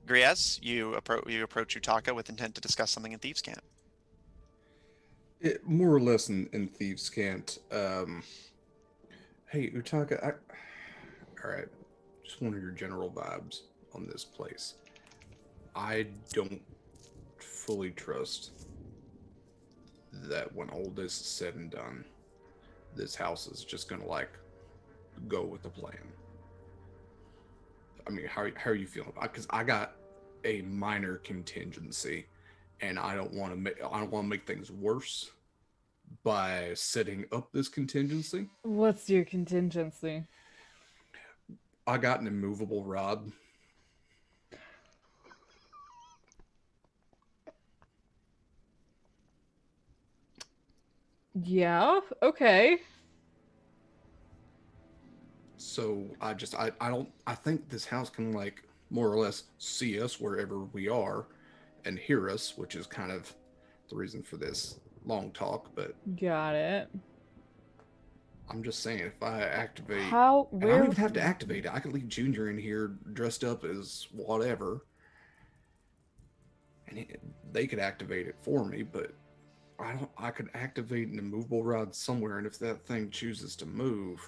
Griaz, you approach Utaka with intent to discuss something in Thieves' Camp. More or less in Thieves' Camp. Hey, Utaka, all right. Just one of your general vibes on this place. I don't fully trust that when all this is said and done, this house is just gonna go with the plan. I mean, how are you feeling about it? Because I got a minor contingency, and I don't want to make things worse by setting up this contingency. What's your contingency? I got an immovable rod. Yeah, okay. So I think this house can more or less see us wherever we are and hear us, which is kind of the reason for this long talk, but got it. I'm just saying, if I activate, where I don't even have to activate it. I could leave Junior in here dressed up as whatever, and they could activate it for me. But I could activate an immovable rod somewhere, and if that thing chooses to move,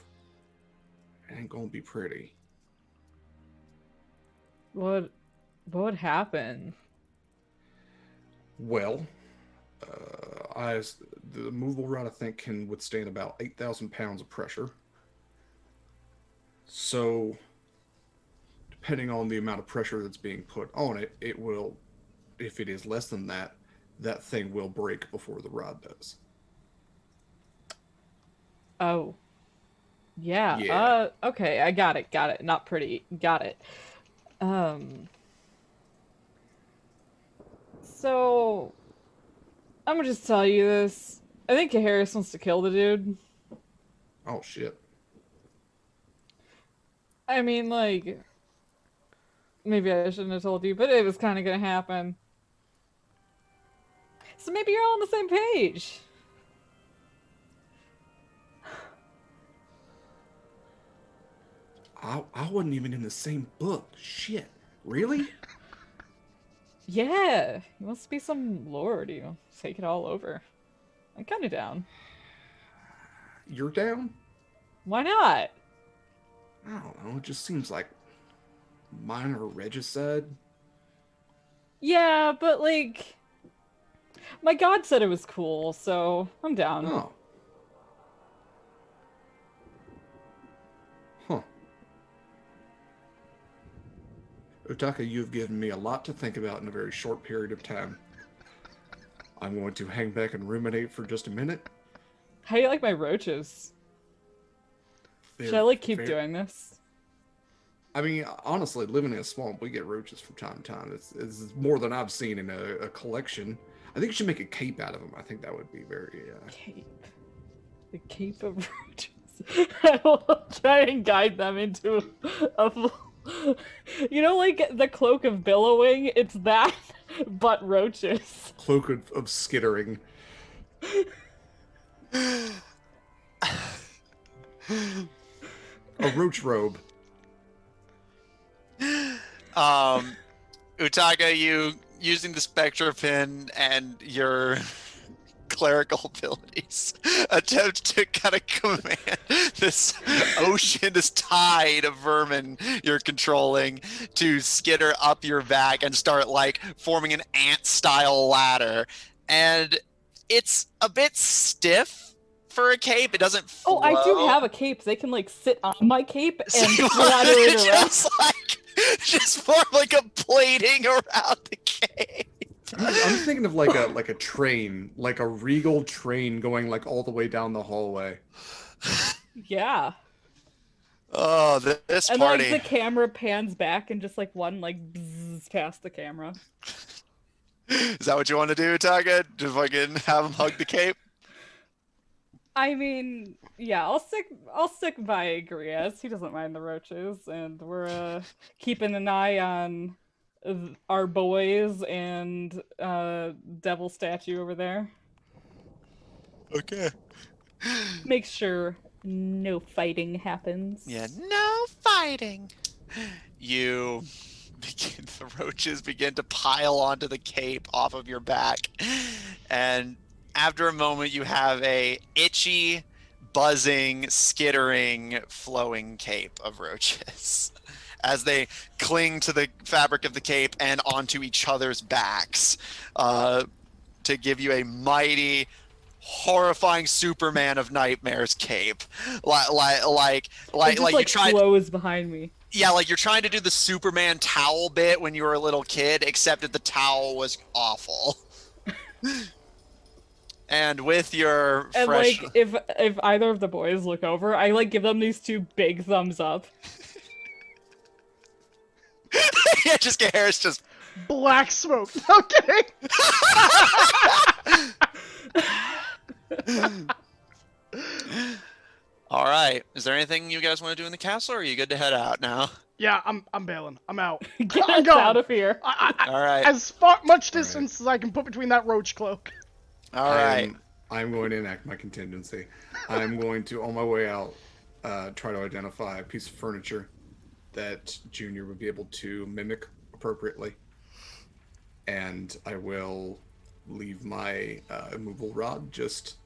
it ain't gonna be pretty. What happened? Well, the immovable rod, I think, can withstand about 8,000 pounds of pressure. So, depending on the amount of pressure that's being put on it, it will, if it is less than that, that thing will break before the rod does. Oh. Yeah. Okay, I got it. Not pretty. Got it. So, I'm gonna just tell you this. I think Harris wants to kill the dude. Oh, shit. I mean, maybe I shouldn't have told you, but it was kind of gonna happen. So maybe you're all on the same page. I wasn't even in the same book. Shit. Really? Yeah. He wants to be some lord, take it all over. I'm kind of down. you're down? Why not? I don't know. It just seems like mine or regicide. Yeah, but like, my god said it was cool, so I'm down. Oh. Huh. Utaka, you've given me a lot to think about in a very short period of time. I'm going to hang back and ruminate for just a minute. How do you like my roaches? Should I like keep doing this? I mean, honestly, living in a swamp, we get roaches from time to time. It's more than I've seen in a collection. I think you should make a cape out of them. I think that would be very... Cape. The cape of roaches. I will try and guide them into a... You know, like the cloak of billowing? It's that, but roaches. Cloak of skittering. A roach robe. Utaka, you using the spectra pin and your clerical abilities attempt to kind of command this ocean, this tide of vermin you're controlling to skitter up your back and start like forming an ant-style ladder. And it's a bit stiff for a cape. It doesn't flow. Oh, I do have a cape. They can like sit on my cape and So you flutter want it to around. just form like a plating around the cape. I'm thinking of like a train, like a regal train going like all the way down the hallway. Yeah. Oh, this And party. like the camera pans back and just like one like bzzz past the camera. Is that what you want to do, Taka? Just fucking have him hug the cape? I mean, yeah, I'll stick by Grias. He doesn't mind the roaches, and we're keeping an eye on our boys and devil statue over there. Okay. Make sure no fighting happens. Yeah, no fighting. The roaches begin to pile onto the cape off of your back, and after a moment, you have a itchy, buzzing, skittering, flowing cape of roaches as they cling to the fabric of the cape and onto each other's backs to give you a mighty, horrifying Superman of nightmares cape. Like you tried. Close behind me. Yeah, like you're trying to do the Superman towel bit when you were a little kid, except that the towel was awful. And with your and fresh... like if either of the boys look over, I like give them these two big thumbs up. Yeah, just get Harris just... Black smoke. Okay. All right. Is there anything you guys want to do in the castle, or are you good to head out now? Yeah, I'm bailing. I'm out. Get I'm us gone. out of here. All right. As much distance as I can put between that roach cloak. All right. I'm going to enact my contingency. I'm going to, on my way out, try to identify a piece of furniture that Junior would be able to mimic appropriately. And I will leave my immovable rod just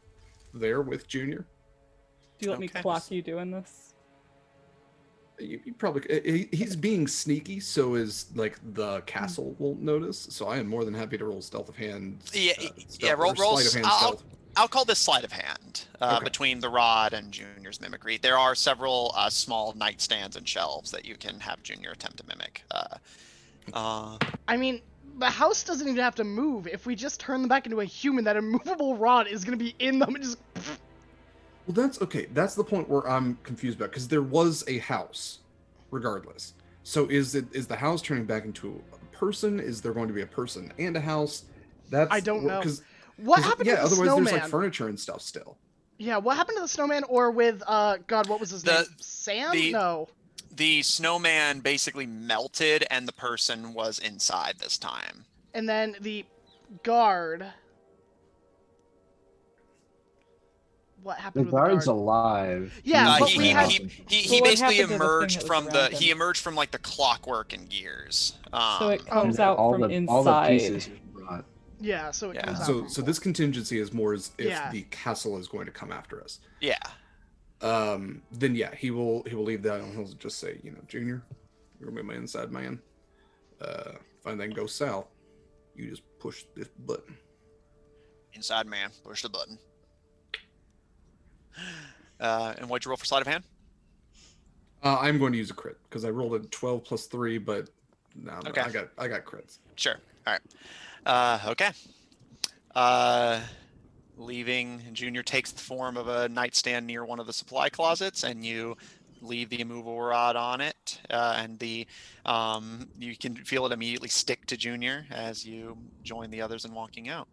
there with Junior. Do you let me clock you doing this? You probably... He's being sneaky, so is like the castle won't notice. So I am more than happy to roll stealth of hand. Roll sleight of hand stealth. I'll call this sleight of hand Okay. between the rod and Junior's mimicry. There are several small nightstands and shelves that you can have Junior attempt to mimic. I mean, the house doesn't even have to move. If we just turn them back into a human, that immovable rod is going to be in them and just... Well, that's okay. That's the point where I'm confused about, because there was a house, regardless. So is the house turning back into a person? Is there going to be a person and a house? I don't know. What happened to the otherwise snowman? there's like furniture and stuff still. Yeah, what happened to the snowman? Or with God, what was his name? Sam? No. The snowman basically melted, and the person was inside this time. And then the guard. What happened The with the guard's guard? Yeah, Yeah, but he we basically happened to the thing emerged that was from around him? he emerged from like the clockwork and gears. So it comes And out all from the, inside. All the pieces you brought. Yeah, so it comes out. So this contingency is more as if Yeah. the castle is going to come after us. Yeah. then yeah, he will leave that and he'll just say, Junior, you're gonna be my inside man. If anything goes south, you just push this button. Inside man, push the button. And what'd you roll for sleight of hand? I'm going to use a crit because I rolled a 12 plus 3, but no, Okay. I got crits. Sure. All right. Okay. Leaving, Junior takes the form of a nightstand near one of the supply closets, and you leave the immovable rod on it, and you can feel it immediately stick to Junior as you join the others in walking out.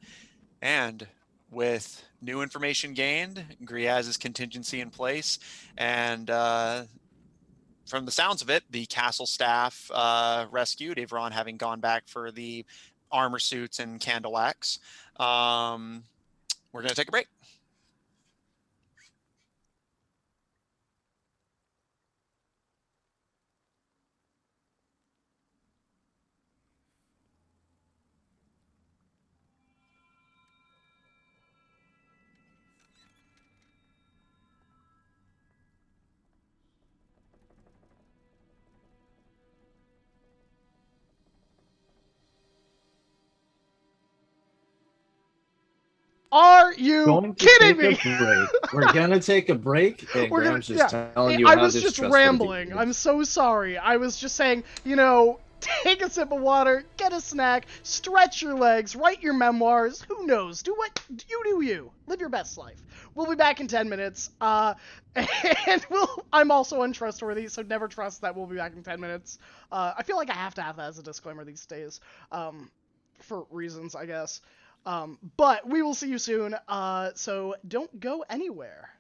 And with new information gained, Griaz's contingency in place, and from the sounds of it, the castle staff rescued, Avron having gone back for the armor suits and candle wax. We're going to take a break. Are you Going to kidding take me? a break. We're gonna take a break, and We're gonna, Graham's just yeah. telling you I how was this just trustworthy rambling. is. I'm so sorry. I was just saying, take a sip of water, get a snack, stretch your legs, write your memoirs. Who knows? Do what you do. You live your best life. We'll be back in 10 minutes. And I'm also untrustworthy, so never trust that we'll be back in 10 minutes. I feel like I have to have that as a disclaimer these days, for reasons, I guess. But we will see you soon. So don't go anywhere.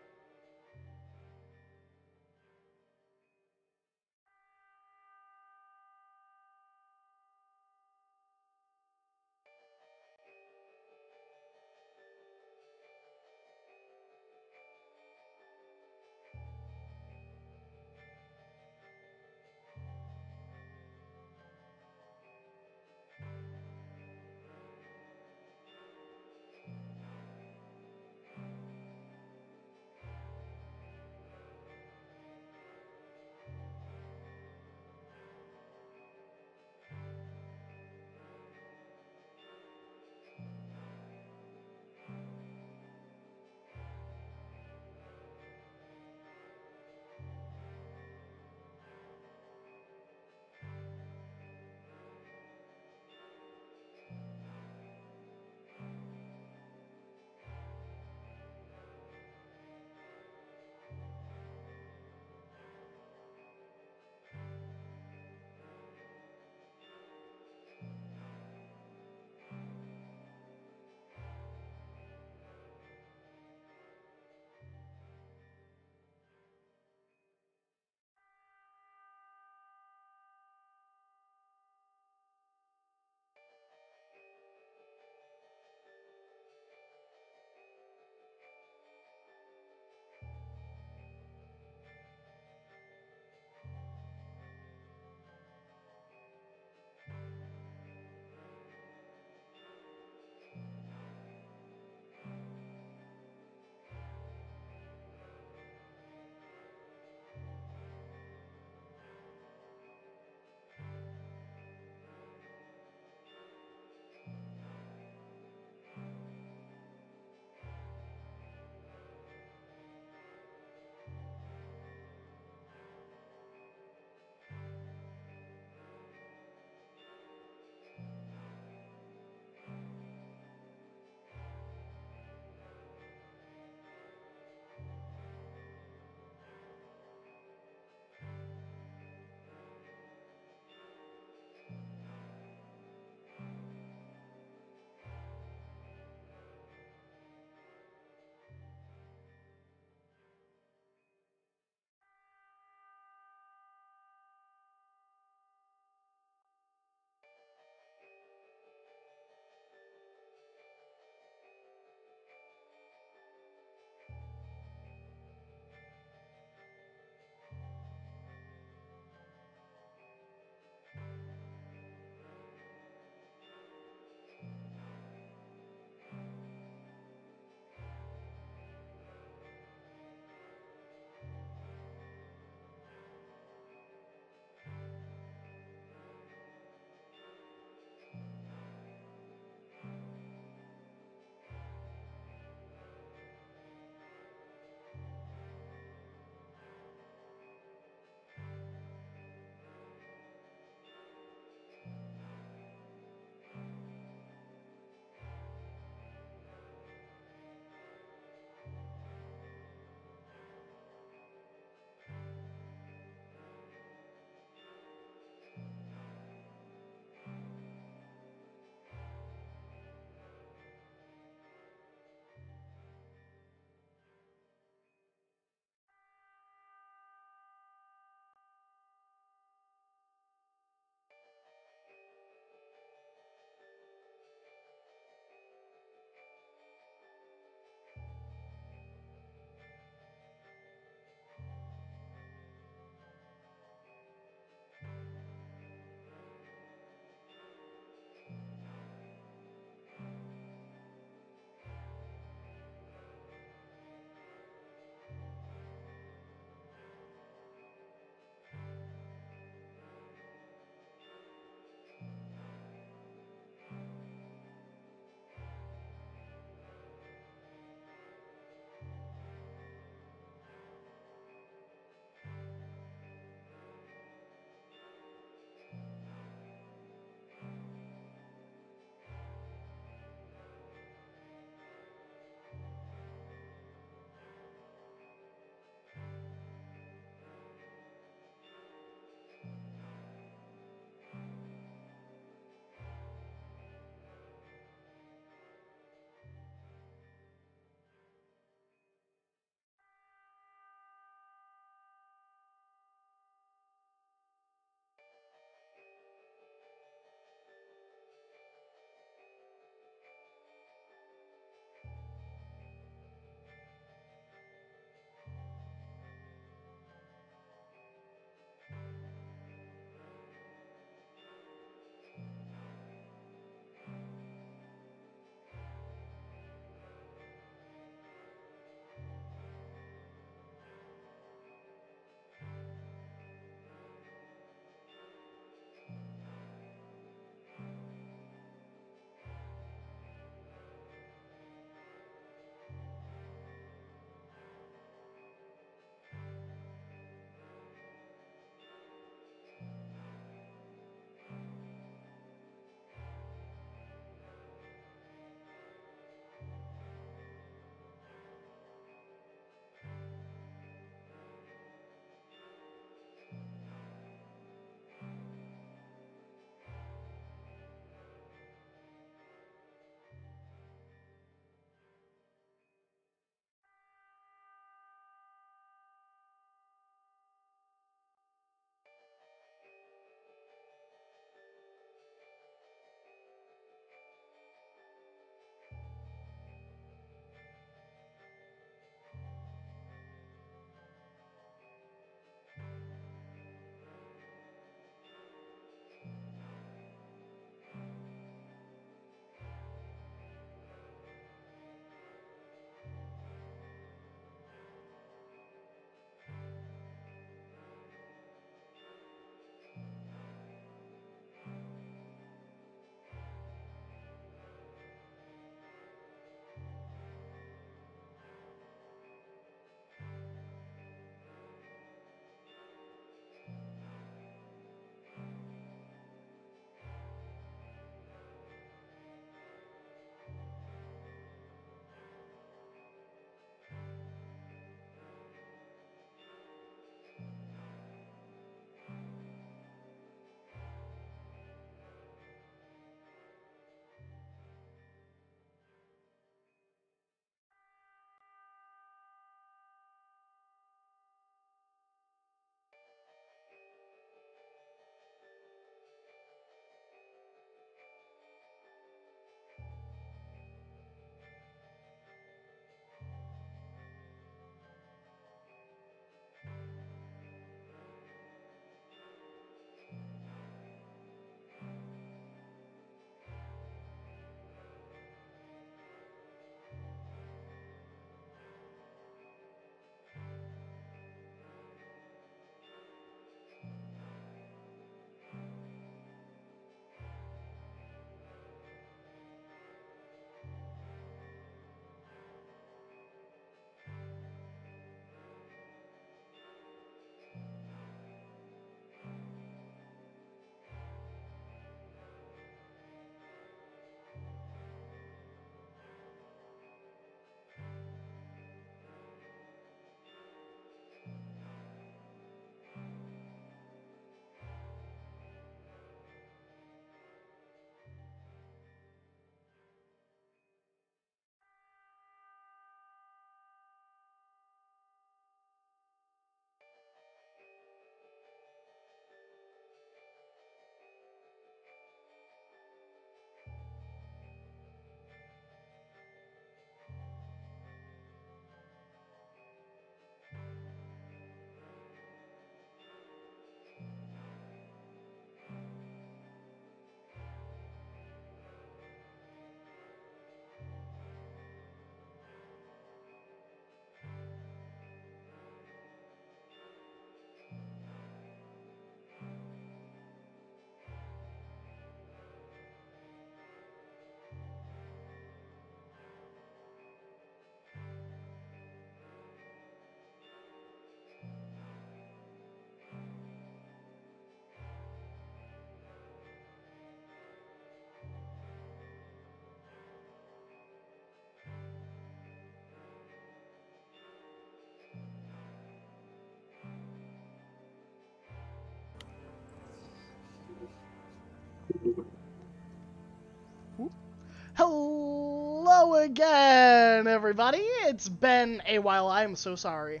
Hello again, everybody. It's been a while. I am so sorry.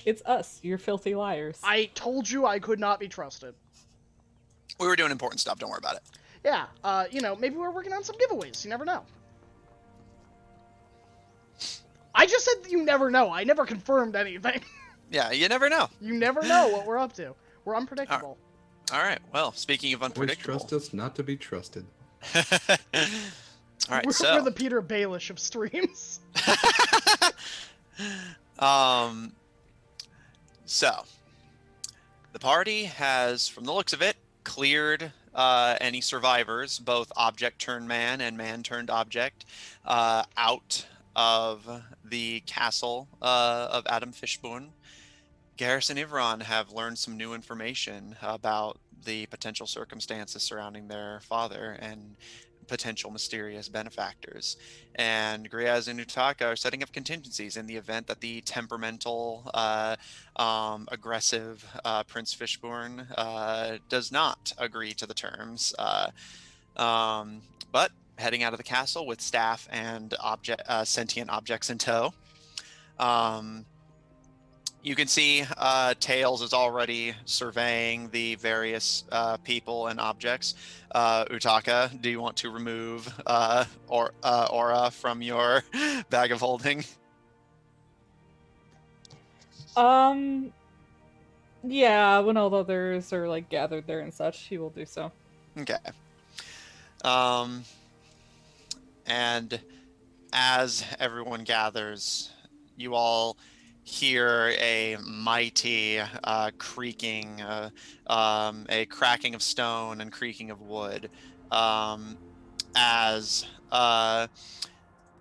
It's us, your filthy liars. I told you I could not be trusted. We were doing important stuff. Don't worry about it. Yeah, maybe we're working on some giveaways. You never know. I just said that you never know. I never confirmed anything. Yeah, you never know. You never know what we're up to. We're unpredictable. All right. Well, speaking of Always unpredictable. trust us not to be trusted. All right, We're the Peter Baelish of streams. So the party has, from the looks of it, cleared any survivors, both object turned man and man turned object, out of the castle of Adam Fishburne. Garrus and Ivron have learned some new information about the potential circumstances surrounding their father and potential mysterious benefactors. And Griaz and Utaka are setting up contingencies in the event that the temperamental, aggressive Prince Fishburne does not agree to the terms. But heading out of the castle with staff and sentient objects in tow. You can see Tails is already surveying the various people and objects. Utaka, do you want to remove Aura from your bag of holding? Yeah, when all the others are like gathered there and such, he will do so. Okay. And as everyone gathers, you all hear a mighty creaking, a cracking of stone and creaking of wood, as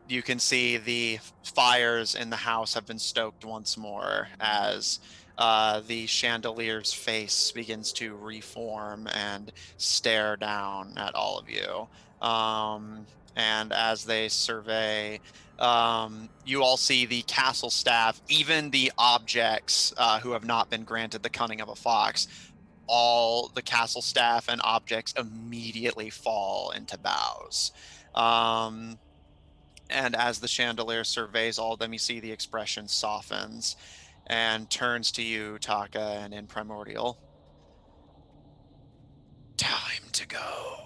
you can see the fires in the house have been stoked once more, as the chandelier's face begins to reform and stare down at all of you. And as they survey, you all see the castle staff, even the objects who have not been granted the cunning of a fox, all the castle staff and objects immediately fall into bows. And as the chandelier surveys all of them, you see the expression softens and turns to you, Taka, and in Primordial. Time to go.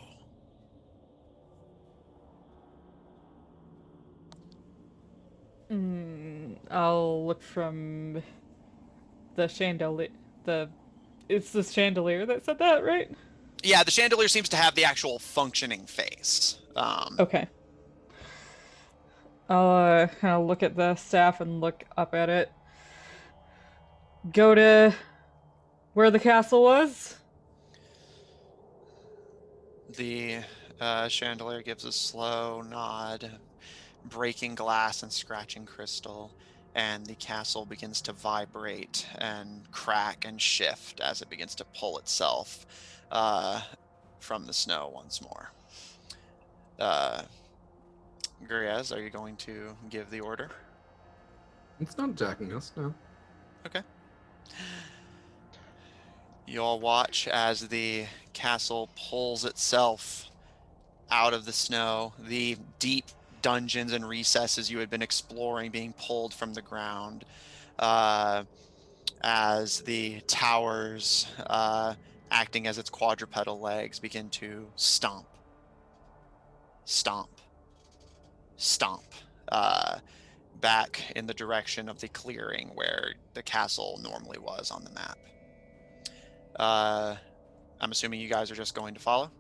I'll look from the chandelier. It's the chandelier that said that, right? Yeah, the chandelier seems to have the actual functioning face. Okay. I'll kind of look at the staff and look up at it. Go to where the castle was. The chandelier gives a slow nod, breaking glass and scratching crystal, and the castle begins to vibrate and crack and shift as it begins to pull itself from the snow once more. Griaz, are you going to give the order? It's not attacking us, no. Okay. You all watch as the castle pulls itself out of the snow, the deep dungeons and recesses you had been exploring being pulled from the ground, as the towers, acting as its quadrupedal legs, begin to stomp, stomp, stomp, back in the direction of the clearing where the castle normally was on the map. I'm assuming you guys are just going to follow?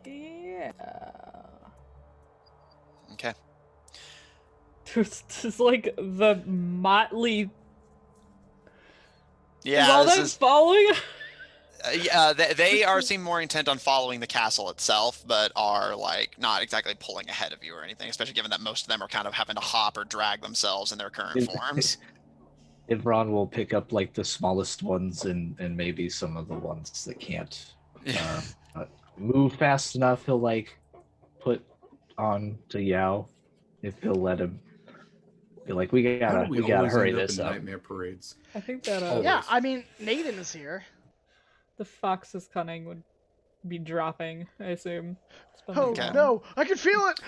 Yeah. Okay. There's like the motley. Yeah, is all this them is following? yeah. They are seem more intent on following the castle itself, but are like not exactly pulling ahead of you or anything. Especially given that most of them are kind of having to hop or drag themselves in their current forms. Ivron will pick up like the smallest ones and maybe some of the ones that can't move fast enough. He'll like put on to Yao if he'll let him. Be like, we How do we gotta always hurry end this up in up. nightmare parades? I think that Always. Yeah, I mean, Naden is here. the fox's cunning would be dropping, I assume. It's been, Oh like, Okay. long. no, I can feel it.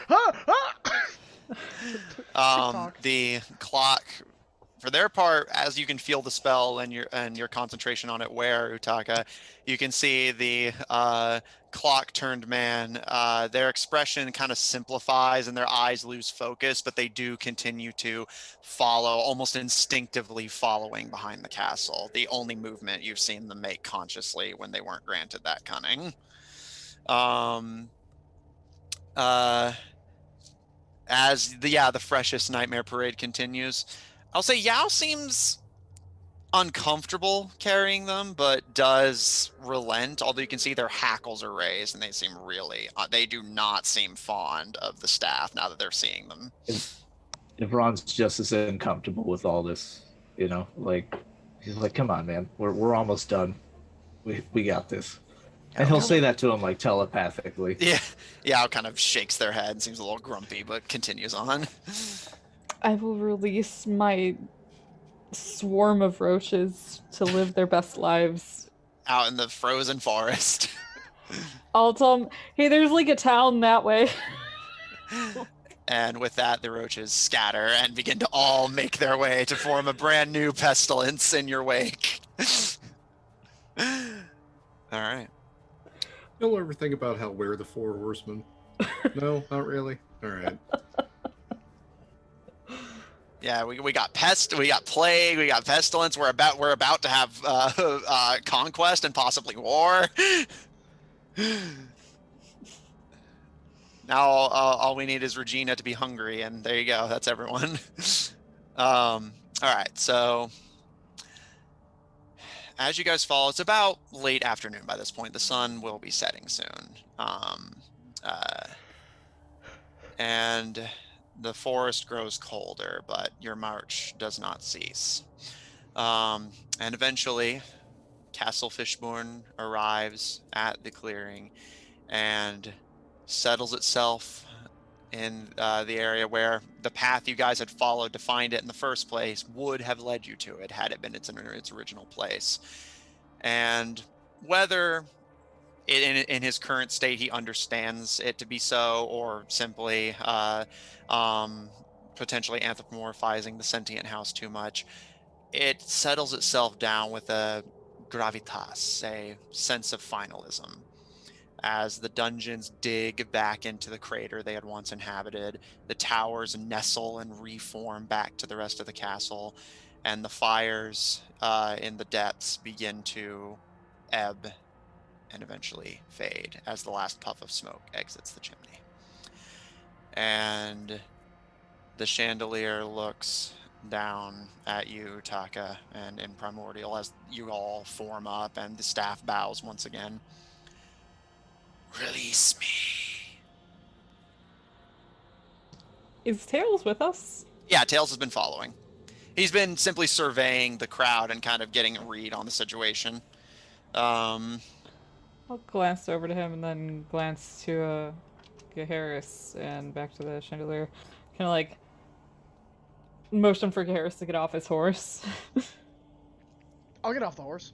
TikTok. The clock, for their part, as you can feel the spell and your concentration on it wear, Utaka, you can see the clock turned man. Their expression kind of simplifies and their eyes lose focus, but they do continue to follow, almost instinctively following behind the castle. The only movement you've seen them make consciously when they weren't granted that cunning. As the freshest nightmare parade continues, I'll say Yao seems uncomfortable carrying them, but does relent. Although you can see their hackles are raised, and they seem really they do not seem fond of the staff now that they're seeing them. If Ron's just as uncomfortable with all this, like he's like, "Come on, man, we're almost done. We got this." And he'll say that to him like telepathically. Yeah, Yao kind of shakes their head and seems a little grumpy, but continues on. I will release my swarm of roaches to live their best lives. Out in the frozen forest. I'll tell them, hey, there's like a town that way. And with that, the roaches scatter and begin to all make their way to form a brand new pestilence in your wake. All right. You'll ever think about how we're the four horsemen? No, not really. All right. Yeah, we got pest, we got plague, we got pestilence. We're about to have conquest and possibly war. Now all we need is Regina to be hungry, and there you go. That's everyone. All right, so as you guys fall, it's about late afternoon by this point. The sun will be setting soon, and the forest grows colder, but your march does not cease. And eventually, Castle Fishborn arrives at the clearing and settles itself in the area where the path you guys had followed to find it in the first place would have led you to it had it been its original place. And whether in his current state he understands it to be so, or simply potentially anthropomorphizing the sentient house too much, it settles itself down with a gravitas, a sense of finalism. As the dungeons dig back into the crater they had once inhabited, the towers nestle and reform back to the rest of the castle, and the fires in the depths begin to ebb and eventually fade as the last puff of smoke exits the chimney. And the chandelier looks down at you, Taka, and in Primordial as you all form up and the staff bows once again. Release me. Is Tails with us? Yeah, Tails has been following. He's been simply surveying the crowd and kind of getting a read on the situation. I'll glance over to him and then glance to Gaharis and back to the chandelier. Kind of like motion for Gaharis to get off his horse. I'll get off the horse.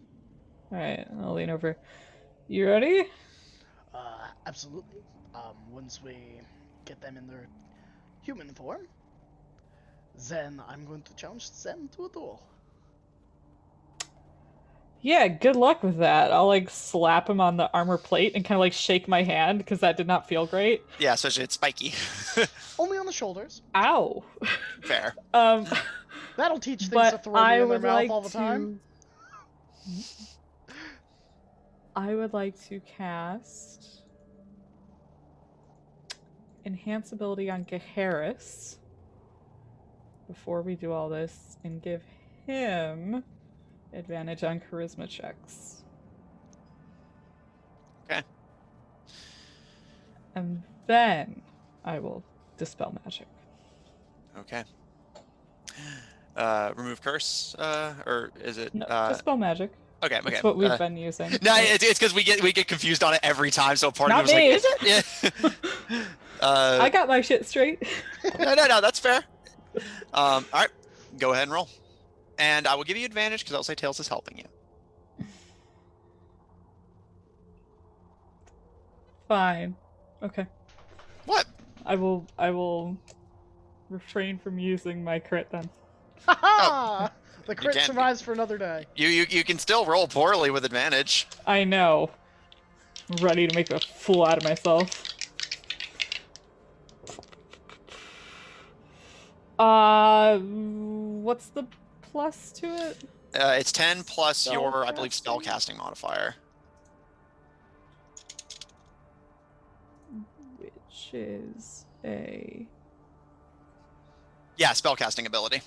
Alright, I'll lean over. You ready? Absolutely. Once we get them in their human form, then I'm going to challenge them to a duel. Yeah, good luck with that. I'll like slap him on the armor plate and kind of like shake my hand because that did not feel great. Yeah, especially it's spiky. Only on the shoulders. Ow. Fair. That'll teach things to throw me in their mouth all the time. I would like to cast Enhance ability on Gaharis before we do all this and give him advantage on charisma checks. Okay. And then I will dispel magic. Okay. Remove curse, or is it? No, dispel magic. Okay. That's what we've been using. No, it's because we get confused on it every time. So part Not of me was me. like, is it? Yeah. I got my shit straight. No, that's fair. All right, go ahead and roll, and I will give you advantage because I'll say Tails is helping you. Fine. Okay. What? I will refrain from using my crit then. Ha The You crit can't. survives for another day. You can still roll poorly with advantage. I know. I'm ready to make a fool out of myself. What's the plus to it? It's 10 plus your, I believe, Spellcasting? spellcasting modifier. Which is a... Yeah, spellcasting ability.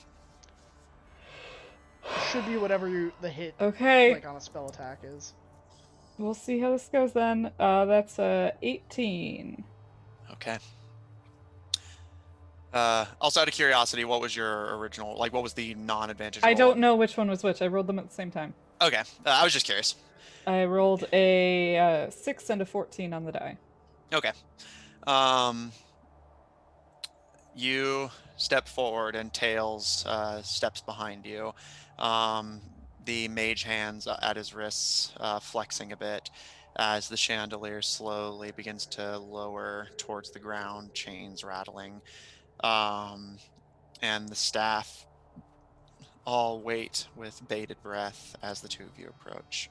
Should be whatever the hit Okay. like on a spell attack is. We'll see how this goes then. That's 18. Okay. Also, out of curiosity, what was your original, like, what was the non-advantage roll? I don't know which one was which. I rolled them at the same time. Okay, I was just curious. I rolled a 6 and a 14 on the die. Okay. You step forward and Tails steps behind you. The mage hands at his wrists flexing a bit as the chandelier slowly begins to lower towards the ground, chains rattling. And the staff all wait with bated breath as the two of you approach.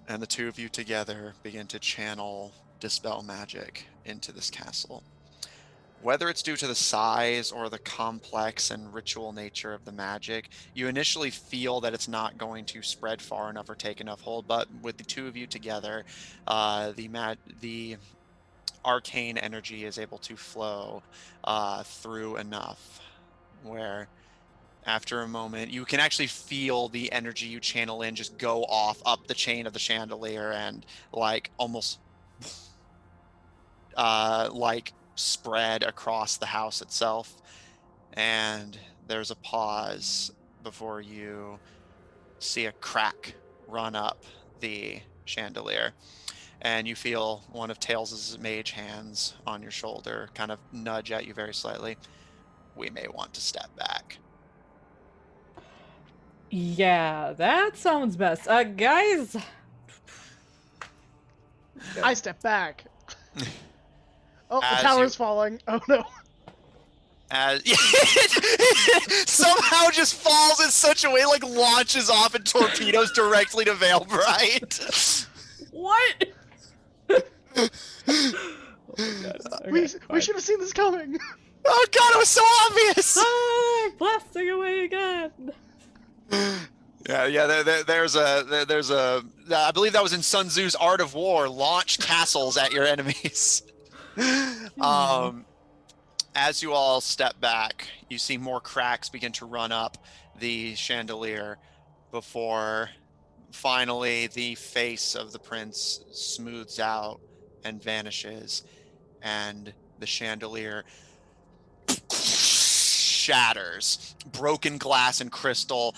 And the two of you together begin to channel dispel magic into this castle. Whether it's due to the size or the complex and ritual nature of the magic, you initially feel that it's not going to spread far enough or take enough hold, but with the two of you together, the arcane energy is able to flow through enough where after a moment you can actually feel the energy you channel in just go off up the chain of the chandelier and like almost like spread across the house itself. And there's a pause before you see a crack run up the chandelier, and you feel one of Tails' mage hands on your shoulder kind of nudge at you very slightly. We may want to step back. Yeah, that sounds best. Guys. I step back. Oh, the As tower's you- falling. Oh no. As somehow just falls in such a way, like launches off and torpedoes directly to Vale Bright. What? Oh my God. we Okay, should have seen this coming. Oh god, it was so obvious. Ah, blasting away again. Yeah. There's a. I believe that was in Sun Tzu's Art of War. Launch castles at your enemies. As you all step back, you see more cracks begin to run up the chandelier before finally the face of the prince smooths out and vanishes, and the chandelier shatters. Broken glass and crystal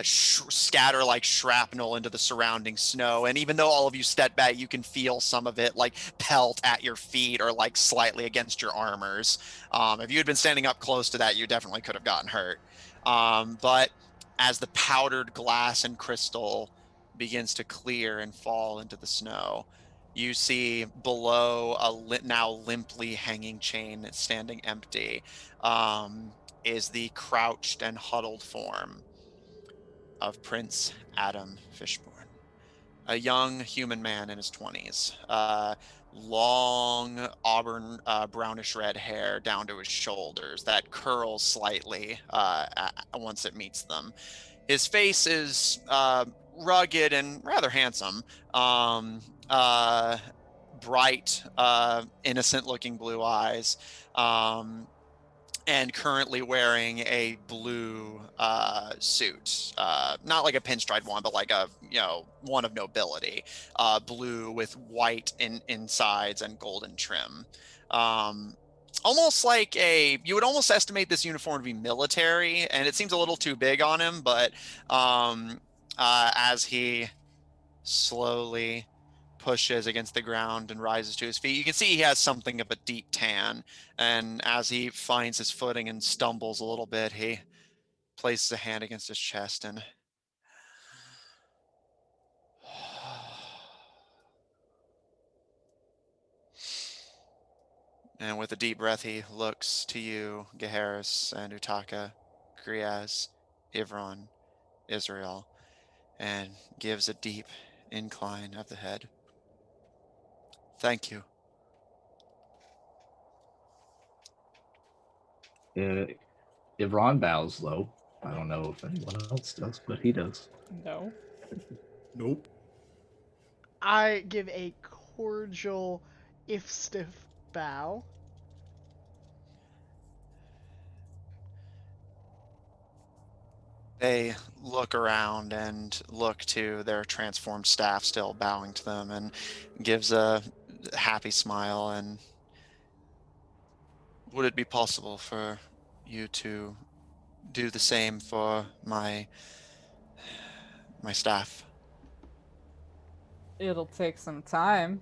scatter like shrapnel into the surrounding snow. And even though all of you step back, you can feel some of it like pelt at your feet or like slightly against your armors. If you had been standing up close to that, you definitely could have gotten hurt. But as the powdered glass and crystal begins to clear and fall into the snow, you see below a now limply hanging chain standing empty is the crouched and huddled form of Prince Adam Fishburne, a young human man in his 20s. Long auburn brownish red hair down to his shoulders that curls slightly once it meets them. His face is rugged and rather handsome. Bright, innocent looking blue eyes. And currently wearing a blue suit, not like a pinstripe one, but like a one of nobility, blue with white insides and golden trim. Almost like you would almost estimate this uniform to be military, and it seems a little too big on him, but as he slowly pushes against the ground and rises to his feet, you can see he has something of a deep tan. And as he finds his footing and stumbles a little bit, he places a hand against his chest and And with a deep breath, he looks to you, Geharis and Utaka, Griaz, Ivron, Israel, and gives a deep incline of the head. Thank you. Ivron bows low. I don't know if anyone else does, but he does. No. Nope. I give a cordial, if stiff, bow. They look around and look to their transformed staff still bowing to them and gives a happy smile. And would it be possible for you to do the same for my staff? It'll take some time.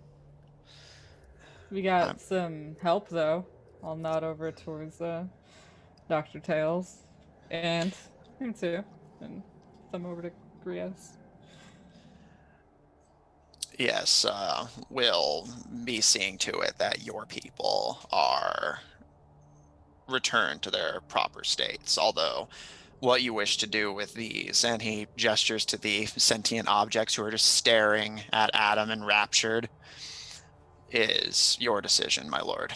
We got some help, though. I'll nod over towards Dr. Tails and him too, and thumb over to Grias. Yes, we'll be seeing to it that your people are returned to their proper states. Although, what you wish to do with these, and he gestures to the sentient objects who are just staring at Adam enraptured, is your decision, my lord.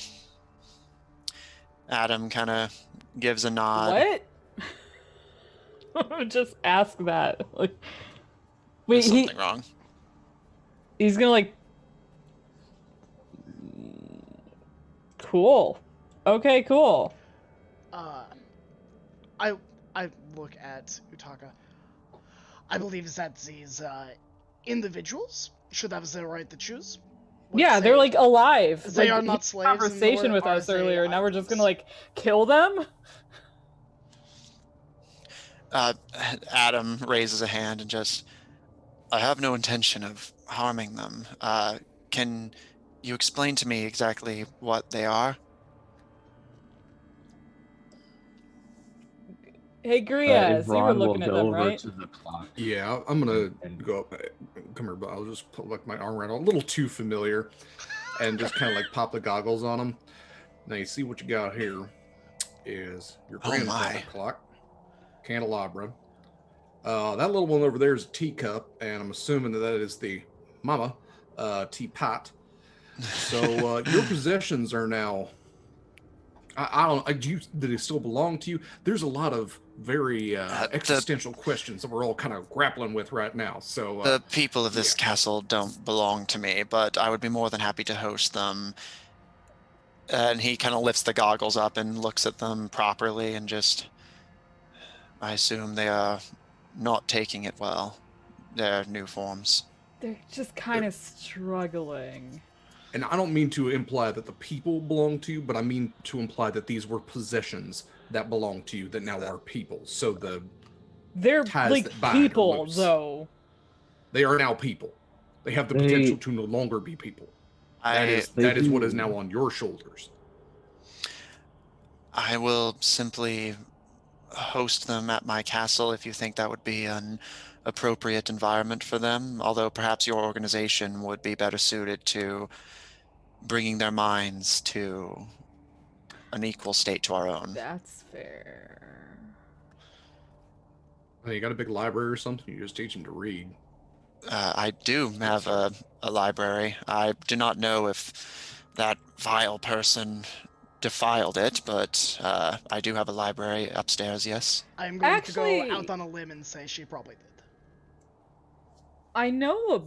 Adam kind of gives a nod. What? Just ask that. Like, wait, is something wrong? He's gonna like. Cool. Okay, cool. I look at Utaka. I believe that these individuals should have the right to choose. Yeah, they're like alive. They like, are not slaves. Conversation with us earlier. Now we're just gonna like kill them. Adam raises a hand and just, I have no intention of harming them. Can you explain to me exactly what they are? Hey, Grias, you were looking at them, right? To the clock. Yeah, I'm gonna go up. Come here, but I'll just put like my arm around a little too familiar, and just kind of like pop the goggles on him. Now you see what you got here is your grandfather clock, candelabra. That little one over there is a teacup, and I'm assuming that is the mama teapot. So your possessions are now. I don't. Do they still belong to you? There's a lot of very existential questions that we're all kind of grappling with right now. So the people of this castle don't belong to me, but I would be more than happy to host them. And he kind of lifts the goggles up and looks at them properly, and just, I assume they are not taking it well. Their new forms. They're just kind of struggling. And I don't mean to imply that the people belong to you, but I mean to imply that these were possessions that belong to you that now are people. So they're like people, though. They are now people. They have the potential to no longer be people. That is what is now on your shoulders. I will simply host them at my castle if you think that would be an appropriate environment for them, although perhaps your organization would be better suited to bringing their minds to an equal state to our own. That's fair. You got a big library or something? You just teach them to read. I do have a library. I do not know if that vile person defiled it, but I do have a library upstairs, yes. I'm going to go out on a limb and say she probably did. I know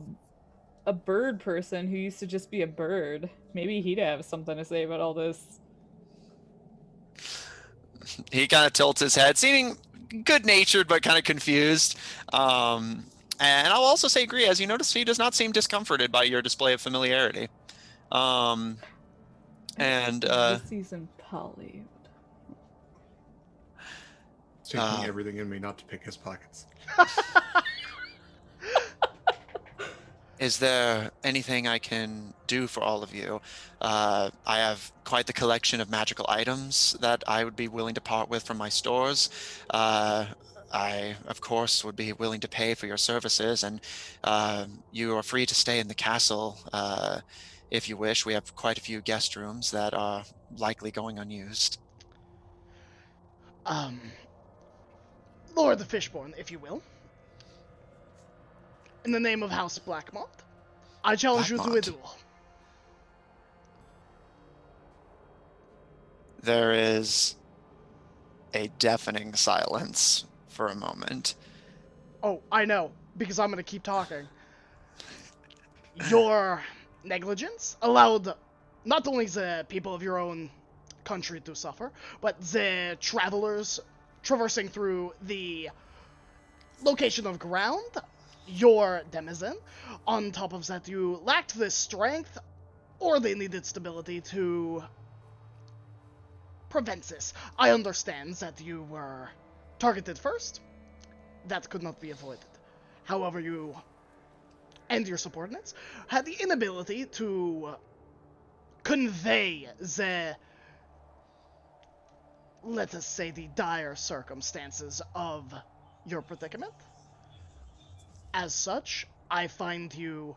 a bird person who used to just be a bird. Maybe he'd have something to say about all this. He kind of tilts his head, seeming good-natured but kind of confused. And I'll also say, agree, as you notice, he does not seem discomforted by your display of familiarity. This season, Polly. Taking everything in me not to pick his pockets. Is there anything I can do for all of you? I have quite the collection of magical items that I would be willing to part with from my stores. I, of course, would be willing to pay for your services, and you are free to stay in the castle If you wish, we have quite a few guest rooms that are likely going unused. Lord the Fishborn, if you will. In the name of House Blackmont, I challenge you to a Blackmont. duel. There is a deafening silence for a moment. Oh, I know, because I'm gonna keep talking. Your negligence allowed not only the people of your own country to suffer, but the travelers traversing through the location of ground, your denizen. On top of that, you lacked the strength or the needed stability to prevent this. I understand that you were targeted first. That could not be avoided. However, you and your subordinates had the inability to convey the, let us say, the dire circumstances of your predicament. As such, I find you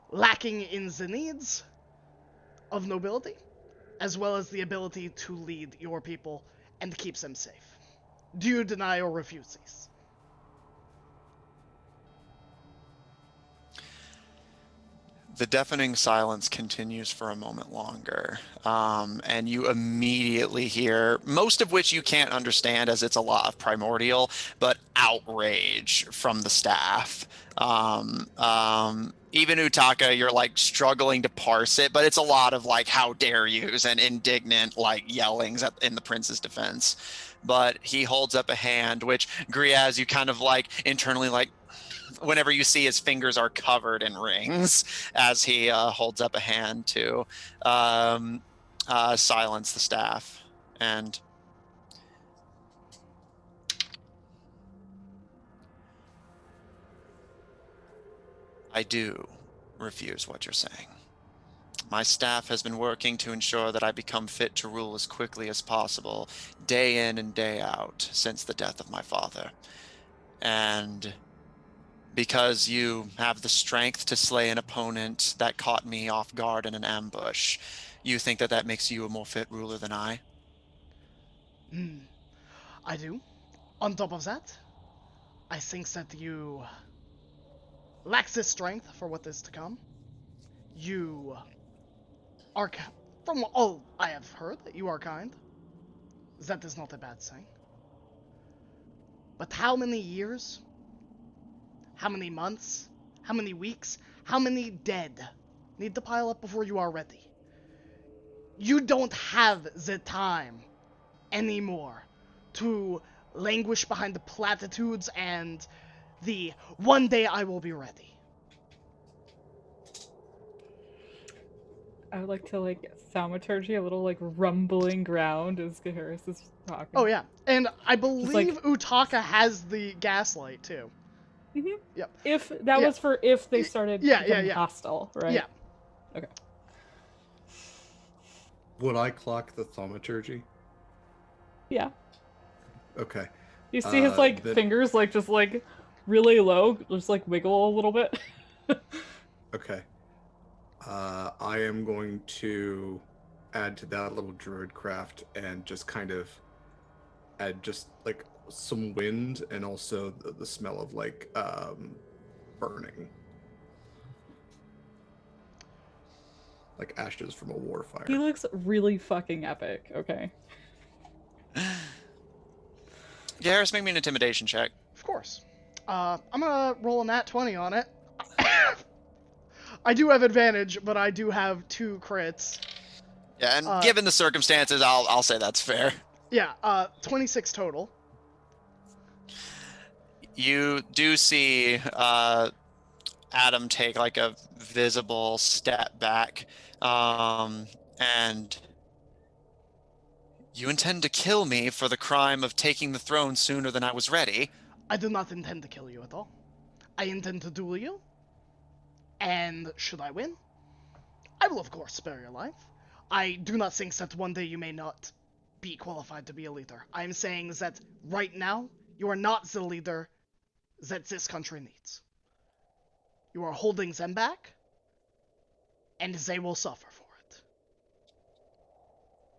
lacking in the needs of nobility, as well as the ability to lead your people and keep them safe. Do you deny or refuse these? The deafening silence continues for a moment longer, and you immediately hear, most of which you can't understand as it's a lot of primordial, but outrage from the staff. Even Utaka, you're like struggling to parse it, but it's a lot of like, how dare yous and indignant like yellings in the prince's defense. But he holds up a hand, which Griaz, you kind of like internally like, whenever you see his fingers are covered in rings as he holds up a hand to silence the staff. And I do refuse what you're saying. My staff has been working to ensure that I become fit to rule as quickly as possible, day in and day out, since the death of my father. And because you have the strength to slay an opponent that caught me off guard in an ambush, you think that that makes you a more fit ruler than I? I do. On top of that, I think that you lack the strength for what is to come. You are, from all I have heard, you are kind. That is not a bad thing. But how many years, how many months, how many weeks, how many dead need to pile up before you are ready? You don't have the time anymore to languish behind the platitudes and the one day I will be ready. I would like to like thaumaturgy, a little like rumbling ground as Gaharis is talking. Oh yeah, and I like- believe Utaka has the gaslight too. Mhm. Yep. If that Yeah. was for if they started becoming hostile, right? Yeah. Okay. Would I clock the thaumaturgy? Yeah. Okay. You see his like then- fingers like just like really low, just like wiggle a little bit. Okay. I am going to add to that little druid craft and just kind of add just like some wind and also the smell of like burning. Like ashes from a war fire. He looks really fucking epic, okay? Yeah, Harris, make me an intimidation check. Of course. I'm gonna roll a nat 20 on it. I do have advantage, but I do have 2 crits. Yeah, and given the circumstances, I'll say that's fair. Yeah, 26 total. You do see Adam take like a visible step back, and you intend to kill me for the crime of taking the throne sooner than I was ready. I do not intend to kill you at all. I intend to duel you, and should I win, I will of course spare your life. I do not think that one day you may not be qualified to be a leader. I am saying that right now, you are not the leader that this country needs. You are holding them back, and they will suffer for it.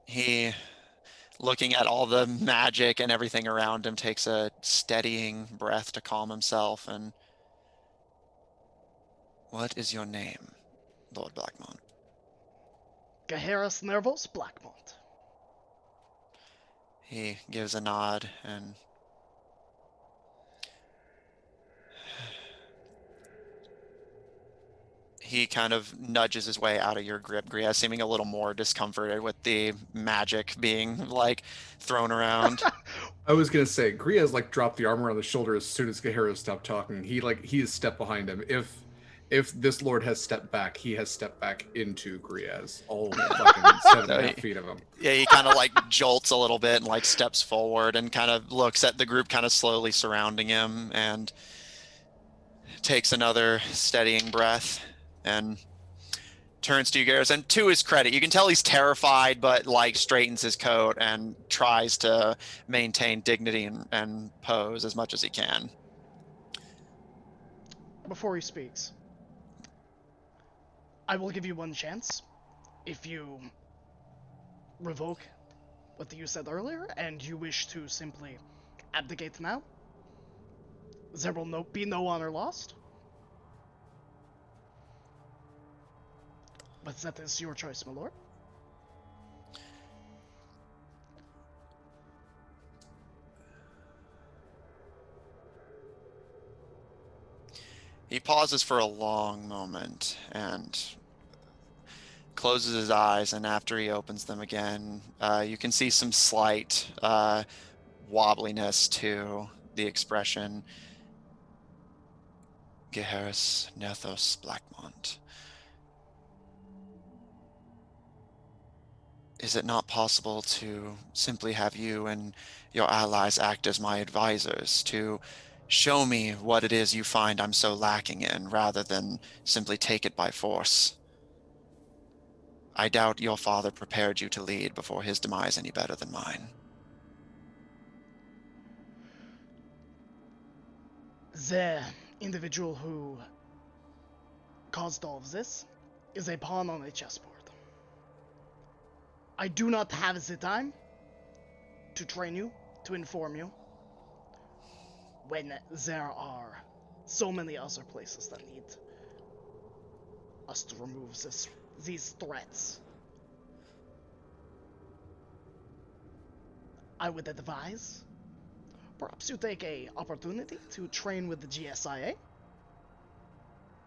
He, looking at all the magic and everything around him, takes a steadying breath to calm himself. And what is your name, Lord Blackmont? Gaheris Nervos Blackmont. He gives a nod and he kind of nudges his way out of your grip, Gria, seeming a little more discomforted with the magic being like thrown around. I was gonna say, Gria's like dropped the armor on the shoulder as soon as Gahara stopped talking. He has stepped behind him. If this lord has stepped back, he has stepped back into Griaz, all fucking 7.5 feet of him. Yeah, he kind of like jolts a little bit and like steps forward and kind of looks at the group kind of slowly surrounding him and takes another steadying breath and turns to you, Garrus. And to his credit, you can tell he's terrified, but like straightens his coat and tries to maintain dignity and pose as much as he can. Before he speaks, I will give you one chance. If you revoke what you said earlier and you wish to simply abdicate now, there will be no honor lost. But that is your choice, my lord. He pauses for a long moment and closes his eyes, and after he opens them again, you can see some slight wobbliness to the expression. Gaheris Nerthos Blackmont. Is it not possible to simply have you and your allies act as my advisors to show me what it is you find I'm so lacking in, rather than simply take it by force? I doubt your father prepared you to lead before his demise any better than mine. The individual who caused all of this is a pawn on a chessboard. I do not have the time to train you, to inform you, when there are so many other places that need us to remove these threats. I would advise perhaps you take a opportunity to train with the GSIA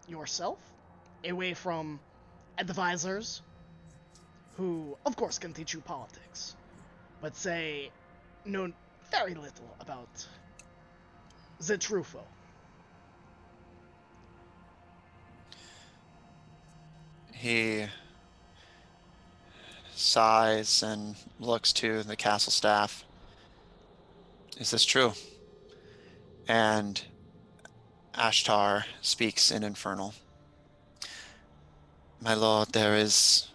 yourself, away from advisors who, of course, can teach you politics, but say know very little about the true foe. He sighs and looks to the castle staff. Is this true? And Ashtar speaks in Infernal. My lord, there is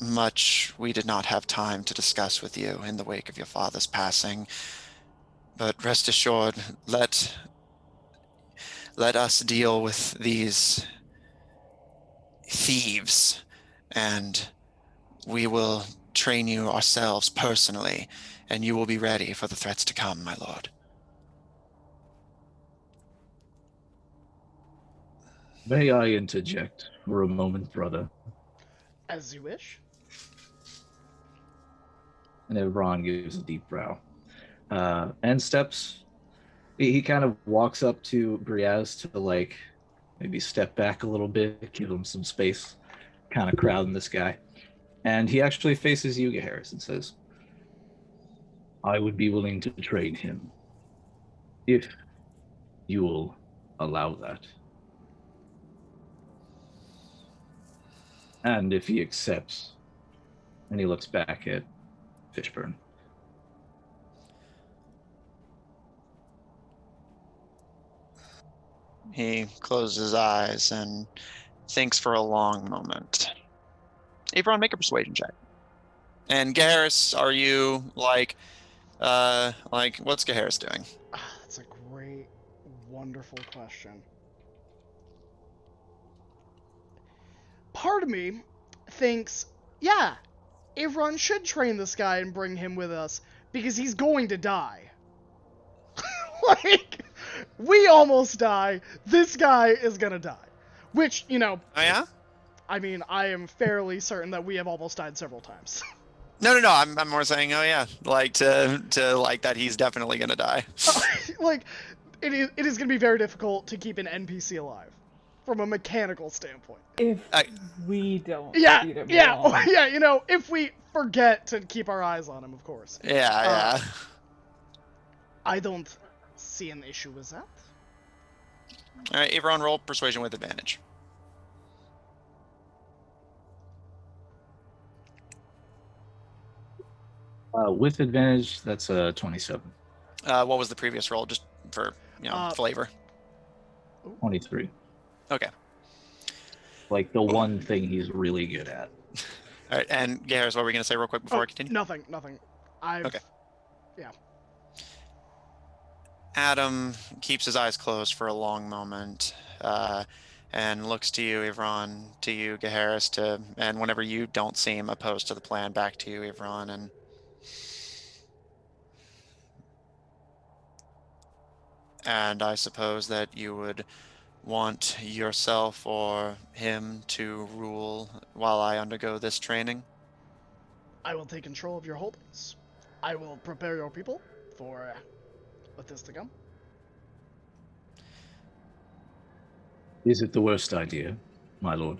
much we did not have time to discuss with you in the wake of your father's passing, but rest assured, let us deal with these thieves, and we will train you ourselves personally, and you will be ready for the threats to come, my lord. May I interject for a moment, brother? As you wish. And then Ron gives a deep bow and steps. He kind of walks up to Briaz to like maybe step back a little bit, give him some space, kind of crowding this guy. And he actually faces you, Harris, and says, I would be willing to train him if you will allow that. And if he accepts, and he looks back at Fishburne. He closes his eyes and thinks for a long moment. Avron, make a persuasion check. And Garrus, are you like what's Garrus doing? That's a great, wonderful question. part of me thinks, yeah, Ivron should train this guy and bring him with us because he's going to die. Like, we almost die. This guy is gonna die. Which, Oh yeah. I mean, I am fairly certain that we have almost died several times. No. I'm more saying, oh yeah, like to like that he's definitely gonna die. Like, it is gonna be very difficult to keep an NPC alive from a mechanical standpoint. If I- we don't Yeah, treat him yeah, wrong. yeah. If we forget to keep our eyes on him, of course. Yeah. I don't see an issue with that. All right, everyone, roll persuasion with advantage. With advantage, that's a 27. What was the previous roll, just for flavor? 23. Okay. Like the one thing he's really good at. All right, and Garrus, what were we gonna say real quick before I continue? Nothing. Okay. Yeah. Adam keeps his eyes closed for a long moment, and looks to you, Ivron, to you, Gaharis, and whenever you don't seem opposed to the plan, back to you, Ivron, and I suppose that you would want yourself or him to rule while I undergo this training? I will take control of your holdings. I will prepare your people for what is to come. Is it the worst idea, my lord?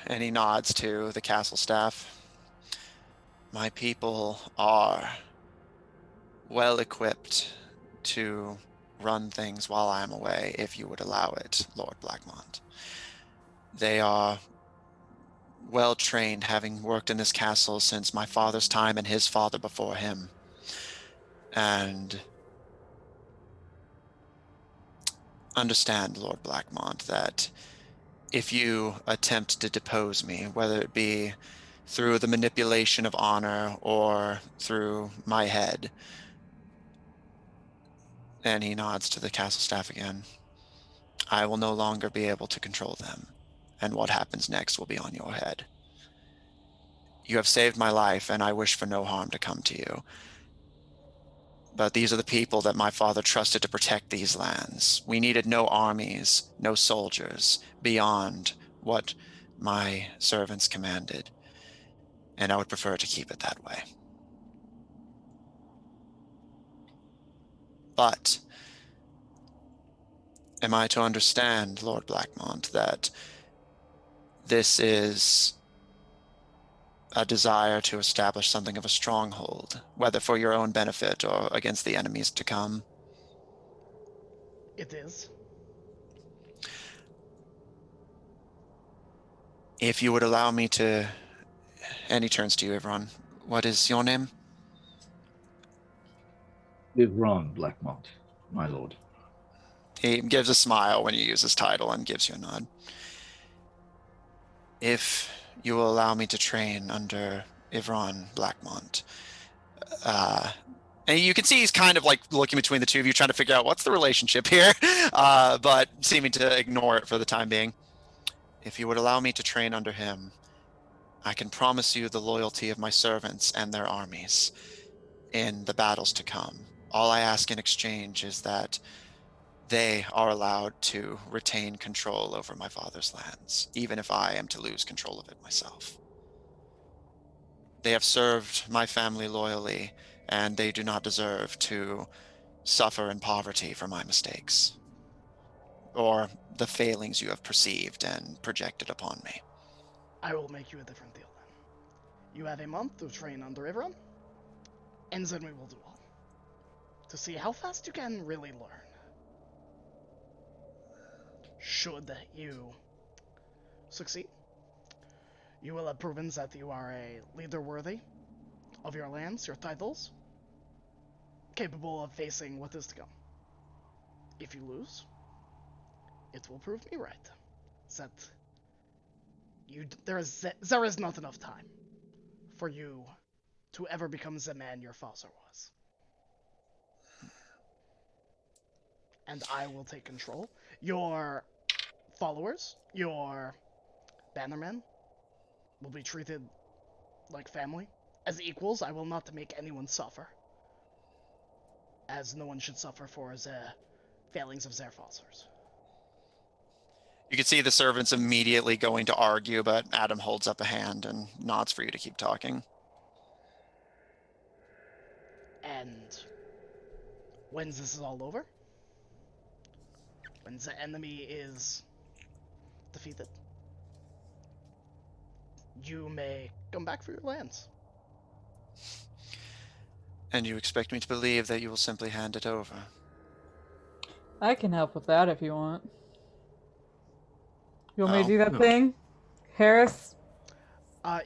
And he nods to the castle staff. My people are well equipped to run things while I am away, if you would allow it, Lord Blackmont. They are well trained, having worked in this castle since my father's time and his father before him. And understand, Lord Blackmont, that if you attempt to depose me, whether it be through the manipulation of honor or through my head, and he nods to the castle staff again, I will no longer be able to control them, and what happens next will be on your head. You have saved my life, and I wish for no harm to come to you. But these are the people that my father trusted to protect these lands. We needed no armies, no soldiers, beyond what my servants commanded, and I would prefer to keep it that way. But am I to understand, Lord Blackmont, that this is a desire to establish something of a stronghold, whether for your own benefit or against the enemies to come? It is. If you would allow me to... And he turns to you, everyone. What is your name? Ivron Blackmont, my lord. He gives a smile when you use his title and gives you a nod. If you will allow me to train under Ivron Blackmont, and you can see he's kind of like looking between the two of you, trying to figure out what's the relationship here, but seeming to ignore it for the time being. If you would allow me to train under him, I can promise you the loyalty of my servants and their armies in the battles to come. All I ask in exchange is that they are allowed to retain control over my father's lands, even if I am to lose control of it myself. They have served my family loyally, and they do not deserve to suffer in poverty for my mistakes, or the failings you have perceived and projected upon me. I will make you a different deal then. You have a month to train under everyone, and then we will do all. To see how fast you can really learn. Should you succeed, you will have proven that you are a leader worthy of your lands, your titles, capable of facing what is to come. If you lose, it will prove me right. That there is not enough time for you to ever become the man your father was. and I will take control. Your followers, your bannermen, will be treated like family. As equals, I will not make anyone suffer. As no one should suffer for the failings of their followers. You can see the servants immediately going to argue, but Adam holds up a hand and nods for you to keep talking. And when this is all over, when the enemy is defeated, you may come back for your lands. And you expect me to believe that you will simply hand it over? I can help with that if you want. You want me to Oh, do that no. thing? Harris?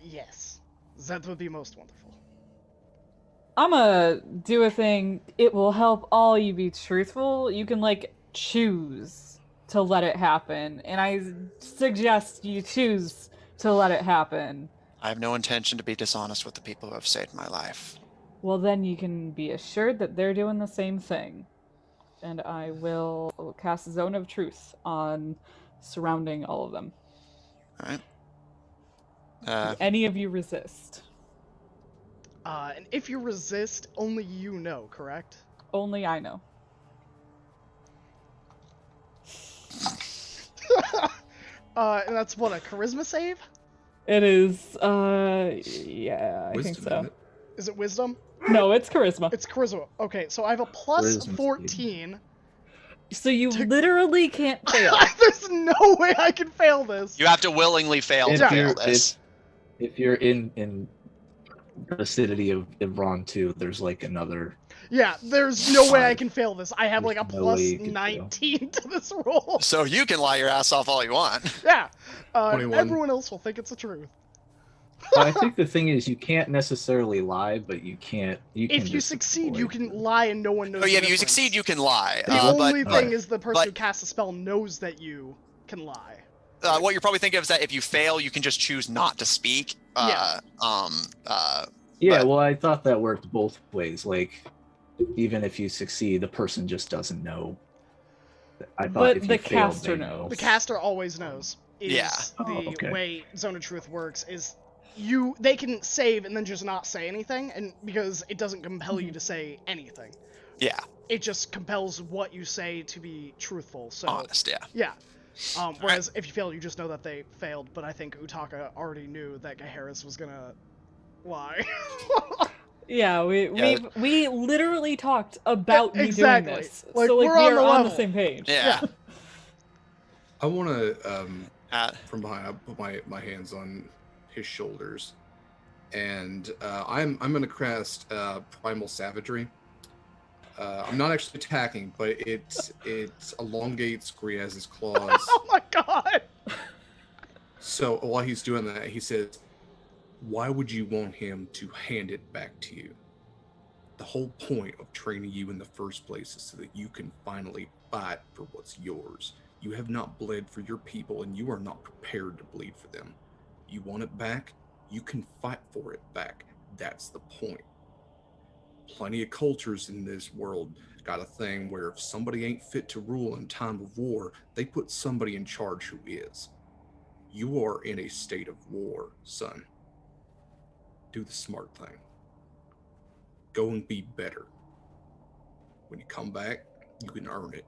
Yes. That would be most wonderful. I'm gonna do a thing. It will help all you be truthful. You can, like, choose to let it happen. And I suggest you choose to let it happen. I have no intention to be dishonest with the people who have saved my life. Well, then you can be assured that they're doing the same thing. And I will cast Zone of Truth on surrounding all of them. All right. Do any of you resist? And if you resist, only you know, correct? Only I know. And that's what, a charisma save? It is, yeah, I think Wisdom, so. isn't it? Is it wisdom? No, it's charisma. It's charisma. Okay, so I have a plus Charisma save. 14. So you literally can't fail. There's no way I can fail this. You have to willingly fail If to you're- fail this. If you're in the vicinity of Ron 2, there's like another. Yeah, there's no way I Five. can fail this. I have like a There's no plus way you can fail. 19 to this roll. So you can lie your ass off all you want. Yeah. 21. Everyone else will think it's the truth. But I think the thing is, you can't necessarily lie, but you can. If you just succeed, you avoid can it. lie and no one knows. Oh yeah, the if you difference. succeed, you can lie. The But only thing but- is the person but- who casts a spell knows that you can lie. what you're probably thinking of is that if you fail, you can just choose not to speak. Yeah. Yeah, but- well, I thought that worked both ways. Like, even if you succeed, the person just doesn't know. I thought But if you the failed, caster they knows. The caster always knows. Is Yeah. The Oh, okay. way Zone of Truth works is they can save and then just not say anything, and because it doesn't compel you to say anything. Yeah, It just compels what you say to be truthful. So honest. Yeah. yeah. Whereas if you fail, you just know that they failed. But I think Utaka already knew that Harris was gonna lie. Yeah, Yeah. we literally talked about me Exactly. doing this. Like, so like we're we on are the on the level. same page. Yeah. I want to, Uh, from behind, I put my hands on his shoulders, and I'm going to cast Primal Savagery. I'm not actually attacking, but it elongates Griaz's claws. Oh my god! So while he's doing that, he says, "Why would you want him to hand it back to you? The whole point of training you in the first place is so that you can finally fight for what's yours. You have not bled for your people, and you are not prepared to bleed for them. You want it back? You can fight for it back. That's the point. Plenty of cultures in this world got a thing where if somebody ain't fit to rule in time of war, they put somebody in charge who is. You are in a state of war, son. Do the smart thing. Go and be better. When you come back, you can earn it."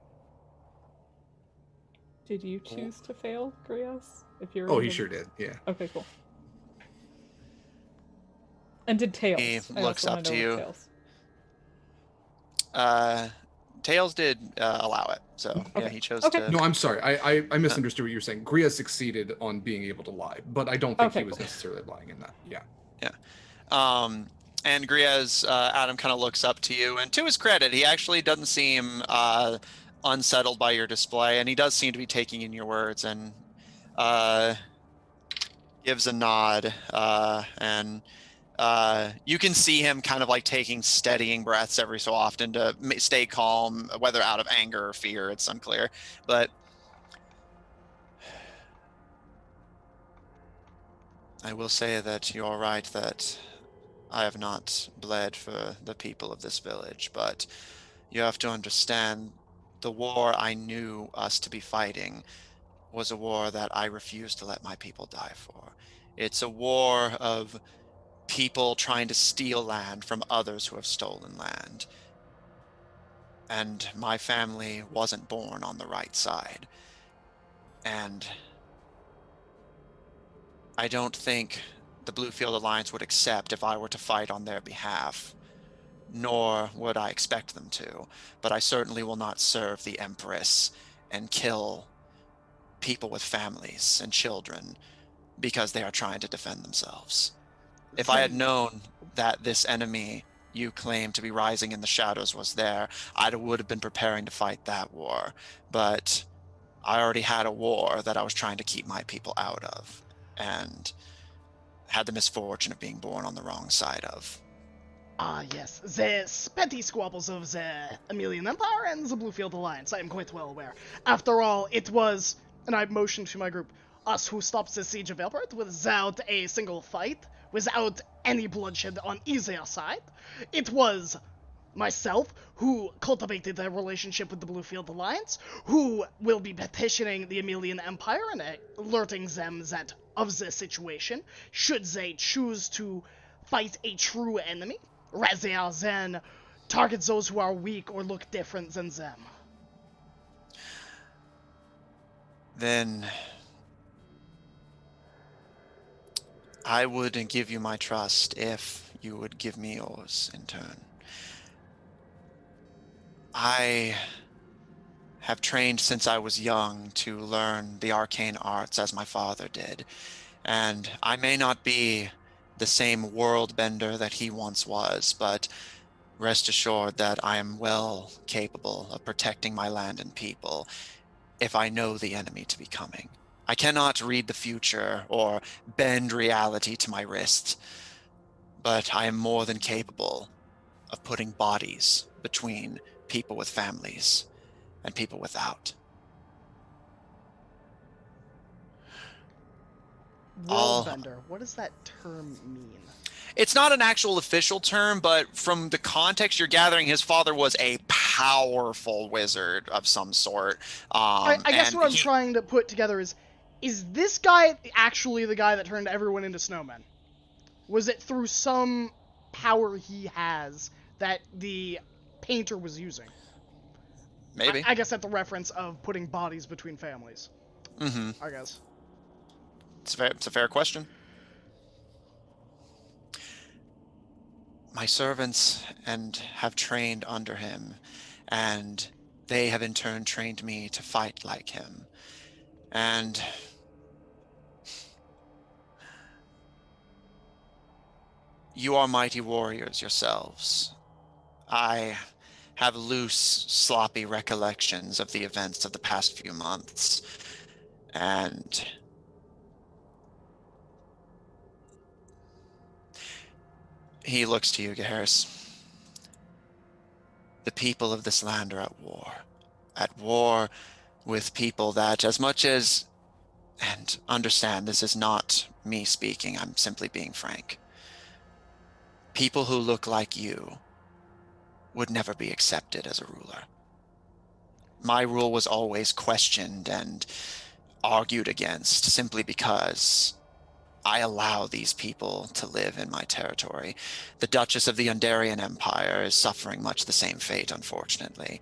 Did you choose to fail, Grias? If you're Oh, in he the- sure did. Yeah. Okay, cool. And did Tails? He I looks also up wanna to know with you. Tails. Tails did allow it, so yeah, Okay. he chose Okay. to. No, I'm sorry. I misunderstood what you were saying. Gria succeeded on being able to lie, but I don't think Okay, he was cool. necessarily lying in that. Yeah. And Griaz, Adam kind of looks up to you, and to his credit, he actually doesn't seem unsettled by your display, and he does seem to be taking in your words, and gives a nod, and you can see him kind of like taking steadying breaths every so often to stay calm, whether out of anger or fear, it's unclear, but I will say that you're right that I have not bled for the people of this village, but you have to understand The war I knew us to be fighting was a war that I refused to let my people die for. It's a war of people trying to steal land from others who have stolen land. And my family wasn't born on the right side. And I don't think the Bluefield Alliance would accept if I were to fight on their behalf, nor would I expect them to. But I certainly will not serve the Empress and kill people with families and children because they are trying to defend themselves. If I had Zen. known that this enemy you claim to be rising in the shadows was there, I would have been preparing to fight that war. But I already had a war that I was trying to keep my people out of, and had the misfortune of being born on the wrong side of. Ah, yes, the petty squabbles of the Emilian Empire and the Bluefield Alliance, I am quite well aware. After all, it was, and I motioned to my group, us who stopped the siege of Elbert without a single fight, without any bloodshed on either side. It was myself who cultivated a relationship with the Bluefield Alliance, who will be petitioning the Emilian Empire and alerting them that of the situation, should they choose to fight a true enemy, rather than target those who are weak or look different than them. Then I would give you my trust if you would give me yours in turn. I have trained since I was young to learn the arcane arts as my father did, and I may not be the same world bender that he once was, but rest assured that I am well capable of protecting my land and people if I know the enemy to be coming. I cannot read the future or bend reality to my wrist, but I am more than capable of putting bodies between people with families and people without. All Worldbender, what does that term mean? It's not an actual official term, but from the context you're gathering, his father was a powerful wizard of some sort. I guess And what I'm he trying to put together is this guy actually the guy that turned everyone into snowmen? Was it through some power he has that the painter was using? maybe. I guess at the reference of putting bodies between families. Mm-hmm. I guess. It's a fair question. My servants and have trained under him, and they have in turn trained me to fight like him. And you are mighty warriors yourselves. I have loose, sloppy recollections of the events of the past few months, and he looks to you, Garrus. The people of this land are at war with people that, as much as, and understand this is not me speaking, I'm simply being frank, people who look like you would never be accepted as a ruler. My rule was always questioned and argued against simply because I allow these people to live in my territory. The Duchess of the Undarian Empire is suffering much the same fate, unfortunately.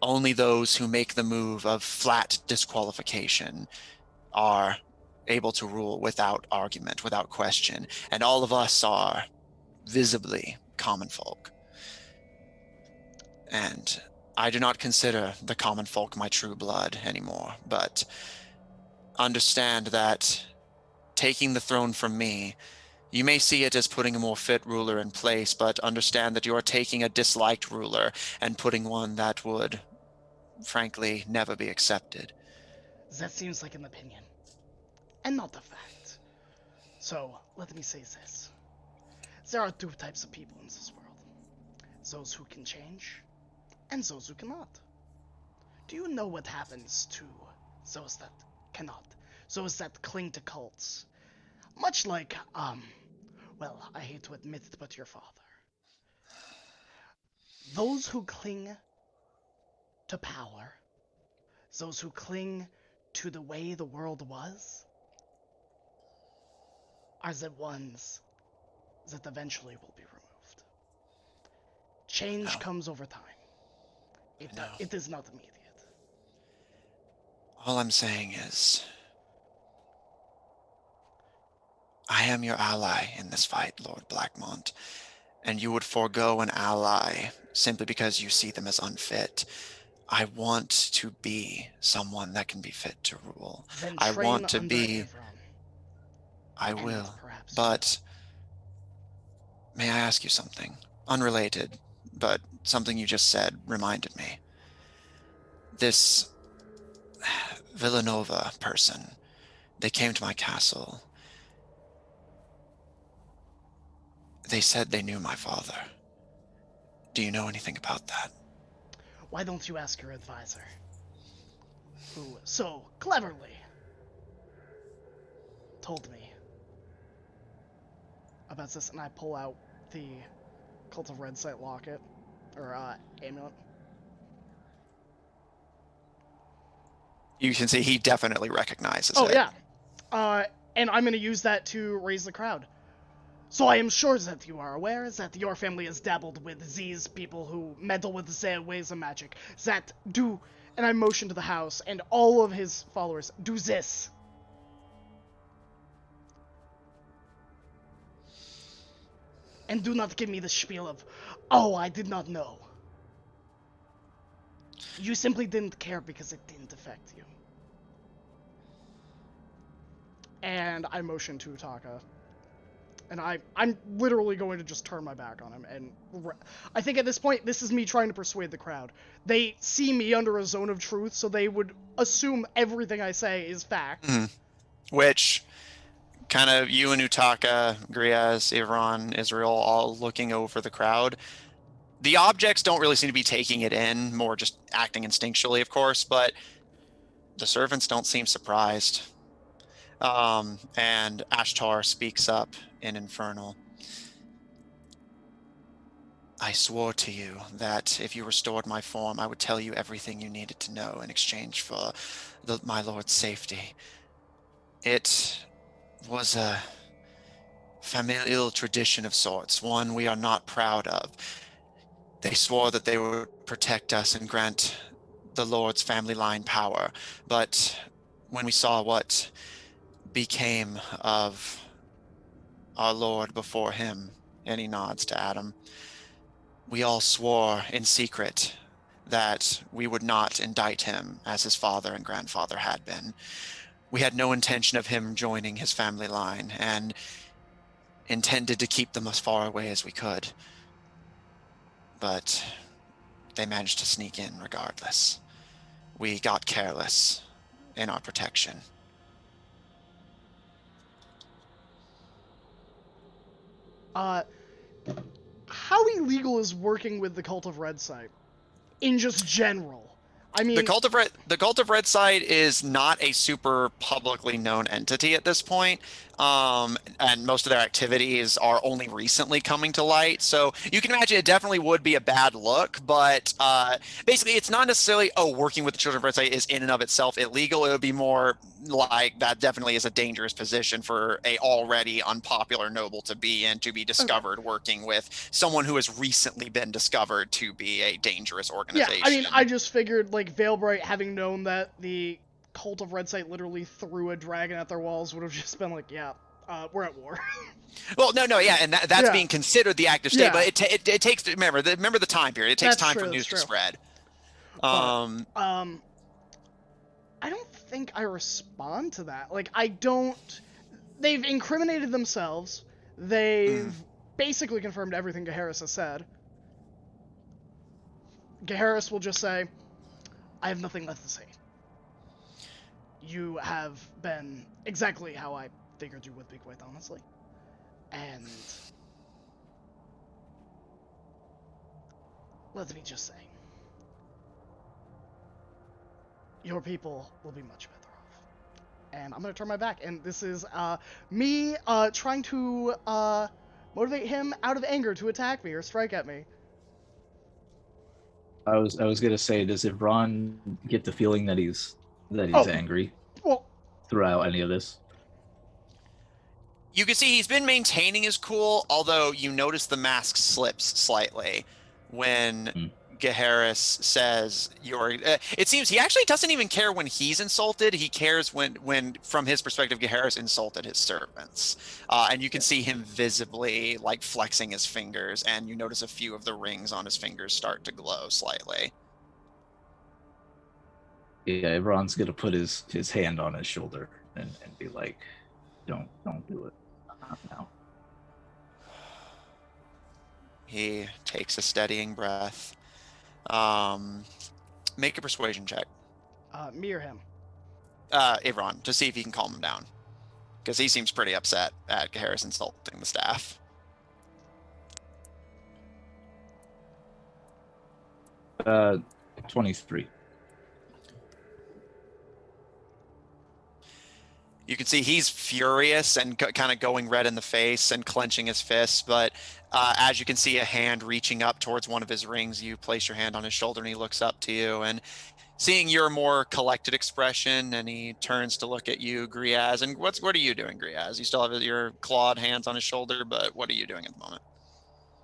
Only those who make the move of flat disqualification are able to rule without argument, without question, and all of us are visibly common folk. And I do not consider the common folk my true blood anymore, but understand that taking the throne from me, you may see it as putting a more fit ruler in place, but understand that you are taking a disliked ruler and putting one that would, frankly, never be accepted. That seems like an opinion, and not a fact. So, let me say this. There are two types of people in this world. Those who can change, and those who cannot. Do you know what happens to those that cannot? Those that cling to cults? Much like, well, I hate to admit it, but your father. Those who cling to power, those who cling to the way the world was, are the ones that eventually will be removed. Change No. comes over time. No. It is not immediate. All I'm saying is, I am your ally in this fight, Lord Blackmont, and you would forego an ally simply because you see them as unfit. I want to be someone that can be fit to rule. Then I train want to under be. Evron. I And will. perhaps But may I ask you something? Unrelated, but something you just said reminded me. This Villanova person, they came to my castle. They said they knew my father. Do you know anything about that? why don't you ask your advisor, who so cleverly told me about this? And I pull out the Cult of Red Sight locket, or amulet. You can see he definitely recognizes Oh it. yeah, and I'm gonna use that to raise the crowd. So I am sure that you are aware that your family has dabbled with these people who meddle with their ways of magic, that do, and I motion to the house, and all of his followers do this. And do not give me the spiel of, oh, I did not know. You simply didn't care because it didn't affect you. And I motion to Utaka. And I'm literally going to just turn my back on him. And I think at this point, this is me trying to persuade the crowd. They see me under a zone of truth, so they would assume everything I say is fact. Which, kind of, you and Utaka, Griaz, Ivron, Israel, all looking over the crowd. The objects don't really seem to be taking it in, more just acting instinctually, of course, but the servants don't seem surprised. And Ashtar speaks up in Infernal. I swore to you that if you restored my form, I would tell you everything you needed to know in exchange for my lord's safety. It was a familial tradition of sorts, one we are not proud of. They swore that they would protect us and grant the Lord's family line power, but when we saw what became of our Lord before him, and he nods to Adam, we all swore in secret that we would not indict him as his father and grandfather had been. We had no intention of him joining his family line and intended to keep them as far away as we could. But they managed to sneak in regardless. We got careless in our protection. How illegal is working with the Cult of Red Sight? In just general. I mean, The Cult of Red Side is not a super publicly known entity at this point, and most of their activities are only recently coming to light. So you can imagine it definitely would be a bad look. But basically, it's not necessarily working with the Children of Red Side is in and of itself illegal. It would be more like that. Definitely is a dangerous position for a already unpopular noble to be in, to be discovered working with someone who has recently been discovered to be a dangerous organization. Yeah, I mean, I just figured, like, Veilbright, having known that the Cult of Red Sight literally threw a dragon at their walls, would have just been like, yeah, we're at war. Well, no, yeah, and that's being considered the active state, but it takes, remember the time period. It takes time for news to spread. But, I don't think I respond to that. Like, I don't... They've incriminated themselves. They've basically confirmed everything Gaheris has said. Gaheris will just say, I have nothing left to say. You have been exactly how I figured you would be, quite honestly. And let me just say, your people will be much better off. And I'm gonna turn my back, and this is me trying to motivate him out of anger to attack me or strike at me. I was gonna say, does Ivron get the feeling that he's Oh, angry well, throughout any of this? You can see he's been maintaining his cool, although you notice the mask slips slightly when Hmm. Gaharis says you're. It seems he actually doesn't even care when he's insulted. He cares when from his perspective, Gaharis insulted his servants, and you can see him visibly like flexing his fingers, and you notice a few of the rings on his fingers start to glow slightly. Yeah, Ivron's gonna put his hand on his shoulder and be like, don't do it. Not now. He takes a steadying breath. Make a persuasion check, me or him? Ivron, to see if he can calm him down, because he seems pretty upset at Gaharis insulting the staff. 23. You can see he's furious and kind of going red in the face and clenching his fists. But as you can see a hand reaching up towards one of his rings, you place your hand on his shoulder and he looks up to you. And seeing your more collected expression, and he turns to look at you, Griaz. And what are you doing, Griaz? You still have your clawed hands on his shoulder, but what are you doing at the moment?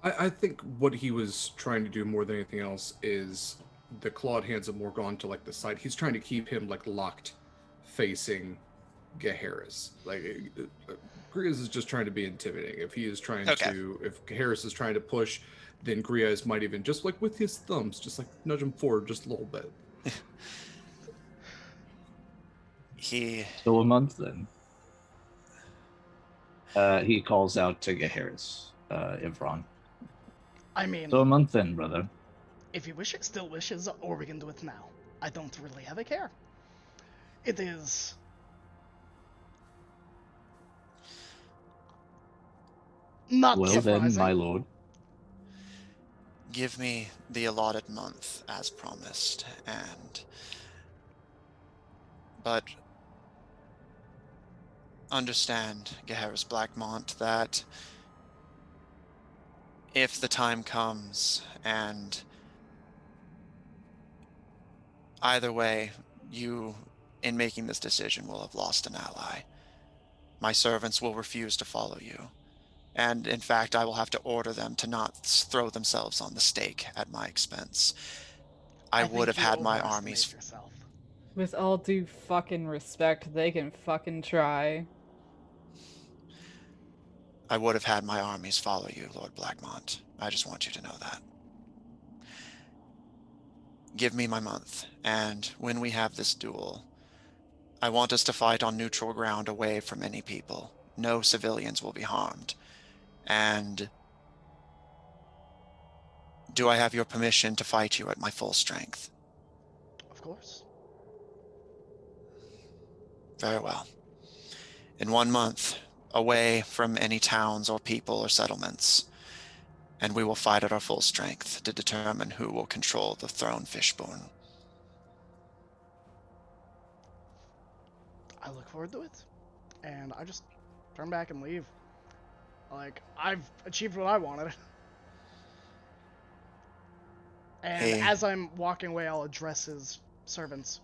I think what he was trying to do more than anything else is the clawed hands have more gone to like the side. He's trying to keep him like locked facing Gaharis. Like Griaz is just trying to be intimidating. If he is trying Okay. to, if Gaharis is trying to push, then Griaz might even just like with his thumbs, just like nudge him forward just a little bit. So a month then. He calls out to Gaharis, Ivron. I mean, So a month then, brother. if he still wishes, or we can do it now. I don't really have a care. It is not Well surprising. then, my lord. Give me the allotted month as promised, but understand, Gaharis Blackmont, that if the time comes, and either way, you, in making this decision, will have lost an ally. My servants will refuse to follow you. And in fact, I will have to order them to not throw themselves on the stake at my expense. I would think have you had my overestimate armies. yourself. With all due fucking respect, they can fucking try. I would have had my armies follow you, Lord Blackmont. I just want you to know that. Give me my month, and when we have this duel, I want us to fight on neutral ground away from any people. No civilians will be harmed. And do I have your permission to fight you at my full strength? Of course. Very well. In 1 month, away from any towns or people or settlements, and we will fight at our full strength to determine who will control the throne Fishbone. I look forward to it. And I just turn back and leave. Like, I've achieved what I wanted. And Hey. as I'm walking away, I'll address his servants.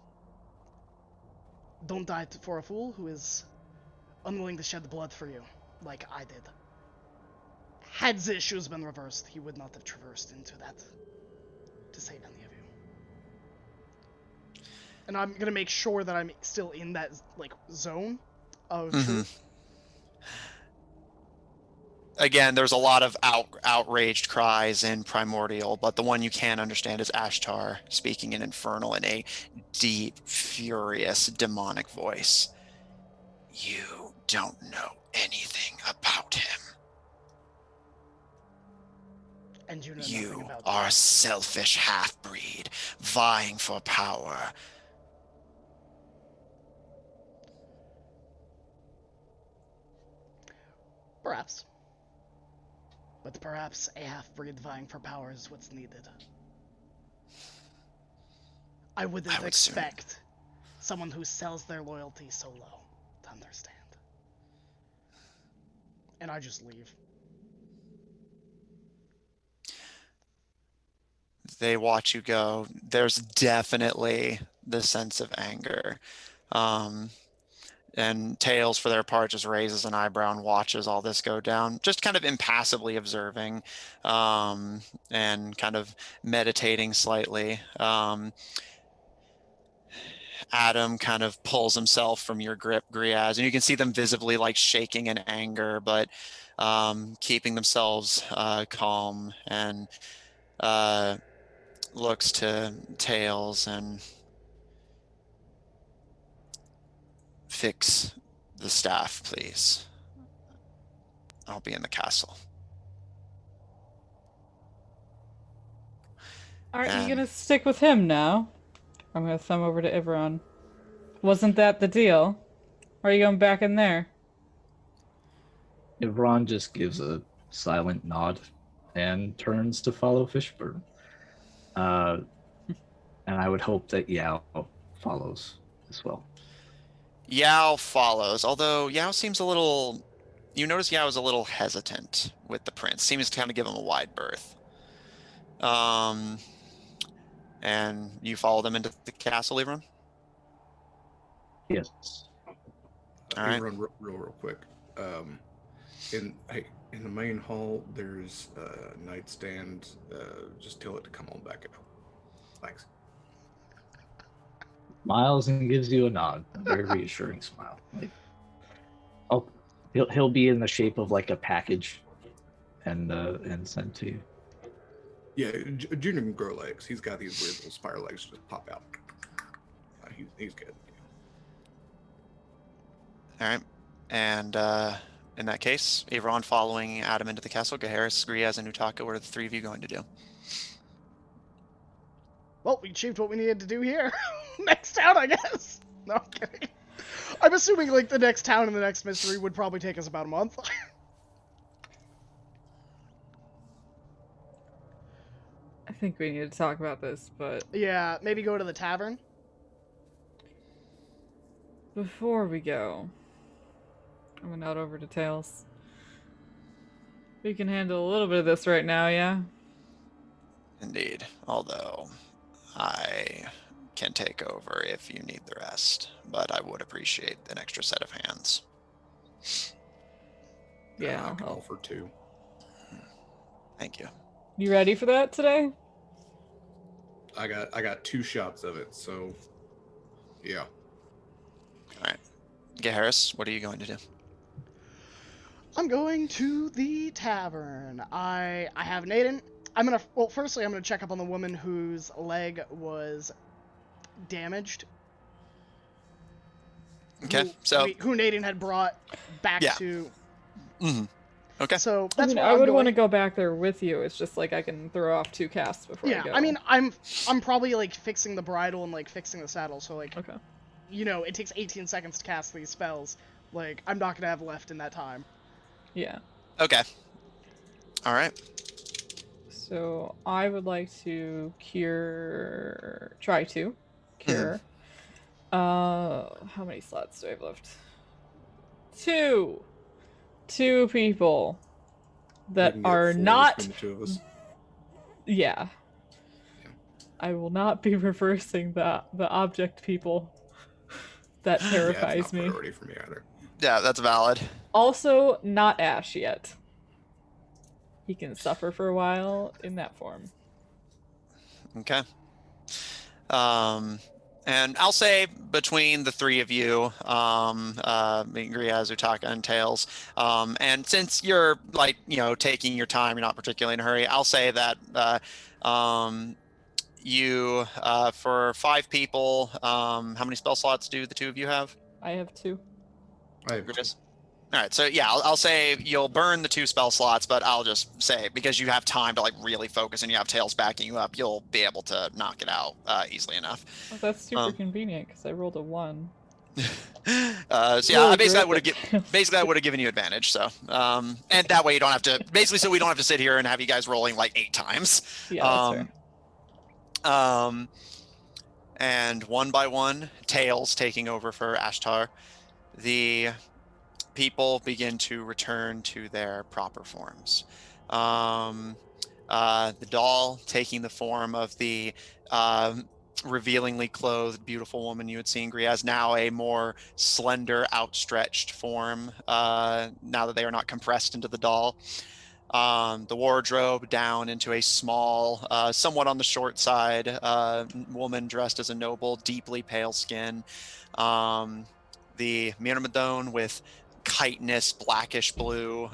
Don't die for a fool who is unwilling to shed blood for you, like I did. Had the issues been reversed, he would not have traversed into that to save any of you. And I'm gonna make sure that I'm still in that like zone of truth. Again, there's a lot of outraged cries in Primordial, but the one you can understand is Ashtar speaking in Infernal in a deep, furious, demonic voice. You don't know anything about him. And you know nothing You about are me. a selfish half-breed, vying for power. Perhaps. But perhaps a half-breed vying for power is what's needed. I wouldn't expect someone who sells their loyalty so low to understand. And I just leave. they watch you go. There's definitely the sense of anger. And Tails, for their part, just raises an eyebrow and watches all this go down, just kind of impassively observing, and kind of meditating slightly. Adam kind of pulls himself from your grip, Griaz, and you can see them visibly like shaking in anger, but keeping themselves calm, and looks to Tails and fix the staff, please. I'll be in the castle. Aren't you And gonna stick with him now? I'm gonna thumb over to Ivron. Wasn't that the deal? Or are you going back in there? Ivron just gives a silent nod and turns to follow Fishburne. And I would hope that Yao follows as well. Yao follows, although Yao seems a little. You notice Yao is a little hesitant with the prince. Seems to kind of give him a wide berth. And you follow them into the castle, Ebron? Yes. All right. Real quick. In the main hall, there's a nightstand. Just tell it to come on back out. Thanks. Smiles and gives you a nod, a very reassuring smile. Like, oh, he'll be in the shape of like a package, and sent to you. Yeah, Junior can grow legs. He's got these weird little spider legs just pop out. He's good. All right. And in that case, Avron following Adam into the castle, Gaharis, Griaz, and Utaka, what are the three of you going to do? Well, we achieved what we needed to do here. Next town, I guess. No, I'm kidding. I'm assuming, like, the next town and the next mystery would probably take us about a month. I think we need to talk about this, but Yeah, maybe go to the tavern. before we go, I'm gonna nod over to Tails. We can handle a little bit of this right now, yeah? Indeed. Although I can take over if you need the rest, but I would appreciate an extra set of hands. Yeah, I can I'll- offer two. Thank you. You ready for that today? I got 2 shots of it, so yeah. All right. Gaharis, what are you going to do? I'm going to the tavern. I have Naden. Firstly, I'm gonna check up on the woman whose leg was damaged. Okay, so Who Naden had brought back Yeah. to. mhm. Okay. So I that's mean, where I I'm would going. want to go back there with you. It's just like I can throw off 2 casts before Yeah, I go. I mean, I'm probably like fixing the bridle and like fixing the saddle. So like, Okay. it takes 18 seconds to cast these spells. Like, I'm not gonna have left in that time. Yeah. Okay. All right. So I would like to try to cure. How many slots do I have left? 2 people We that can get are 4 not. between the 2 of us. Yeah. Yeah. I will not be reversing the object people. That Yeah, terrifies it's not me. priority for me either. Yeah, that's valid. Also, not Ash yet. He can suffer for a while in that form. Okay. And I'll say between the three of you, Griaz, Utaka, and Tails, and since you're taking your time, you're not particularly in a hurry, I'll say that you, for 5 people, how many spell slots do the 2 of you have? I have 2. I have Griaz? All right, so yeah, I'll say you'll burn the 2 spell slots, but I'll just say because you have time to like really focus and you have Tails backing you up, you'll be able to knock it out easily enough. Oh, that's super convenient because I rolled a 1. So yeah, Really basically I great. would have given you advantage. So and that way you don't have to so we don't have to sit here and have you guys rolling like 8 times. Yeah, that's fair. And one by one, Tails taking over for Ashtar, the people begin to return to their proper forms. The doll taking the form of the revealingly clothed, beautiful woman you had seen, Griaz, now a more slender, outstretched form, now that they are not compressed into the doll. The wardrobe down into a small, somewhat on the short side, woman dressed as a noble, deeply pale skin. The myrmidon with chitinous blackish blue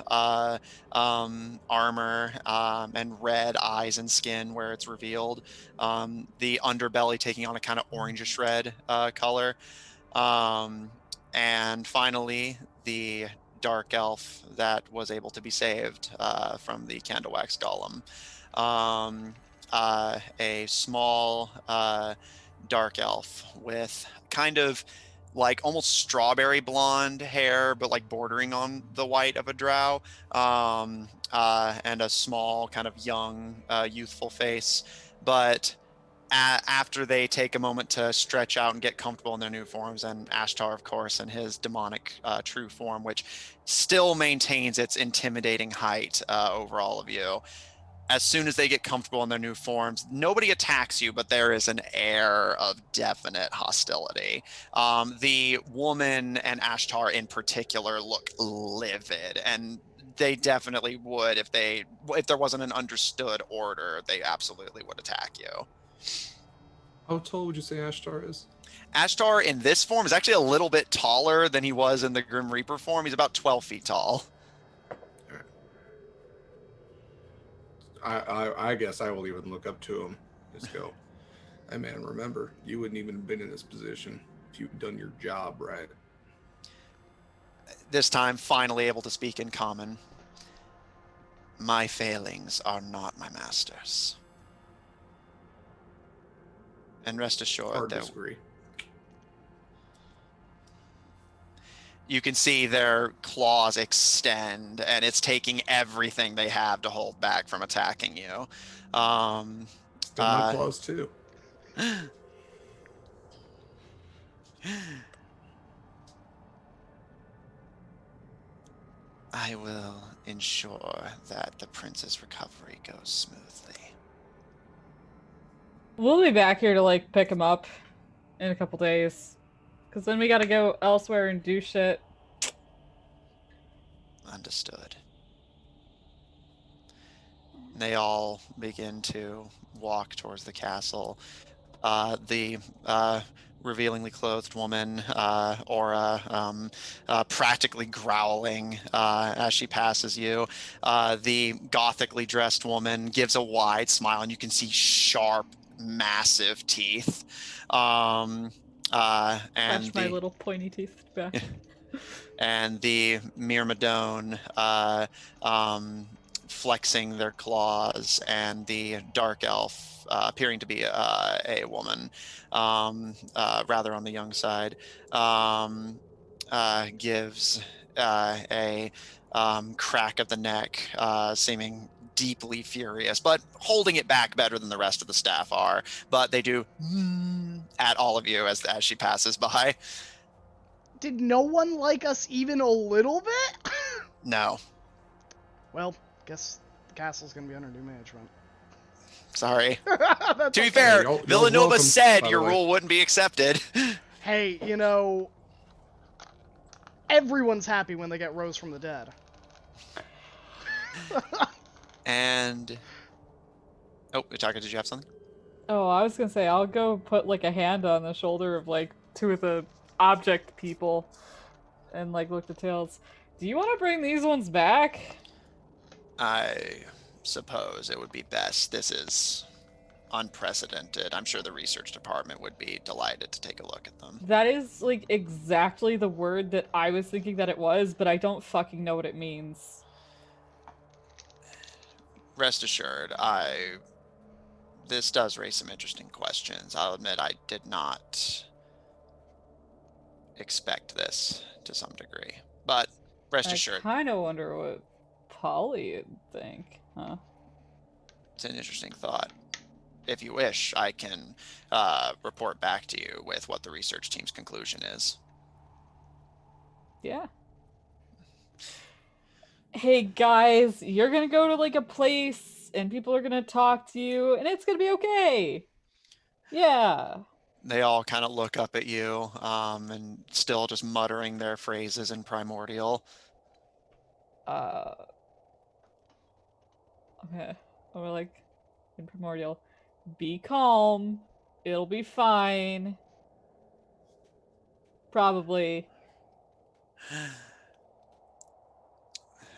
armor and red eyes and skin where it's revealed. The underbelly taking on a kind of orangish red color. And finally, the dark elf that was able to be saved from the candlewax golem. A small dark elf with kind of like almost strawberry blonde hair, but like bordering on the white of a drow, and a small kind of young, youthful face. But after they take a moment to stretch out and get comfortable in their new forms, and Ashtar, of course, in his demonic true form, which still maintains its intimidating height over all of you. As soon as they get comfortable in their new forms, nobody attacks you, but there is an air of definite hostility. The woman and Ashtar in particular look livid, and they definitely would if there wasn't an understood order, they absolutely would attack you. How tall would you say Ashtar is? Ashtar in this form is actually a little bit taller than he was in the Grim Reaper form. He's about 12 feet tall. I guess I will even look up to him. Just go, hey man, remember, you wouldn't even have been in this position if you'd done your job right. This time, finally able to speak in common. My failings are not my masters. And rest assured, Hard to disagree. You can see their claws extend, and it's taking everything they have to hold back from attacking you. Extend my claws too. I will ensure that the prince's recovery goes smoothly. We'll be back here to like pick him up in a couple days, because then we gotta go elsewhere and do shit. Understood. They all begin to walk towards the castle. The revealingly clothed woman, Aura, practically growling as she passes you. The gothically dressed woman gives a wide smile, and you can see sharp, massive teeth. And Flash my little pointy teeth back. And the Myrmidon flexing their claws, and the dark elf appearing to be a woman, rather on the young side, gives a crack of the neck, seeming deeply furious, but holding it back better than the rest of the staff are. But they do at all of you as she passes by. Did no one like us even a little bit? No. Well, guess the castle's gonna be under new management. Sorry. To be fair, Hey, Villanova welcome, said by your the way. rule wouldn't be accepted. Hey, you know, everyone's happy when they get Rose from the dead. And Utaka, did you have something? Oh, I was gonna say, I'll go put like a hand on the shoulder of like two of the object people and like look the tails. Do you want to bring these ones back? I suppose it would be best. This is unprecedented. I'm sure the research department would be delighted to take a look at them. That is like exactly the word that I was thinking that it was, but I don't fucking know what it means. Rest assured, this does raise some interesting questions. I'll admit I did not expect this to some degree, but rest assured. I kind of wonder what Polly would think, huh? It's an interesting thought. If you wish, I can report back to you with what the research team's conclusion is. Yeah. Hey guys, you're gonna go to like a place and people are gonna talk to you, and it's gonna be okay. Yeah. They all kind of look up at you, and still just muttering their phrases in Primordial. Okay. Or like in Primordial, be calm. It'll be fine. Probably.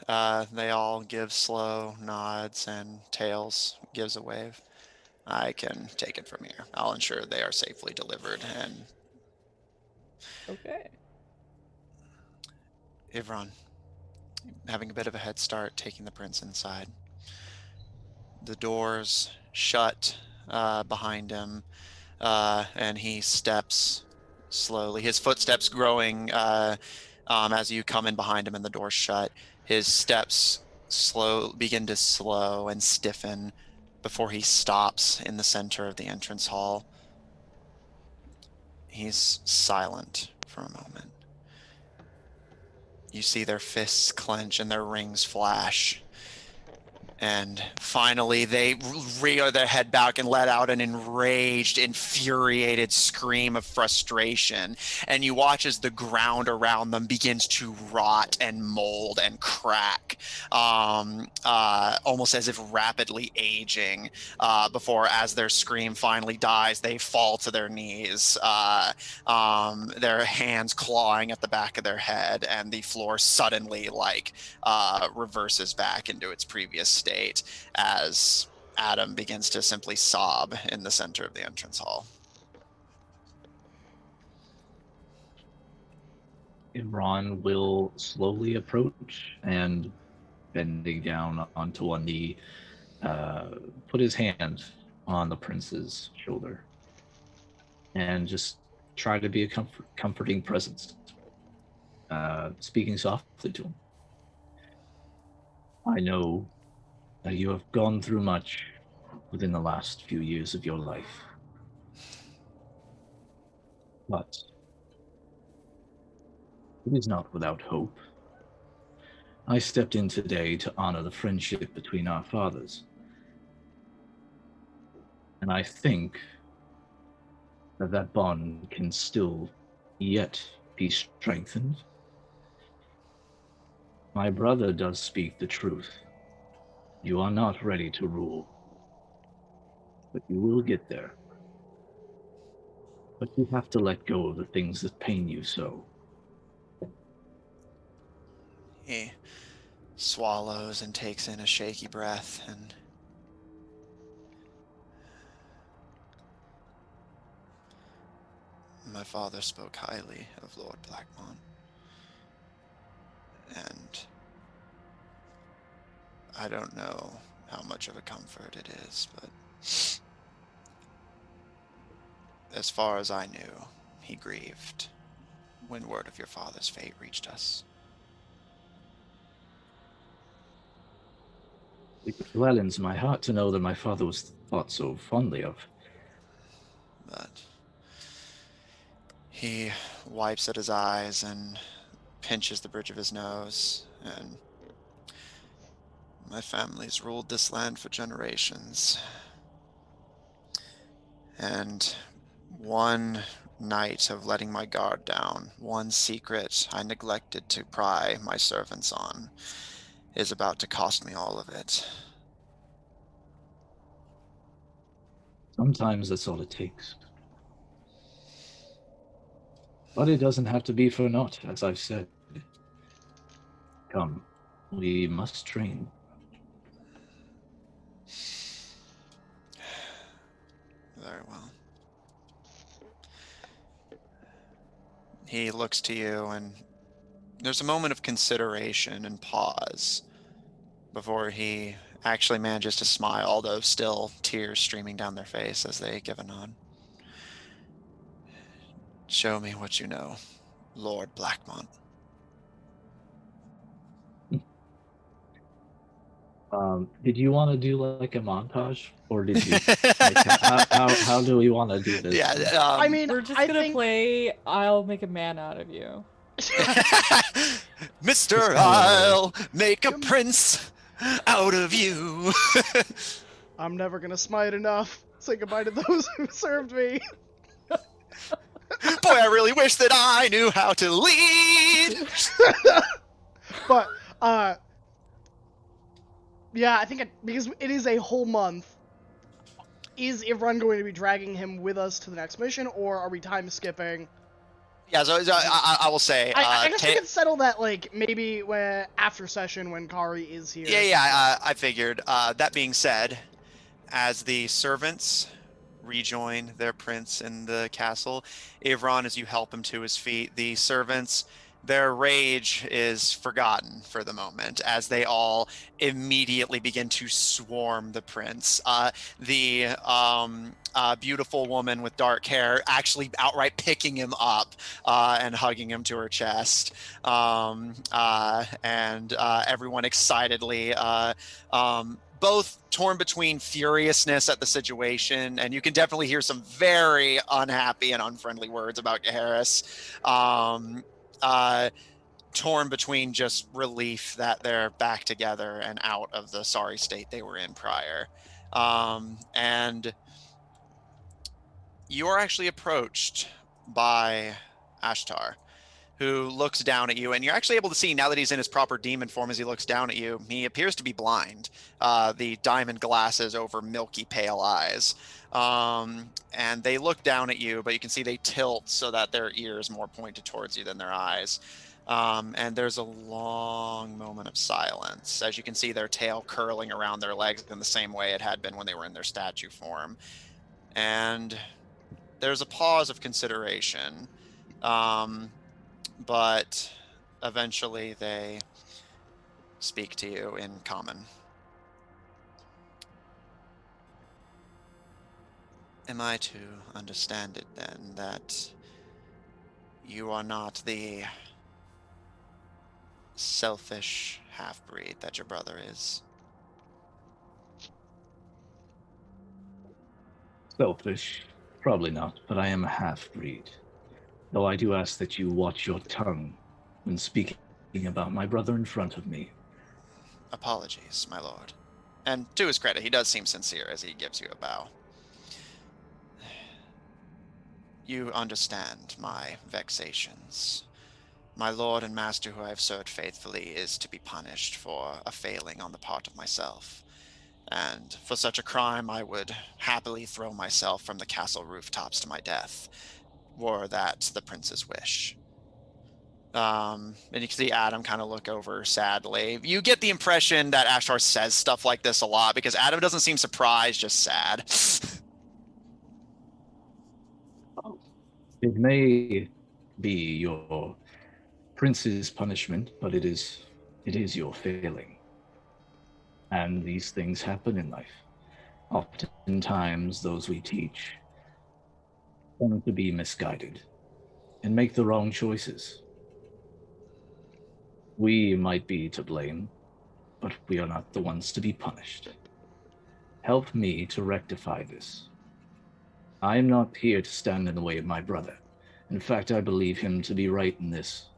They all give slow nods, and Tails gives a wave. I can take it from here. I'll ensure they are safely delivered. And Okay. Ivron, having a bit of a head start, taking the prince inside. The doors shut behind him, and he steps slowly, his footsteps growing as you come in behind him and the doors shut. His steps begin to slow and stiffen before he stops in the center of the entrance hall. He's silent for a moment. You see their fists clench and their rings flash. And finally, they rear their head back and let out an enraged, infuriated scream of frustration. And you watch as the ground around them begins to rot and mold and crack, almost as if rapidly aging, before, as their scream finally dies, they fall to their knees, their hands clawing at the back of their head, and the floor suddenly reverses back into its previous state as Adam begins to simply sob in the center of the entrance hall. Imran will slowly approach and, bending down onto one knee, put his hand on the prince's shoulder and just try to be a comforting presence, speaking softly to him. I know that you have gone through much within the last few years of your life. But it is not without hope. I stepped in today to honor the friendship between our fathers. And I think that that bond can still yet be strengthened. My brother does speak the truth. You are not ready to rule, but you will get there. But you have to let go of the things that pain you so. He swallows and takes in a shaky breath, and my father spoke highly of Lord Blackmont, and I don't know how much of a comfort it is, but as far as I knew, he grieved when word of your father's fate reached us. It gladdens my heart to know that my father was thought so fondly of. But he wipes at his eyes and pinches the bridge of his nose, and my family's ruled this land for generations. And one night of letting my guard down, one secret I neglected to pry my servants on, is about to cost me all of it. Sometimes that's all it takes. But it doesn't have to be for naught, as I've said. Come, we must train. Very well. He looks to you, and there's a moment of consideration and pause before he actually manages to smile, although still tears streaming down their face as they give a nod. Show me what you know, Lord Blackmont. Did you want to do like a montage, or did you? How do we want to do this? Yeah, I mean, We're just I gonna think play I'll Make a Man Out of You. Mr. I'll make a prince out of you. I'm never gonna smite enough. Say goodbye to those who served me. Boy, I really wish that I knew how to lead. But yeah, I think because it is a whole month. Is Ivran going to be dragging him with us to the next mission, or are we time skipping? Yeah, so I will say, I guess we could settle that like maybe when after session when Kari is here. yeah, I figured. That being said, as the servants rejoin their prince in the castle, Ivron, as you help him to his feet, the servants, their rage is forgotten for the moment as they all immediately begin to swarm the prince. The beautiful woman with dark hair actually outright picking him up and hugging him to her chest. And everyone excitedly both torn between furiousness at the situation, and you can definitely hear some very unhappy and unfriendly words about Gaheris. Torn between just relief that they're back together and out of the sorry state they were in prior. And you are actually approached by Ashtar, who looks down at you, and you're actually able to see now that he's in his proper demon form as he looks down at you. He appears to be blind, the diamond glasses over milky pale eyes. And they look down at you, but you can see they tilt so that their ears more pointed towards you than their eyes. And there's a long moment of silence. As you can see, their tail curling around their legs in the same way it had been when they were in their statue form. And there's a pause of consideration. But eventually they speak to you in common. Am I to understand it then that you are not the selfish half-breed that your brother is? Selfish? Probably not, but I am a half-breed. Though I do ask that you watch your tongue when speaking about my brother in front of me. Apologies, my lord. And to his credit, he does seem sincere as he gives you a bow. You understand my vexations. My lord and master who I have served faithfully is to be punished for a failing on the part of myself. And for such a crime, I would happily throw myself from the castle rooftops to my death, were that the prince's wish. And you can see Adam kind of look over sadly. You get the impression that Ashtar says stuff like this a lot because Adam doesn't seem surprised, just sad. It may be your prince's punishment, but it is your failing. And these things happen in life. Oftentimes, those we teach tend to be misguided and make the wrong choices. We might be to blame, but we are not the ones to be punished. Help me to rectify this. I am not here to stand in the way of my brother. In fact, I believe him to be right in this.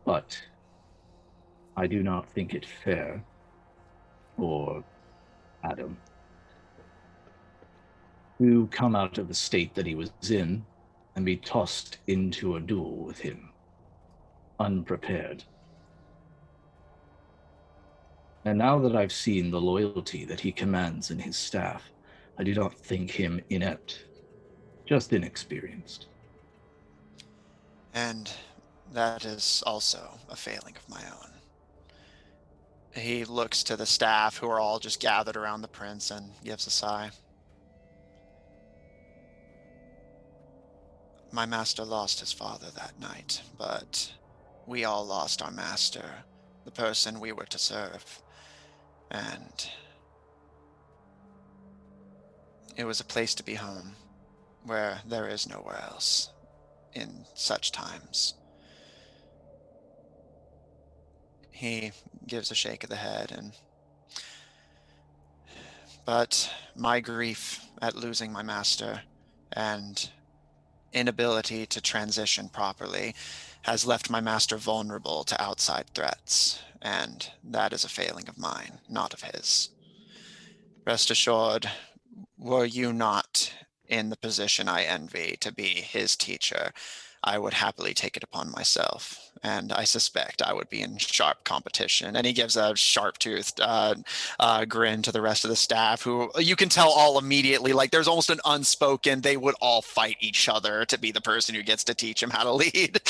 But I do not think it fair for Adam to come out of the state that he was in and be tossed into a duel with him, unprepared. And now that I've seen the loyalty that he commands in his staff, I do not think him inept, just inexperienced. And that is also a failing of my own. He looks to the staff who are all just gathered around the prince and gives a sigh. My master lost his father that night, but we all lost our master, the person we were to serve. And it was a place to be home, where there is nowhere else in such times. He gives a shake of the head, but my grief at losing my master and inability to transition properly has left my master vulnerable to outside threats, and that is a failing of mine, not of his. Rest assured, were you not in the position I envy to be his teacher, I would happily take it upon myself, and I suspect I would be in sharp competition. And he gives a sharp-toothed grin to the rest of the staff, who you can tell all immediately, like there's almost an unspoken, they would all fight each other to be the person who gets to teach him how to lead.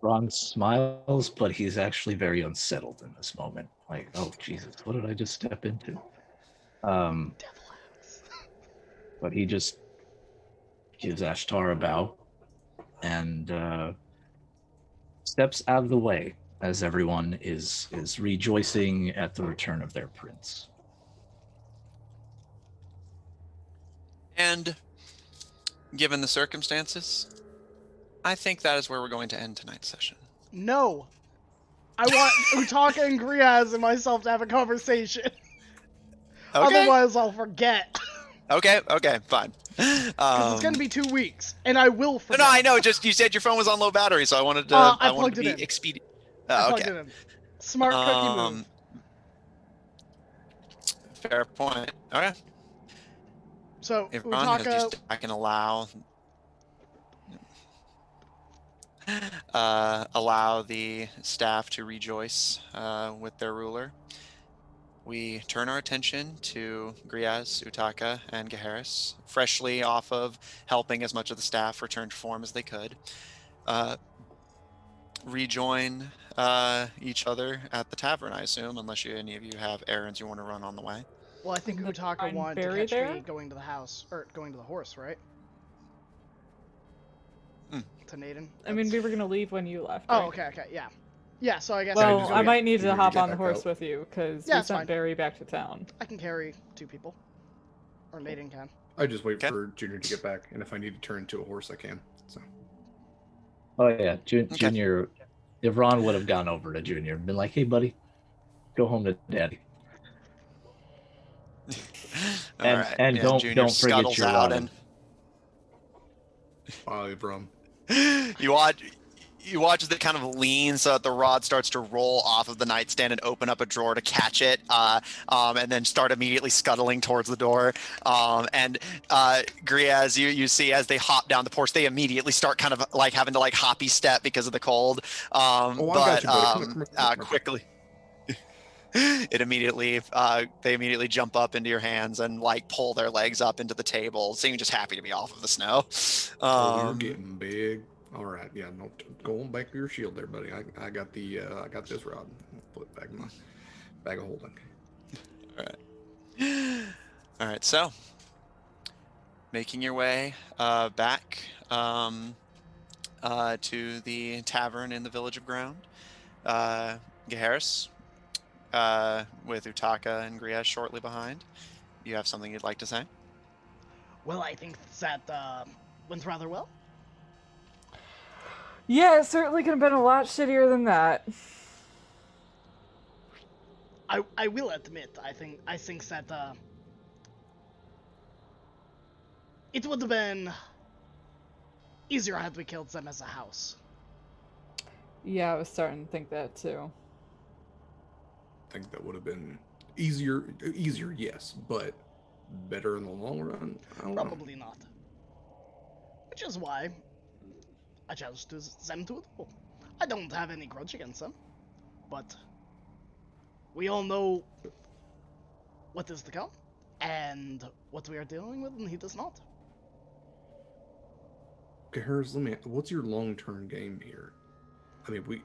Ron smiles, but he's actually very unsettled in this moment. Like, oh Jesus, what did I just step into? But he just gives Ashtar a bow and steps out of the way as everyone is rejoicing at the return of their prince. And given the circumstances, I think that is where we're going to end tonight's session. No. I want Utaka and Griaz and myself to have a conversation. Okay. Otherwise, I'll forget. Okay, fine. Because it's going to be 2 weeks, and I will forget. No, I know. Just you said your phone was on low battery, so I wanted to. I wanted plugged to it be in. expedient. I plugged Okay. it in. Smart cookie move. Fair point. Okay. So, If Ron has Utaka, just, I can allow the staff to rejoice with their ruler. We turn our attention to Griaz, Utaka, and Gaharis, freshly off of helping as much of the staff return to form as they could. Rejoin each other at the tavern, I assume, unless any of you have errands you want to run on the way. well, I think Isn't the Utaka fine wanted to berry catch there? me going to the house, or going to the horse, right? To Naden. I mean, we were gonna leave when you left. Oh, right? okay, yeah. Yeah, so I guess Yeah, Well, just I go might need Junior to to hop get on the back horse out. with you because Yeah, we it's sent fine. Barry back to town. I can carry 2 people. Or Naden can. I just wait Okay. for Junior to get back, and if I need to turn into a horse, I can. So Oh yeah, Junior. If Ron would have gone over to Junior and been like, "Hey, buddy, go home to Daddy," All and right. and Yeah, Junior don't forget scuttles your out, ramen. bye, bro. and you watch as it kind of leans so that the rod starts to roll off of the nightstand and open up a drawer to catch it, and then start immediately scuttling towards the door. And Griaz, you see as they hop down the porch, they immediately start kind of like having to like hoppy step because of the cold. I got you, buddy. Come here. Quickly. They immediately jump up into your hands and like pull their legs up into the table, seeming just happy to be off of the snow. Oh, you're getting big. All right, yeah, no, go on back to your shield there, buddy. I got the I got this rod. Put it back in my bag of holding. All right. So, making your way back to the tavern in the village of Ground, Gaharis, with Utaka and Griaz shortly behind. You have something you'd like to say? Well, I think that went rather well. Yeah, it certainly could have been a lot shittier than that. I will admit, I think that it would have been easier had we killed them as a house. Yeah, I was starting to think that too. I think that would have been easier, yes, but better in the long run. I don't know. Probably not. Which is why I challenged them to a duel. I don't have any grudge against them, but we all know what is to come and what we are dealing with, and he does not. Okay, Harris, what's your long-term game here? I mean,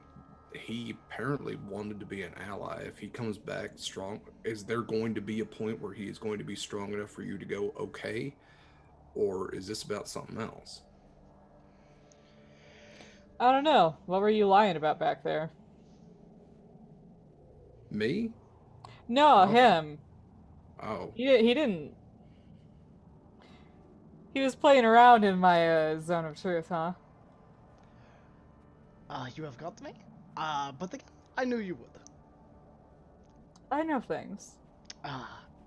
he apparently wanted to be an ally. If he comes back strong, is there going to be a point where he is going to be strong enough for you to go, okay? Or is this about something else? I don't know. What were you lying about back there? Me? No, Oh. him. Oh. He didn't. He was playing around in my zone of truth, huh? You have got me? But again, I knew you would. I know things.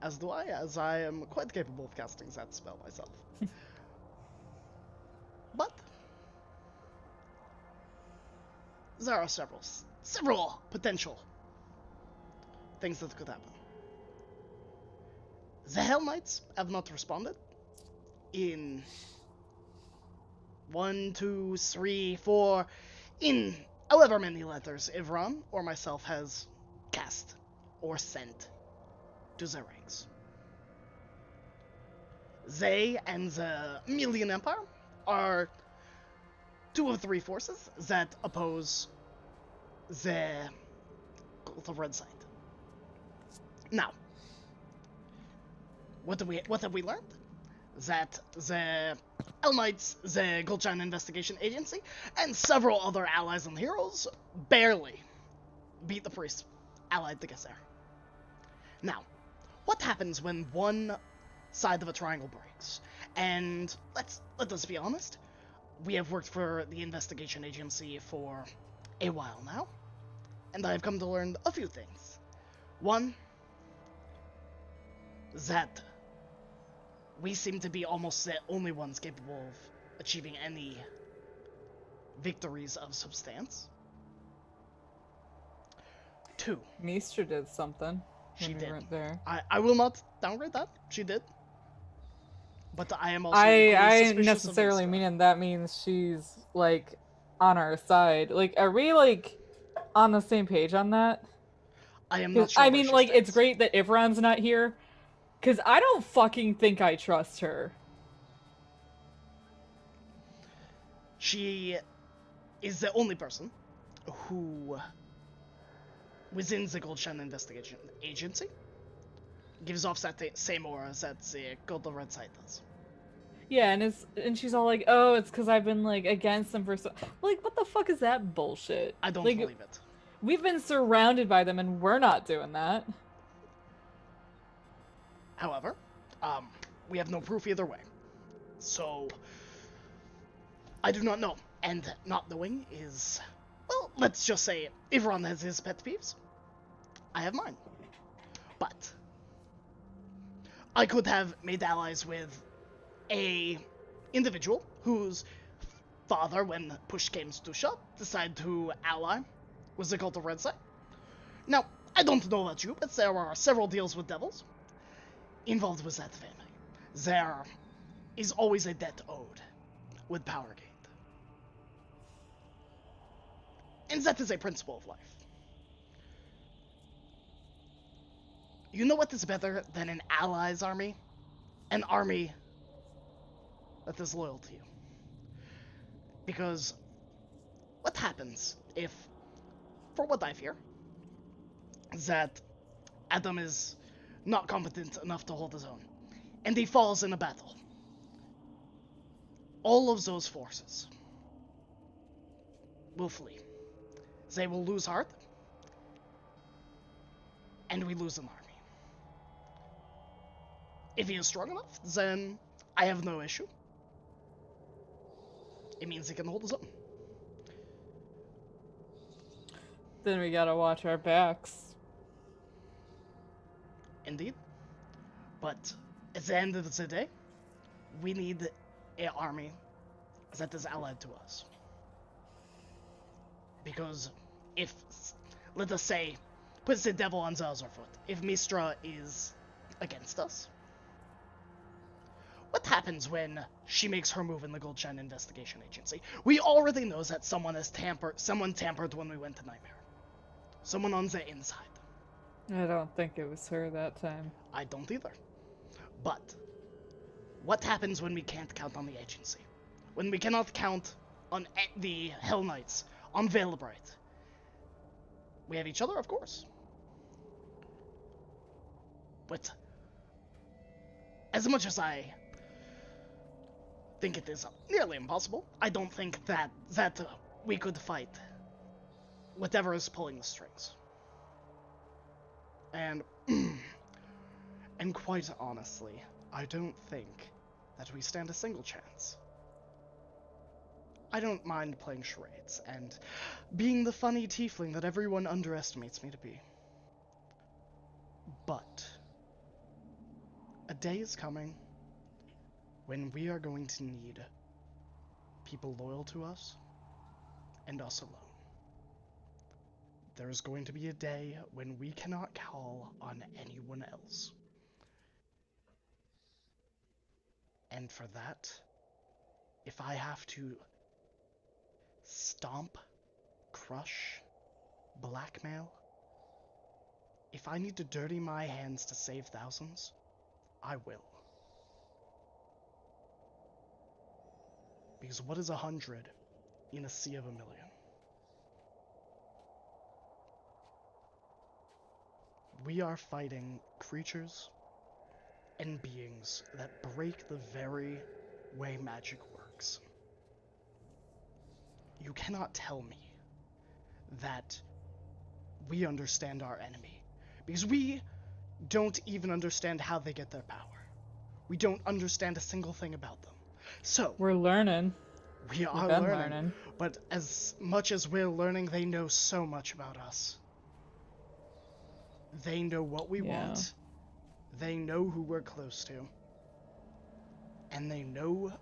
As do I, as I am quite capable of casting that spell myself. But there are several potential things that could happen. The Hell Knights have not responded in 1, 2, 3, 4, in however many letters Ivran or myself has cast or sent to the ranks. They and the Million Empire are two of three forces that oppose the Cult of Red Side. Now, what have we learned? That the Hell Knights, the Goldshine Investigation Agency, and several other allies and heroes barely beat the priests allied to Gesser. Now, what happens when one side of a triangle breaks? And let us be honest, we have worked for the investigation agency for a while now, and I've come to learn a few things. One, that we seem to be almost the only ones capable of achieving any victories of substance. Two, Meester did something she when we did. weren't there. I will not downgrade that. She did. But I am also I equally suspicious necessarily of Mistra. mean that means she's like on our side. Like, are we like on the same page on that? I am not 'Cause, sure I where mean, she like, it's stands. great that Ivran's not here, because I don't fucking think I trust her. She is the only person who, within the Goldshine Investigation Agency, gives off that same aura that the Gold of Red Side does. Yeah, and she's all like, "Oh, it's because I've been like against them for so." Like, what the fuck is that bullshit? I don't like, believe it. We've been surrounded by them, and we're not doing that. However, we have no proof either way. So, I do not know. And not knowing is, well, let's just say Ivran has his pet peeves. I have mine. But I could have made allies with a individual whose father, when push came to shove, decided to ally with the Cult of Red Side. Now, I don't know about you, but there are several deals with devils involved with that family. There is always a debt owed with power gained. And that is a principle of life. You know what is better than an ally's army? An army that is loyal to you. Because what happens if, for what I fear, that Adam is not competent enough to hold his own, and he falls in a battle? All of those forces will flee. They will lose heart, and we lose an army. If he is strong enough, then I have no issue. It means he can hold his own. Then we gotta watch our backs. Indeed. But at the end of the day, we need an army that is allied to us. Because if, let us say, puts the devil on the other foot, if Mistra is against us, what happens when she makes her move in the Goldshine Investigation Agency? We already know that someone tampered when we went to Nightmare. Someone on the inside. I don't think it was her that time. I don't either. But what happens when we can't count on the agency? When we cannot count on the Hell Knights, on Veilbright? We have each other, of course. But as much as I think it is nearly impossible, I don't think that we could fight whatever is pulling the strings. And and quite honestly, I don't think that we stand a single chance. I don't mind playing charades and being the funny tiefling that everyone underestimates me to be. But a day is coming when we are going to need people loyal to us and us alone. there is going to be a day when we cannot call on anyone else. And for that, if I have to stomp, crush, blackmail, if I need to dirty my hands to save thousands, I will. Because what is 100 in a sea of 1,000,000? We are fighting creatures and beings that break the very way magic works. You cannot tell me that we understand our enemy, because we don't even understand how they get their power. We don't understand a single thing about them. So, We're learning. we We've are been learning, but as much as we're learning, they know so much about us. They know what we want, they know who we're close to, and they know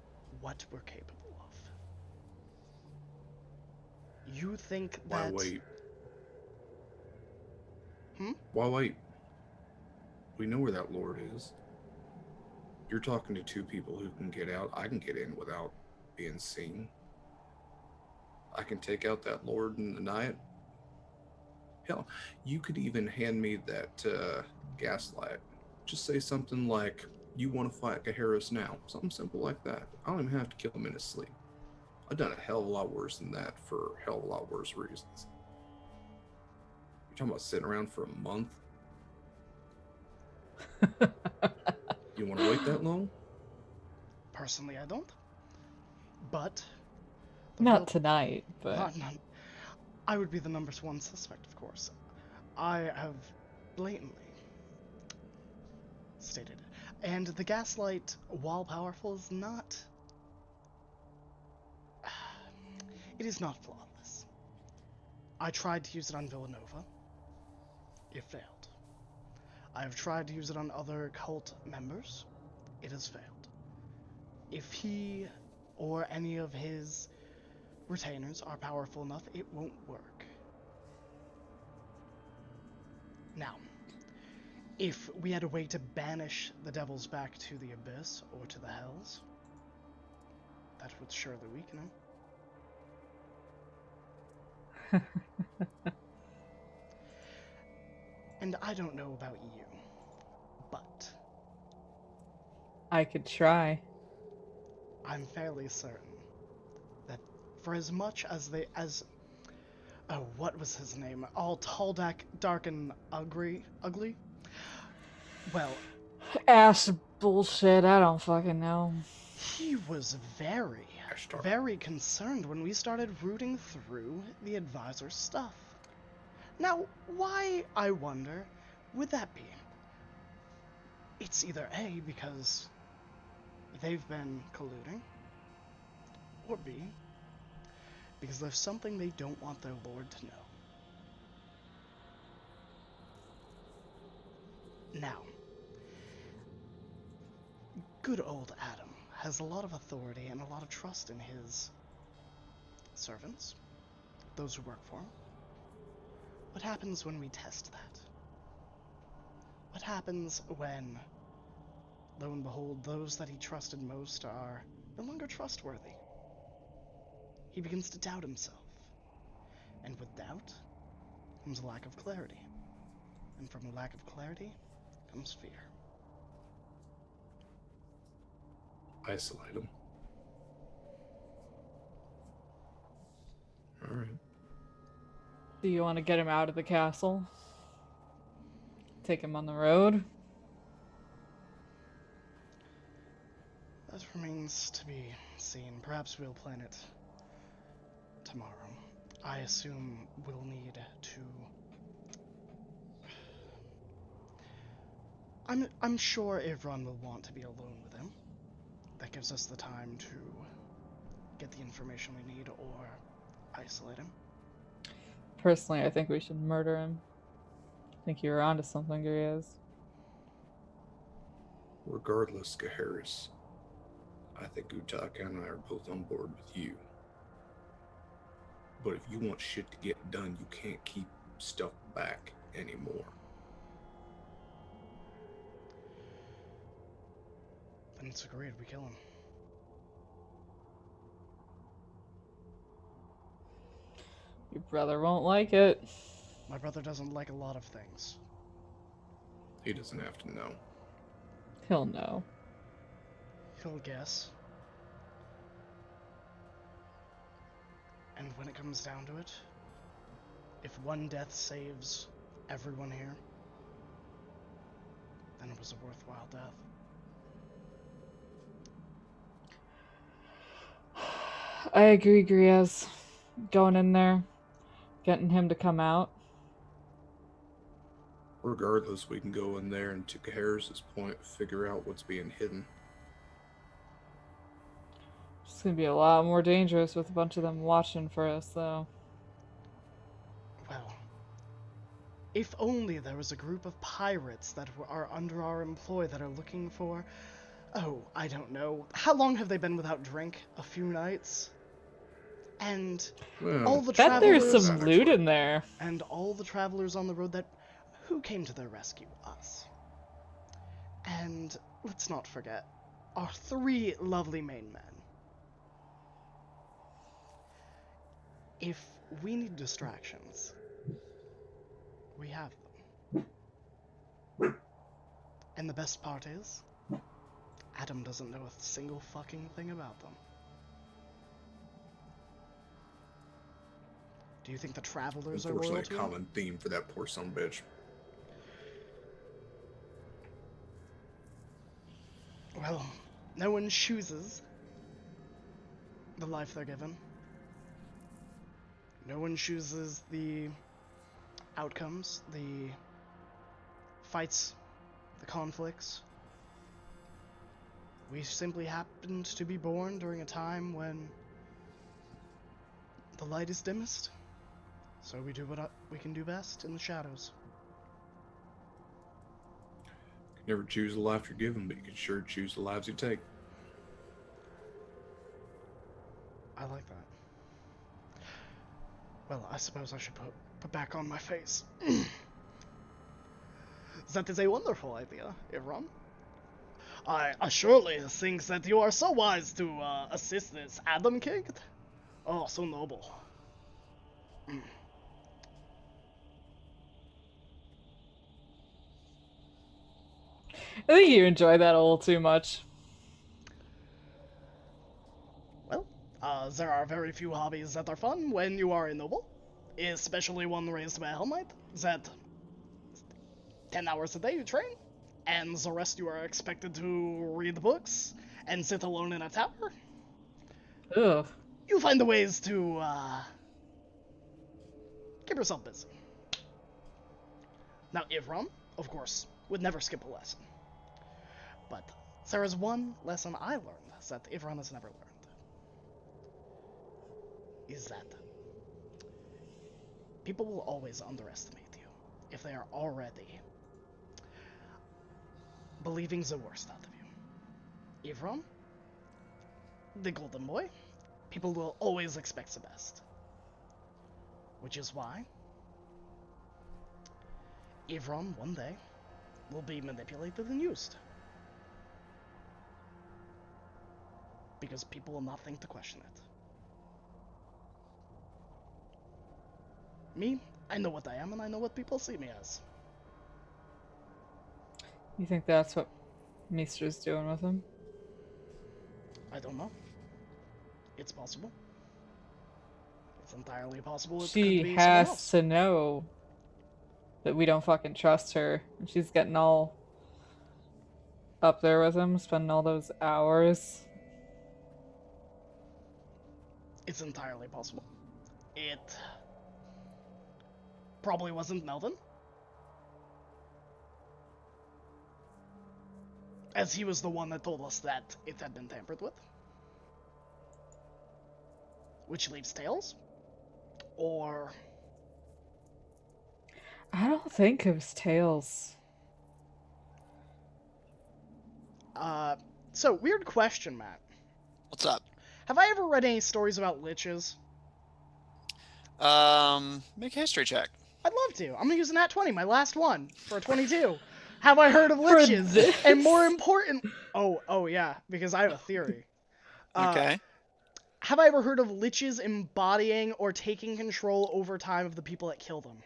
what we're capable of. You think Why that... wait? Hmm? Why wait? We know where that lord is. You're talking to two people who can get out. I can get in without being seen. I can take out that lord in the night. Hell, you could even hand me that gaslight. Just say something like, "You want to fight Gaheris now?" Something simple like that. I don't even have to kill him in his sleep. I've done a hell of a lot worse than that for a hell of a lot worse reasons. You're talking about sitting around for a month? You want to wait that long? Personally, I don't. But... Not tonight, but... I would be the number one suspect, of course. I have blatantly stated it. And the gaslight, while powerful, is not... It is not flawless. I tried to use it on Villanova. It failed. I have tried to use it on other cult members. It has failed. If he or any of his retainers are powerful enough, it won't work. Now, if we had a way to banish the devils back to the abyss or to the hells, that would surely weaken him. And I don't know about you, but I could try. I'm fairly certain that for as much as oh, what was his name? All tall, dark, and ugly? Well, Ash bullshit, I don't fucking know. he was very, Ashtar. very concerned when we started rooting through the advisor's stuff. Now, why, I wonder, would that be? It's either A, because they've been colluding, or B, because there's something they don't want their lord to know. Now, good old Adam has a lot of authority and a lot of trust in his servants, those who work for him. What happens when we test that? What happens when, lo and behold, those that he trusted most are no longer trustworthy? He begins to doubt himself. And with doubt comes a lack of clarity. And from a lack of clarity comes fear. Isolate him. All right. Do you want to get him out of the castle? Take him on the road? That remains to be seen. Perhaps we'll plan it tomorrow. I assume we'll need to... I'm sure Ivron will want to be alone with him. That gives us the time to get the information we need or isolate him. Personally, I think we should murder him. I think you were onto something, Griaz. Regardless, Gaheris, I think Utaka and I are both on board with you. But if you want shit to get done, you can't keep stuff back anymore. Then it's agreed, we kill him. Your brother won't like it. My brother doesn't like a lot of things. He doesn't have to know. He'll know. He'll guess. And when it comes down to it, if one death saves everyone here, then it was a worthwhile death. I agree, Griaz. Going in there, getting him to come out. Regardless, we can go in there and, to Harris's point, figure out what's being hidden. It's gonna be a lot more dangerous with a bunch of them watching for us, though. Well, if only there was a group of pirates that are under our employ that are looking for... Oh, I don't know. How long have they been without drink? A few nights? And Well, all the Bet there's travelers... some loot in there. And all the travelers on the road that... Who came to their rescue? Us. And let's not forget, our 3 lovely main men. If we need distractions, we have them. And the best part is, Adam doesn't know a single fucking thing about them. Do you think the travelers are loyal unfortunately, to a him? common theme for that poor son of a bitch. Well, no one chooses the life they're given. No one chooses the outcomes, the fights, the conflicts. We simply happened to be born during a time when the light is dimmest. So we do what we can do best in the shadows. You can never choose the life you're given, but you can sure choose the lives you take. I like that. Well, I suppose I should put back on my face. That is a wonderful idea, Ivron. I surely think that you are so wise to assist this Adam King. Oh, so noble. I think you enjoy that a little too much. Well, there are very few hobbies that are fun when you are a noble, especially one raised by a Hellknight, that 10 hours a day you train, and the rest you are expected to read books and sit alone in a tower. Ugh. You find the ways to, keep yourself busy. Now, Ivron, of course, would never skip a lesson. But there is one lesson I learned that Ivron has never learned. Is that people will always underestimate you if they are already believing the worst out of you. Ivron, the golden boy, people will always expect the best. Which is why Ivron, one day, will be manipulated and used. Because people will not think to question it. Me, I know what I am and I know what people see me as. You think that's what Maester's doing with him? I don't know. It's possible. It's entirely possible it could She be someone has else. to know that we don't fucking trust her. And she's getting all up there with him, spending all those hours. It's entirely possible. It probably wasn't Melvin, as he was the one that told us that it had been tampered with. Which leaves Tails. Or... I don't think it was Tails. So, weird question, Matt. What's up? Have I ever read any stories about liches? Make a history check. I'd love to. I'm gonna use an at 20, my last one, for a 22. Have I heard of For liches? this? And more important, oh yeah, because I have a theory. Okay. Have I ever heard of liches embodying or taking control over time of the people that kill them?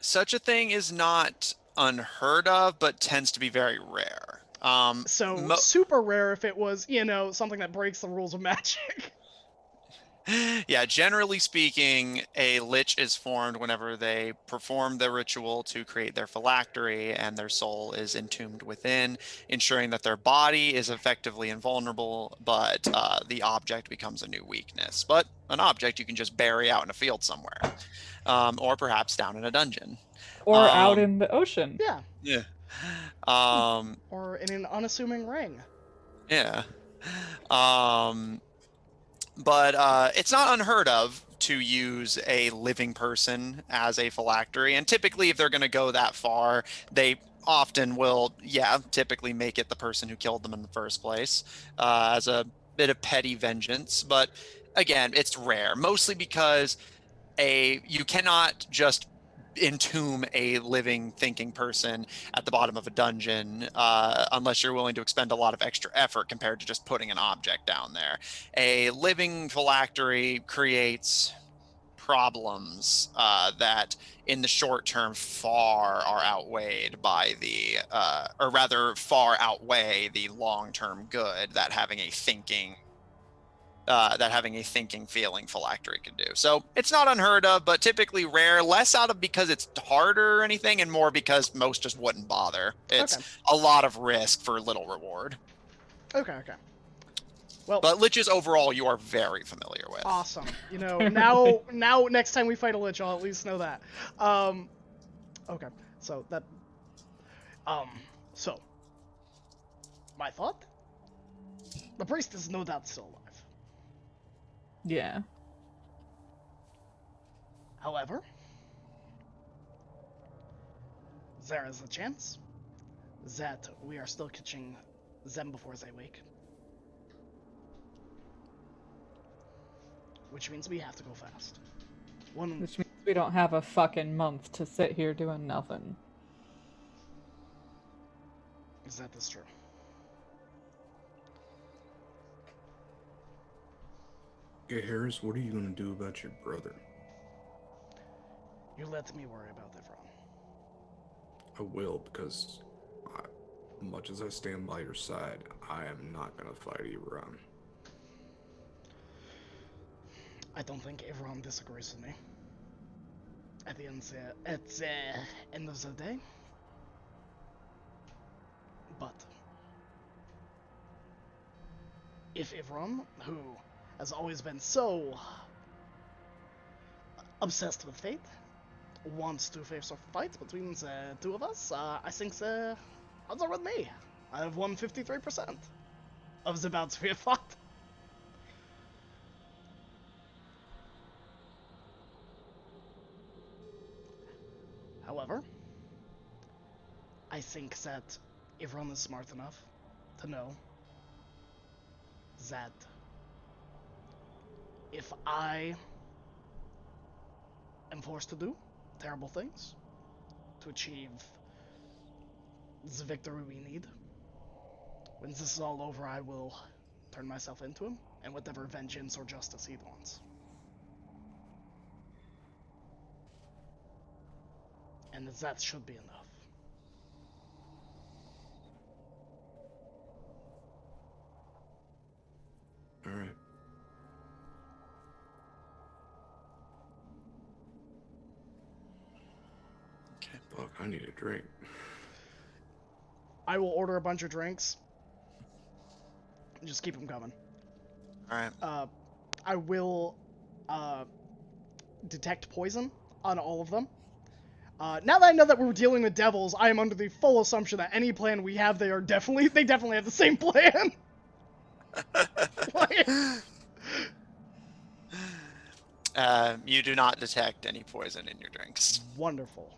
Such a thing is not unheard of, but tends to be very rare. So super rare if it was, something that breaks the rules of magic. Yeah, generally speaking, a lich is formed whenever they perform the ritual to create their phylactery and their soul is entombed within, ensuring that their body is effectively invulnerable, but the object becomes a new weakness. But an object you can just bury out in a field somewhere, or perhaps down in a dungeon. Or out in the ocean. Yeah. Yeah. Or in an unassuming ring. Yeah. But it's not unheard of to use a living person as a phylactery. And typically, if they're going to go that far, they often will, typically make it the person who killed them in the first place as a bit of petty vengeance. But again, it's rare, mostly because you cannot just entomb a living thinking person at the bottom of a dungeon unless you're willing to expend a lot of extra effort compared to just putting an object down there. A living phylactery creates problems that in the short term far are outweighed by or rather far outweigh the long-term good that having a thinking feeling phylactery can do. So it's not unheard of, but typically rare, less out of because it's harder or anything, and more because most just wouldn't bother. It's a lot of risk for little reward. Okay. Well, but liches overall you are very familiar with. Awesome. Now next time we fight a lich, I'll at least know that. Okay. So that so my thought? The priest is no doubt still alive. Yeah. However, there is a chance that we are still catching them before they wake. Which means we have to go fast. Which means we don't have a fucking month to sit here doing nothing. That is true. Okay, Harris, what are you going to do about your brother? You let me worry about that, Ron. I will, because much as I stand by your side, I am not going to fight Iran. I don't think everyone disagrees with me. At the end of the day. But if Ivram, who has always been so obsessed with fate, wants to face a fight between the two of us, I think the odds are with me. I have won 53% of the bouts we have fought. However, I think that Ivron is smart enough to know that if I am forced to do terrible things to achieve the victory we need, when this is all over, I will turn myself into him and whatever vengeance or justice he wants. And that should be enough. Alright. Okay. Fuck, I need a drink. I will order a bunch of drinks. Just keep them coming. Alright. I will detect poison on all of them. Now that I know that we're dealing with devils, I am under the full assumption that any plan we have, they definitely have the same plan. You do not detect any poison in your drinks. Wonderful.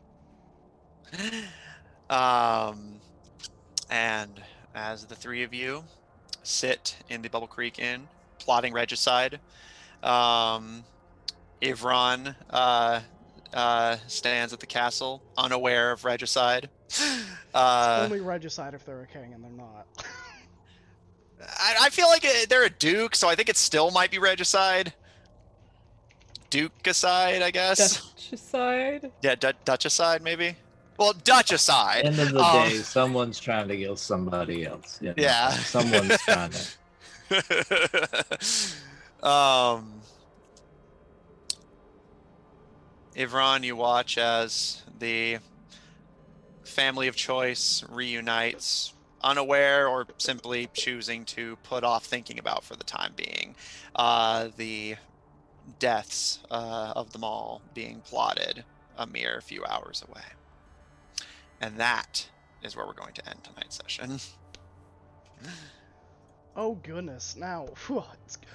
And as the three of you sit in the Bubble Creek Inn plotting regicide. Ivron stands at the castle, unaware of regicide. It's only regicide if they're a king, and they're not. I feel like they're a duke, so I think it still might be regicide. Duke-aside, I guess. Duchesside? Yeah, Dutch-aside, maybe. Well, Dutch-aside. End of the day, someone's trying to kill somebody else. You know? Yeah. Someone's trying to. Ivron, you watch as the family of choice reunites, unaware or simply choosing to put off thinking about for the time being the deaths of them all being plotted a mere few hours away. And that is where we're going to end tonight's session. Oh goodness, now,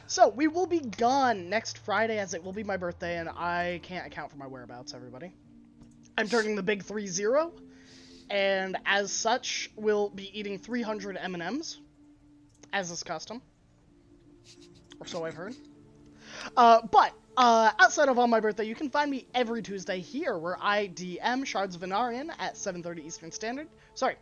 so we will be gone next Friday, as it will be my birthday, and I can't account for my whereabouts, everybody. I'm turning the big 3-0, and as such, we'll be eating 300 M&Ms, as is custom. Or so I've heard. But outside of on my birthday, you can find me every Tuesday here, where I DM Shards of Anarian at 7:30 Eastern Standard. Sorry,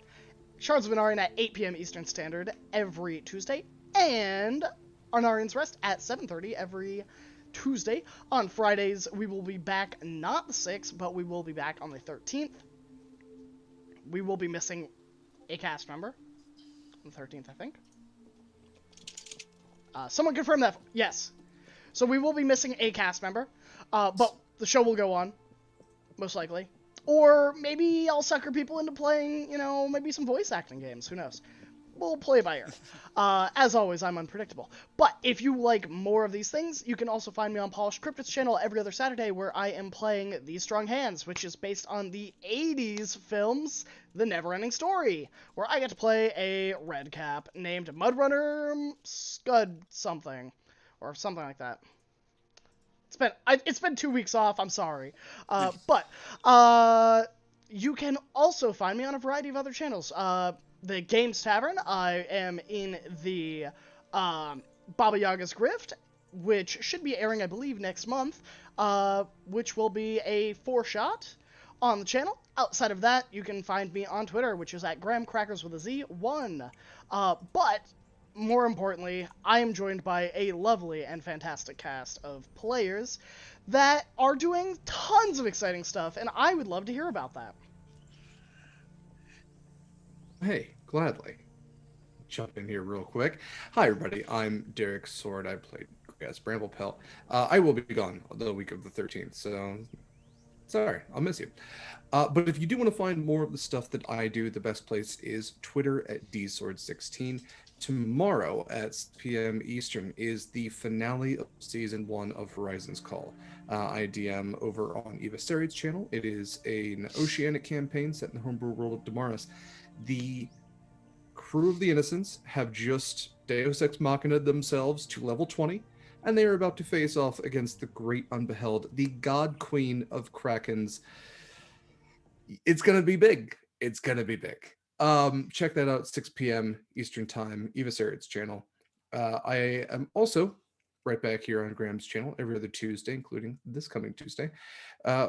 Shards of Anarian at 8 p.m. Eastern Standard every Tuesday, and Anarian's Rest at 7:30 every Tuesday. On Fridays, we will be back not the 6th, but we will be back on the 13th. We will be missing a cast member on the 13th, I think. Someone confirm that. Yes. So we will be missing a cast member, but the show will go on, most likely. Or maybe I'll sucker people into playing, maybe some voice acting games. Who knows? We'll play by ear. As always, I'm unpredictable. But if you like more of these things, you can also find me on Polished Cryptid's channel every other Saturday, where I am playing These Strong Hands, which is based on the 80s films The Neverending Story, where I get to play a red cap named Mudrunner Scud something, or something like that. It's been 2 weeks off. I'm sorry, but you can also find me on a variety of other channels. The Games Tavern. I am in the Baba Yaga's Grift, which should be airing, I believe, next month. Which will be a 4-shot on the channel. Outside of that, you can find me on Twitter, which is at GrahamCrackers with a Z 1. But more importantly, I am joined by a lovely and fantastic cast of players that are doing tons of exciting stuff, and I would love to hear about that. Hey, gladly. Jump in here real quick. Hi, everybody. I'm Derek Sword. I played as Bramblepelt. I will be gone the week of the 13th, so sorry, I'll miss you. But if you do want to find more of the stuff that I do, the best place is Twitter at dsword16. Tomorrow at 6 p.m. Eastern is the finale of Season 1 of Horizon's Call. I DM over on Eva Steroid's channel. It is an oceanic campaign set in the homebrew world of Damaris. The crew of the Innocents have just Deus Ex Machina'd themselves to level 20, and they are about to face off against the Great Unbeheld, the God Queen of Krakens. It's gonna be big. It's gonna be big. Check that out, 6 p.m. Eastern Time, Eva Steroid's channel. I am also right back here on Graham's channel every other Tuesday, including this coming Tuesday,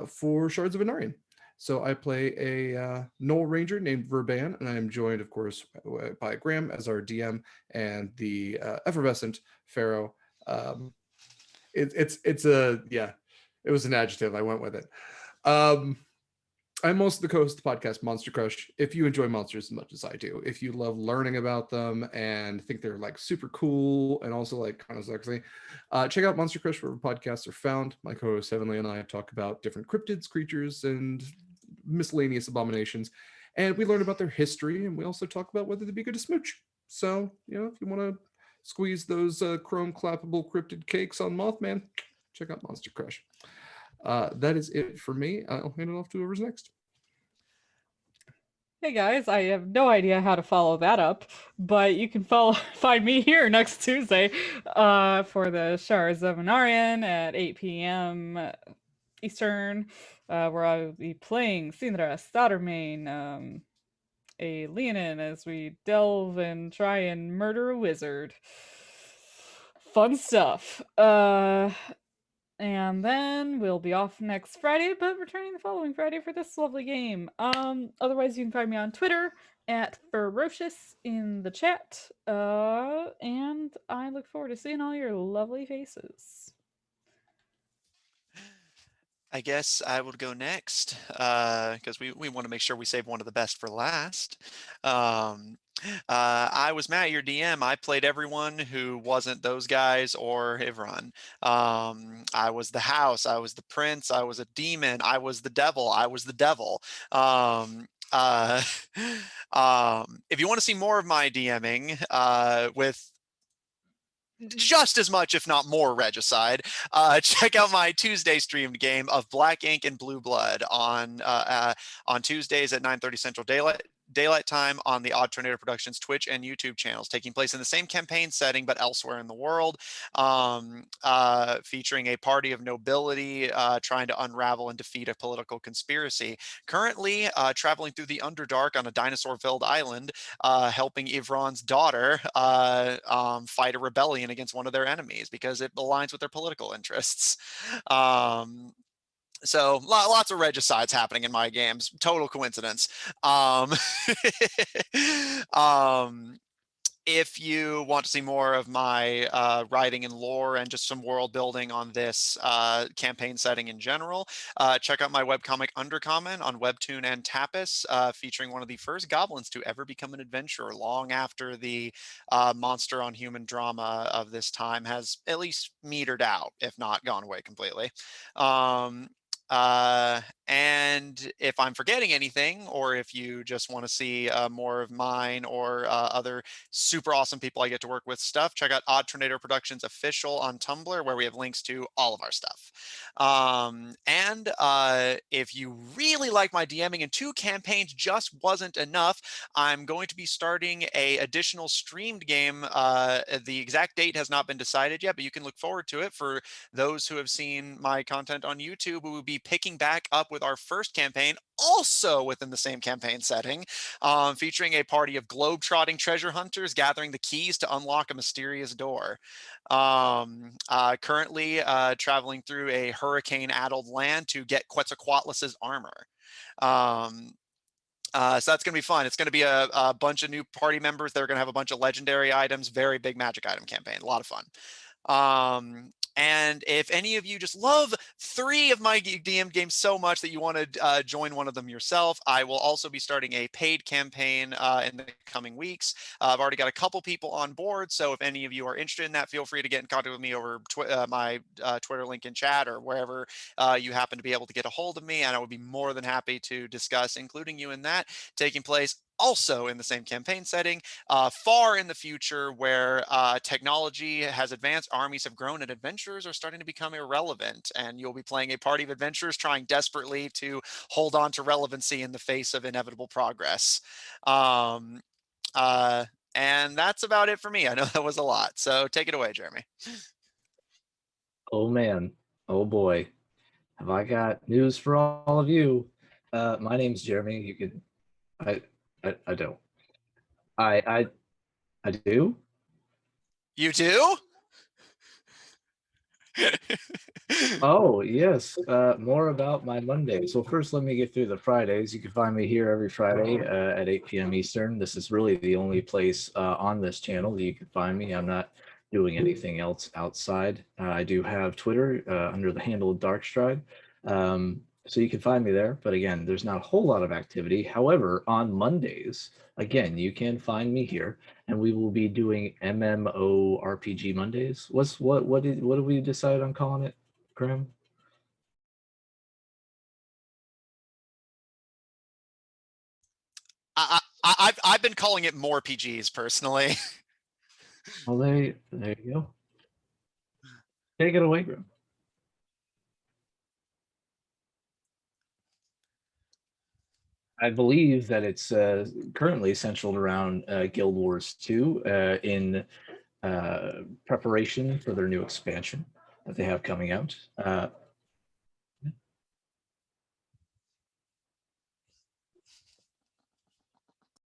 for Shards of Anarian. So I play a Knoll Ranger named Verban, and I am joined, of course, by Graham as our DM and the effervescent Pharaoh. It was an adjective. I went with it. I'm also the co-host of the podcast Monster Crush. If you enjoy monsters as much as I do, if you love learning about them and think they're like super cool and also like kind of sexy, check out Monster Crush wherever podcasts are found. My co-host Heavenly and I talk about different cryptids, creatures, and miscellaneous abominations, and we learn about their history, and we also talk about whether they'd be good to smooch. So, if you want to squeeze those chrome clappable cryptid cakes on Mothman, check out Monster Crush. That is it for me. I'll hand it off to whoever's next. Hey guys, I have no idea how to follow that up, but you can find me here next Tuesday for the Shards of Anarian at 8 p.m. Eastern, where I will be playing Sindra Staudermain, a Leonin, as we delve and try and murder a wizard. Fun stuff. And then we'll be off next Friday, but returning the following Friday for this lovely game. Otherwise, you can find me on Twitter at Ferocious in the chat. And I look forward to seeing all your lovely faces. I guess I would go next because we want to make sure we save one of the best for last. I was Matt, your DM. I played everyone who wasn't those guys or Ivron. I was the house. I was the prince. I was a demon. I was the devil. I was the devil. Uh, if you want to see more of my DMing with just as much, if not more, regicide, check out my Tuesday streamed game of Black Ink and Blue Blood on Tuesdays at 9:30 Central Daylight Time on the Odd Tornado Productions Twitch and YouTube channels, taking place in the same campaign setting but elsewhere in the world, featuring a party of nobility trying to unravel and defeat a political conspiracy. Currently traveling through the Underdark on a dinosaur-filled island, helping Ivron's daughter fight a rebellion against one of their enemies because it aligns with their political interests. So lots of regicides happening in my games. Total coincidence. If you want to see more of my writing and lore and just some world building on this campaign setting in general, check out my webcomic Undercommon on Webtoon and Tapas, featuring one of the first goblins to ever become an adventurer long after the monster on human drama of this time has at least metered out, if not gone away completely. And if I'm forgetting anything, or if you just want to see more of mine or other super awesome people I get to work with stuff, check out Odd Tornado Productions Official on Tumblr, where we have links to all of our stuff. And if you really like my DMing and 2 campaigns just wasn't enough, I'm going to be starting a additional streamed game. The exact date has not been decided yet, but you can look forward to it. For those who have seen my content on YouTube, we will be picking back up with our first campaign, also within the same campaign setting, featuring a party of globe-trotting treasure hunters gathering the keys to unlock a mysterious door. Currently traveling through a hurricane-addled land to get Quetzalcoatlus's armor. So that's going to be fun. It's going to be a bunch of new party members. They're going to have a bunch of legendary items, very big magic item campaign, a lot of fun. And if any of you just love 3 of my DM games so much that you want to join one of them yourself, I will also be starting a paid campaign in the coming weeks. I've already got a couple people on board, so if any of you are interested in that, feel free to get in contact with me over my Twitter link in chat or wherever you happen to be able to get a hold of me, and I would be more than happy to discuss including you in that, taking place also in the same campaign setting, far in the future, where technology has advanced, armies have grown, and adventurers are starting to become irrelevant. And you'll be playing a party of adventurers trying desperately to hold on to relevancy in the face of inevitable progress. And that's about it for me. I know that was a lot. So take it away, Jeremy. Oh man, oh boy, have I got news for all of you. My name's Jeremy. You could, I don't. I do. You do? Oh yes, more about my Mondays. Well, first let me get through the Fridays. You can find me here every Friday at 8 p.m. Eastern. This is really the only place on this channel that you can find me. I'm not doing anything else outside. I do have Twitter under the handle Darkstride. So you can find me there. But again, there's not a whole lot of activity. However, on Mondays, again, you can find me here, and we will be doing MMORPG Mondays. What did we decide on calling it, Graham? I've been calling it more PGs personally. Well, there you go. Take it away, Graham. I believe that it's currently centered around Guild Wars 2 in preparation for their new expansion that they have coming out.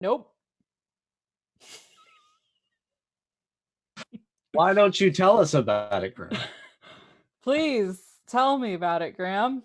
Nope. Why don't you tell us about it, Graham? Please tell me about it, Graham.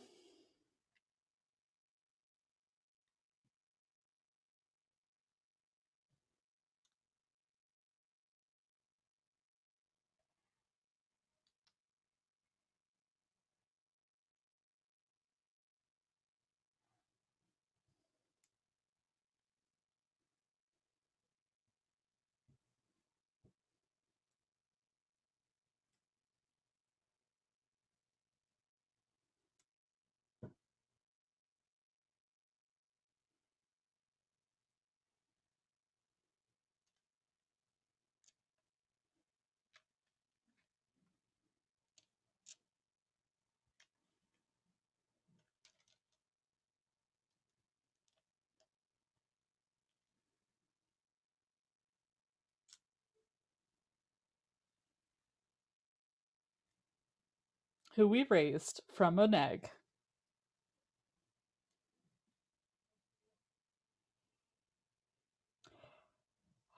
Who we raised from an egg.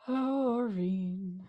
Aurine,